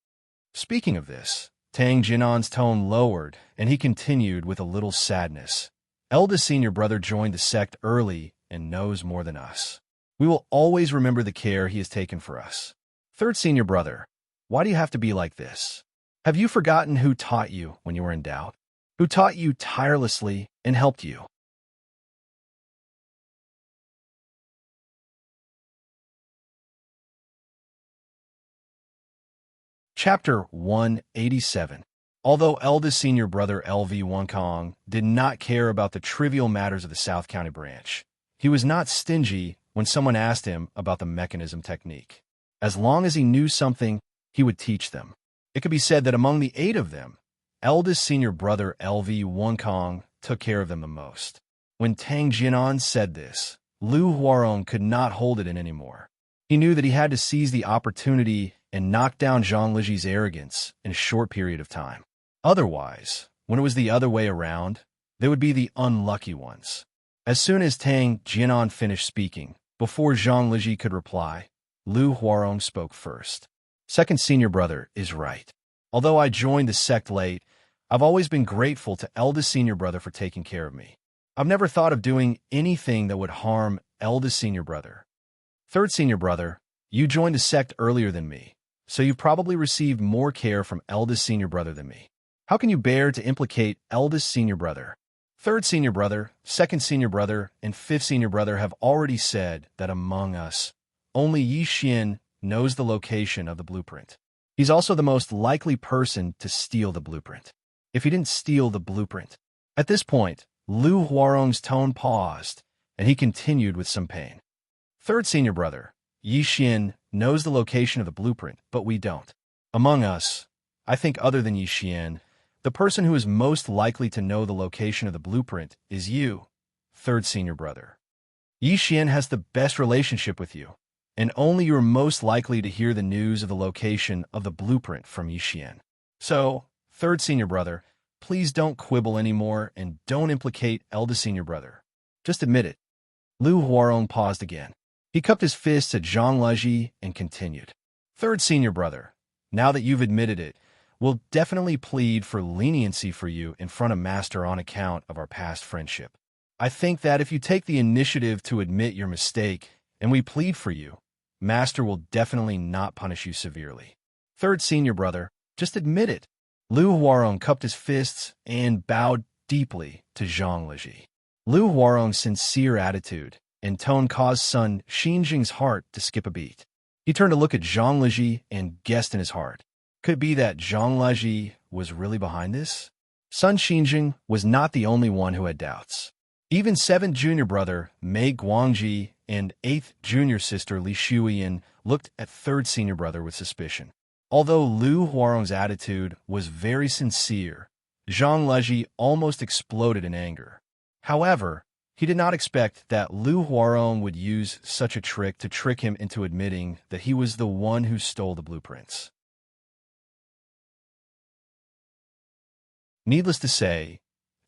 Speaking of this, Tang Jinan's tone lowered, and he continued with a little sadness. Eldest senior brother joined the sect early and knows more than us. We will always remember the care he has taken for us. Third senior brother, why do you have to be like this? Have you forgotten who taught you when you were in doubt? Who taught you tirelessly and helped you? Chapter 187. Although eldest senior brother LV Wonkong did not care about the trivial matters of the South County branch, he was not stingy when someone asked him about the mechanism technique. As long as he knew something, he would teach them. It could be said that among the 8 of them, eldest senior brother LV Wonkong took care of them the most. When Tang Jinan said this, Lu Huarong could not hold it in anymore. He knew that he had to seize the opportunity and knock down Zhang Liji's arrogance in a short period of time. Otherwise, when it was the other way around, they would be the unlucky ones. As soon as Tang Jianan finished speaking, before Zhang Liji could reply, Lu Huarong spoke first. Second senior brother is right. Although I joined the sect late, I've always been grateful to eldest senior brother for taking care of me. I've never thought of doing anything that would harm eldest senior brother. Third senior brother, you joined the sect earlier than me, so you've probably received more care from eldest senior brother than me. How can you bear to implicate eldest senior brother? Third senior brother, second senior brother, and fifth senior brother have already said that among us, only Yi Xian knows the location of the blueprint. He's also the most likely person to steal the blueprint. If he didn't steal the blueprint. At this point, Lu Huarong's tone paused, and he continued with some pain. Third senior brother, Yi Xian knows the location of the blueprint, but we don't. Among us, I think other than Yi Xian, the person who is most likely to know the location of the blueprint is you, third senior brother. Yi Xian has the best relationship with you, and only you are most likely to hear the news of the location of the blueprint from Yi Xian. So, third senior brother, please don't quibble anymore and don't implicate eldest senior brother. Just admit it. Lu Huarong paused again. He cupped his fists at Zhang Liji and continued. Third senior brother, now that you've admitted it, we'll definitely plead for leniency for you in front of Master on account of our past friendship. I think that if you take the initiative to admit your mistake and we plead for you, Master will definitely not punish you severely. Third senior brother, just admit it. Lu Huarong cupped his fists and bowed deeply to Zhang Liji. Lu Huarong's sincere attitude and tone caused Sun Xinjing's heart to skip a beat. He turned to look at Zhang Liji and guessed in his heart. Could it be that Zhang Liji was really behind this? Sun Xinjing was not the only one who had doubts. Even 7th junior brother Mei Guangji and 8th junior sister Li Shuyan looked at 3rd senior brother with suspicion. Although Lu Huarong's attitude was very sincere, Zhang Liji almost exploded in anger. However, he did not expect that Lu Huarong would use such a trick to trick him into admitting that he was the one who stole the blueprints. Needless to say,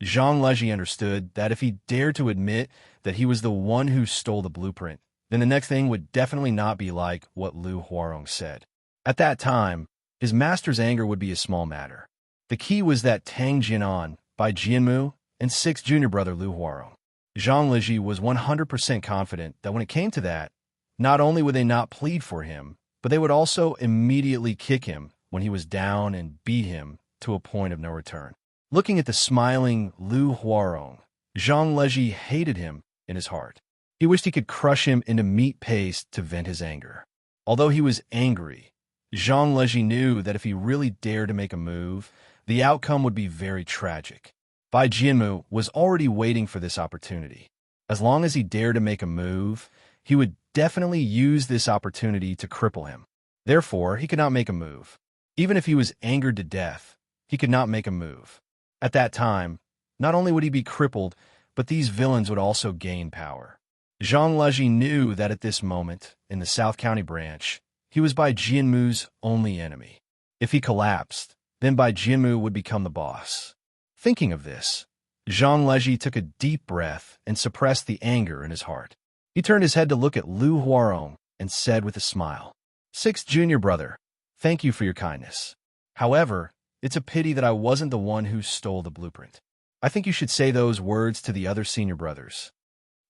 Zhang Liji understood that if he dared to admit that he was the one who stole the blueprint, then the next thing would definitely not be like what Lu Huarong said. At that time, his master's anger would be a small matter. The key was that Tang Jianan, by Jianmu, and 6th junior brother Lu Huarong. Zhang Liji was 100% confident that when it came to that, not only would they not plead for him, but they would also immediately kick him when he was down and beat him to a point of no return. Looking at the smiling Lu Huarong, Zhang Liji hated him in his heart. He wished he could crush him into meat paste to vent his anger. Although he was angry, Zhang Liji knew that if he really dared to make a move, the outcome would be very tragic. Bai Jianmu was already waiting for this opportunity. As long as he dared to make a move, he would definitely use this opportunity to cripple him. Therefore, he could not make a move. Even if he was angered to death, he could not make a move. At that time, not only would he be crippled, but these villains would also gain power. Zhang Liji knew that at this moment, in the South County branch, he was Bai Jianmu's only enemy. If he collapsed, then Bai Jianmu would become the boss. Thinking of this, Zhang Liji took a deep breath and suppressed the anger in his heart. He turned his head to look at Lu Huarong and said with a smile, 6th junior brother, thank you for your kindness. However, it's a pity that I wasn't the one who stole the blueprint. I think you should say those words to the other senior brothers.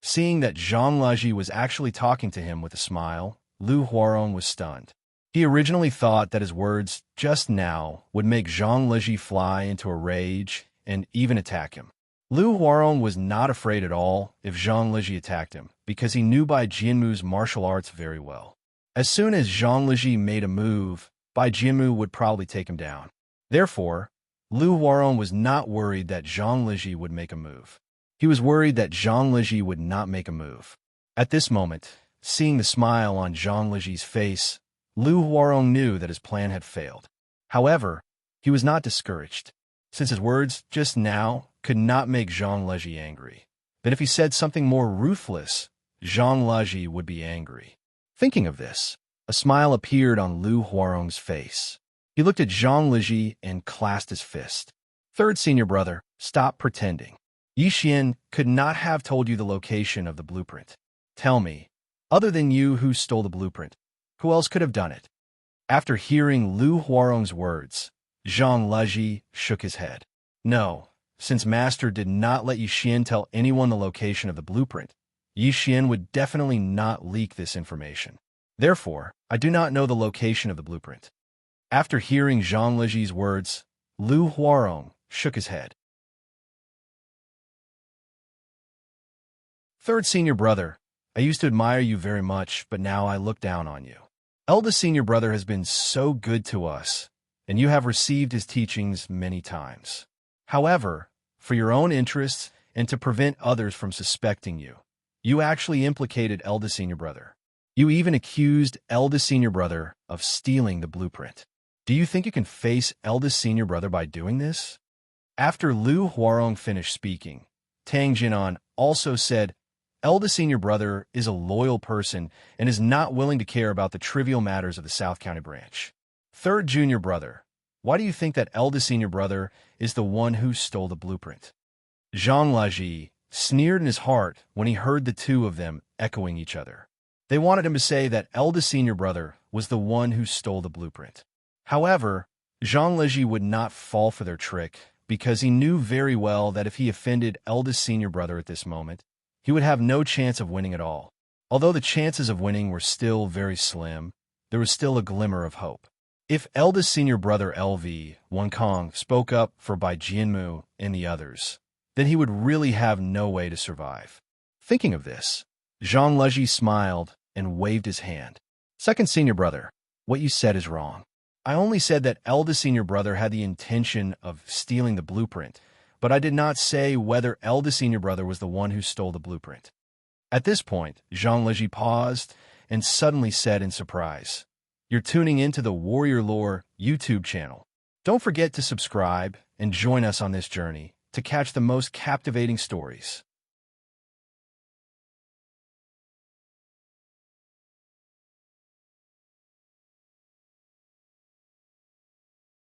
Seeing that Zhang Liji was actually talking to him with a smile, Lu Huarong was stunned. He originally thought that his words just now would make Zhang Liji fly into a rage and even attack him. Lu Huarong was not afraid at all if Zhang Liji attacked him, because he knew Bai Jianmu's martial arts very well. As soon as Zhang Liji made a move, Bai Jianmu would probably take him down. Therefore, Lu Huarong was not worried that Zhang Liji would make a move. He was worried that Zhang Liji would not make a move. At this moment, seeing the smile on Zhang Liji's face, Lu Huarong knew that his plan had failed. However, he was not discouraged, since his words just now could not make Zhang Liji angry. Then if he said something more ruthless, Zhang Liji would be angry. Thinking of this, a smile appeared on Lu Huarong's face. He looked at Zhang Liji and clasped his fist. 3rd senior brother, stop pretending. Yi Xian could not have told you the location of the blueprint. Tell me, other than you who stole the blueprint, who else could have done it? After hearing Lu Huarong's words, Zhang Leji shook his head. No, since Master did not let Yi Xian tell anyone the location of the blueprint, Yi Xian would definitely not leak this information. Therefore, I do not know the location of the blueprint. After hearing Zhang Leji's words, Lu Huarong shook his head. Third senior brother, I used to admire you very much, but now I look down on you. Eldest senior brother has been so good to us, and you have received his teachings many times. However, for your own interests and to prevent others from suspecting you, you actually implicated eldest senior brother. You even accused eldest senior brother of stealing the blueprint. Do you think you can face eldest senior brother by doing this? After Lu Huarong finished speaking, Tang Jinan also said, eldest senior brother is a loyal person and is not willing to care about the trivial matters of the South County branch. Third junior brother, why do you think that eldest senior brother is the one who stole the blueprint? Zhang Leji sneered in his heart when he heard the two of them echoing each other. They wanted him to say that eldest senior brother was the one who stole the blueprint. However, Zhang Leji would not fall for their trick because he knew very well that if he offended eldest senior brother at this moment, he would have no chance of winning at all. Although the chances of winning were still very slim, there was still a glimmer of hope. If eldest senior brother LV Wenkong spoke up for Bai Jianmu and the others, then he would really have no way to survive. Thinking of this, Zhang Leji smiled and waved his hand. Second senior brother, what you said is wrong. I only said that eldest senior brother had the intention of stealing the blueprint, but I did not say whether eldest senior brother was the one who stole the blueprint. At this point, Zhang Leji paused and suddenly said in surprise, "You're tuning into the Warrior Lore YouTube channel. Don't forget to subscribe and join us on this journey to catch the most captivating stories."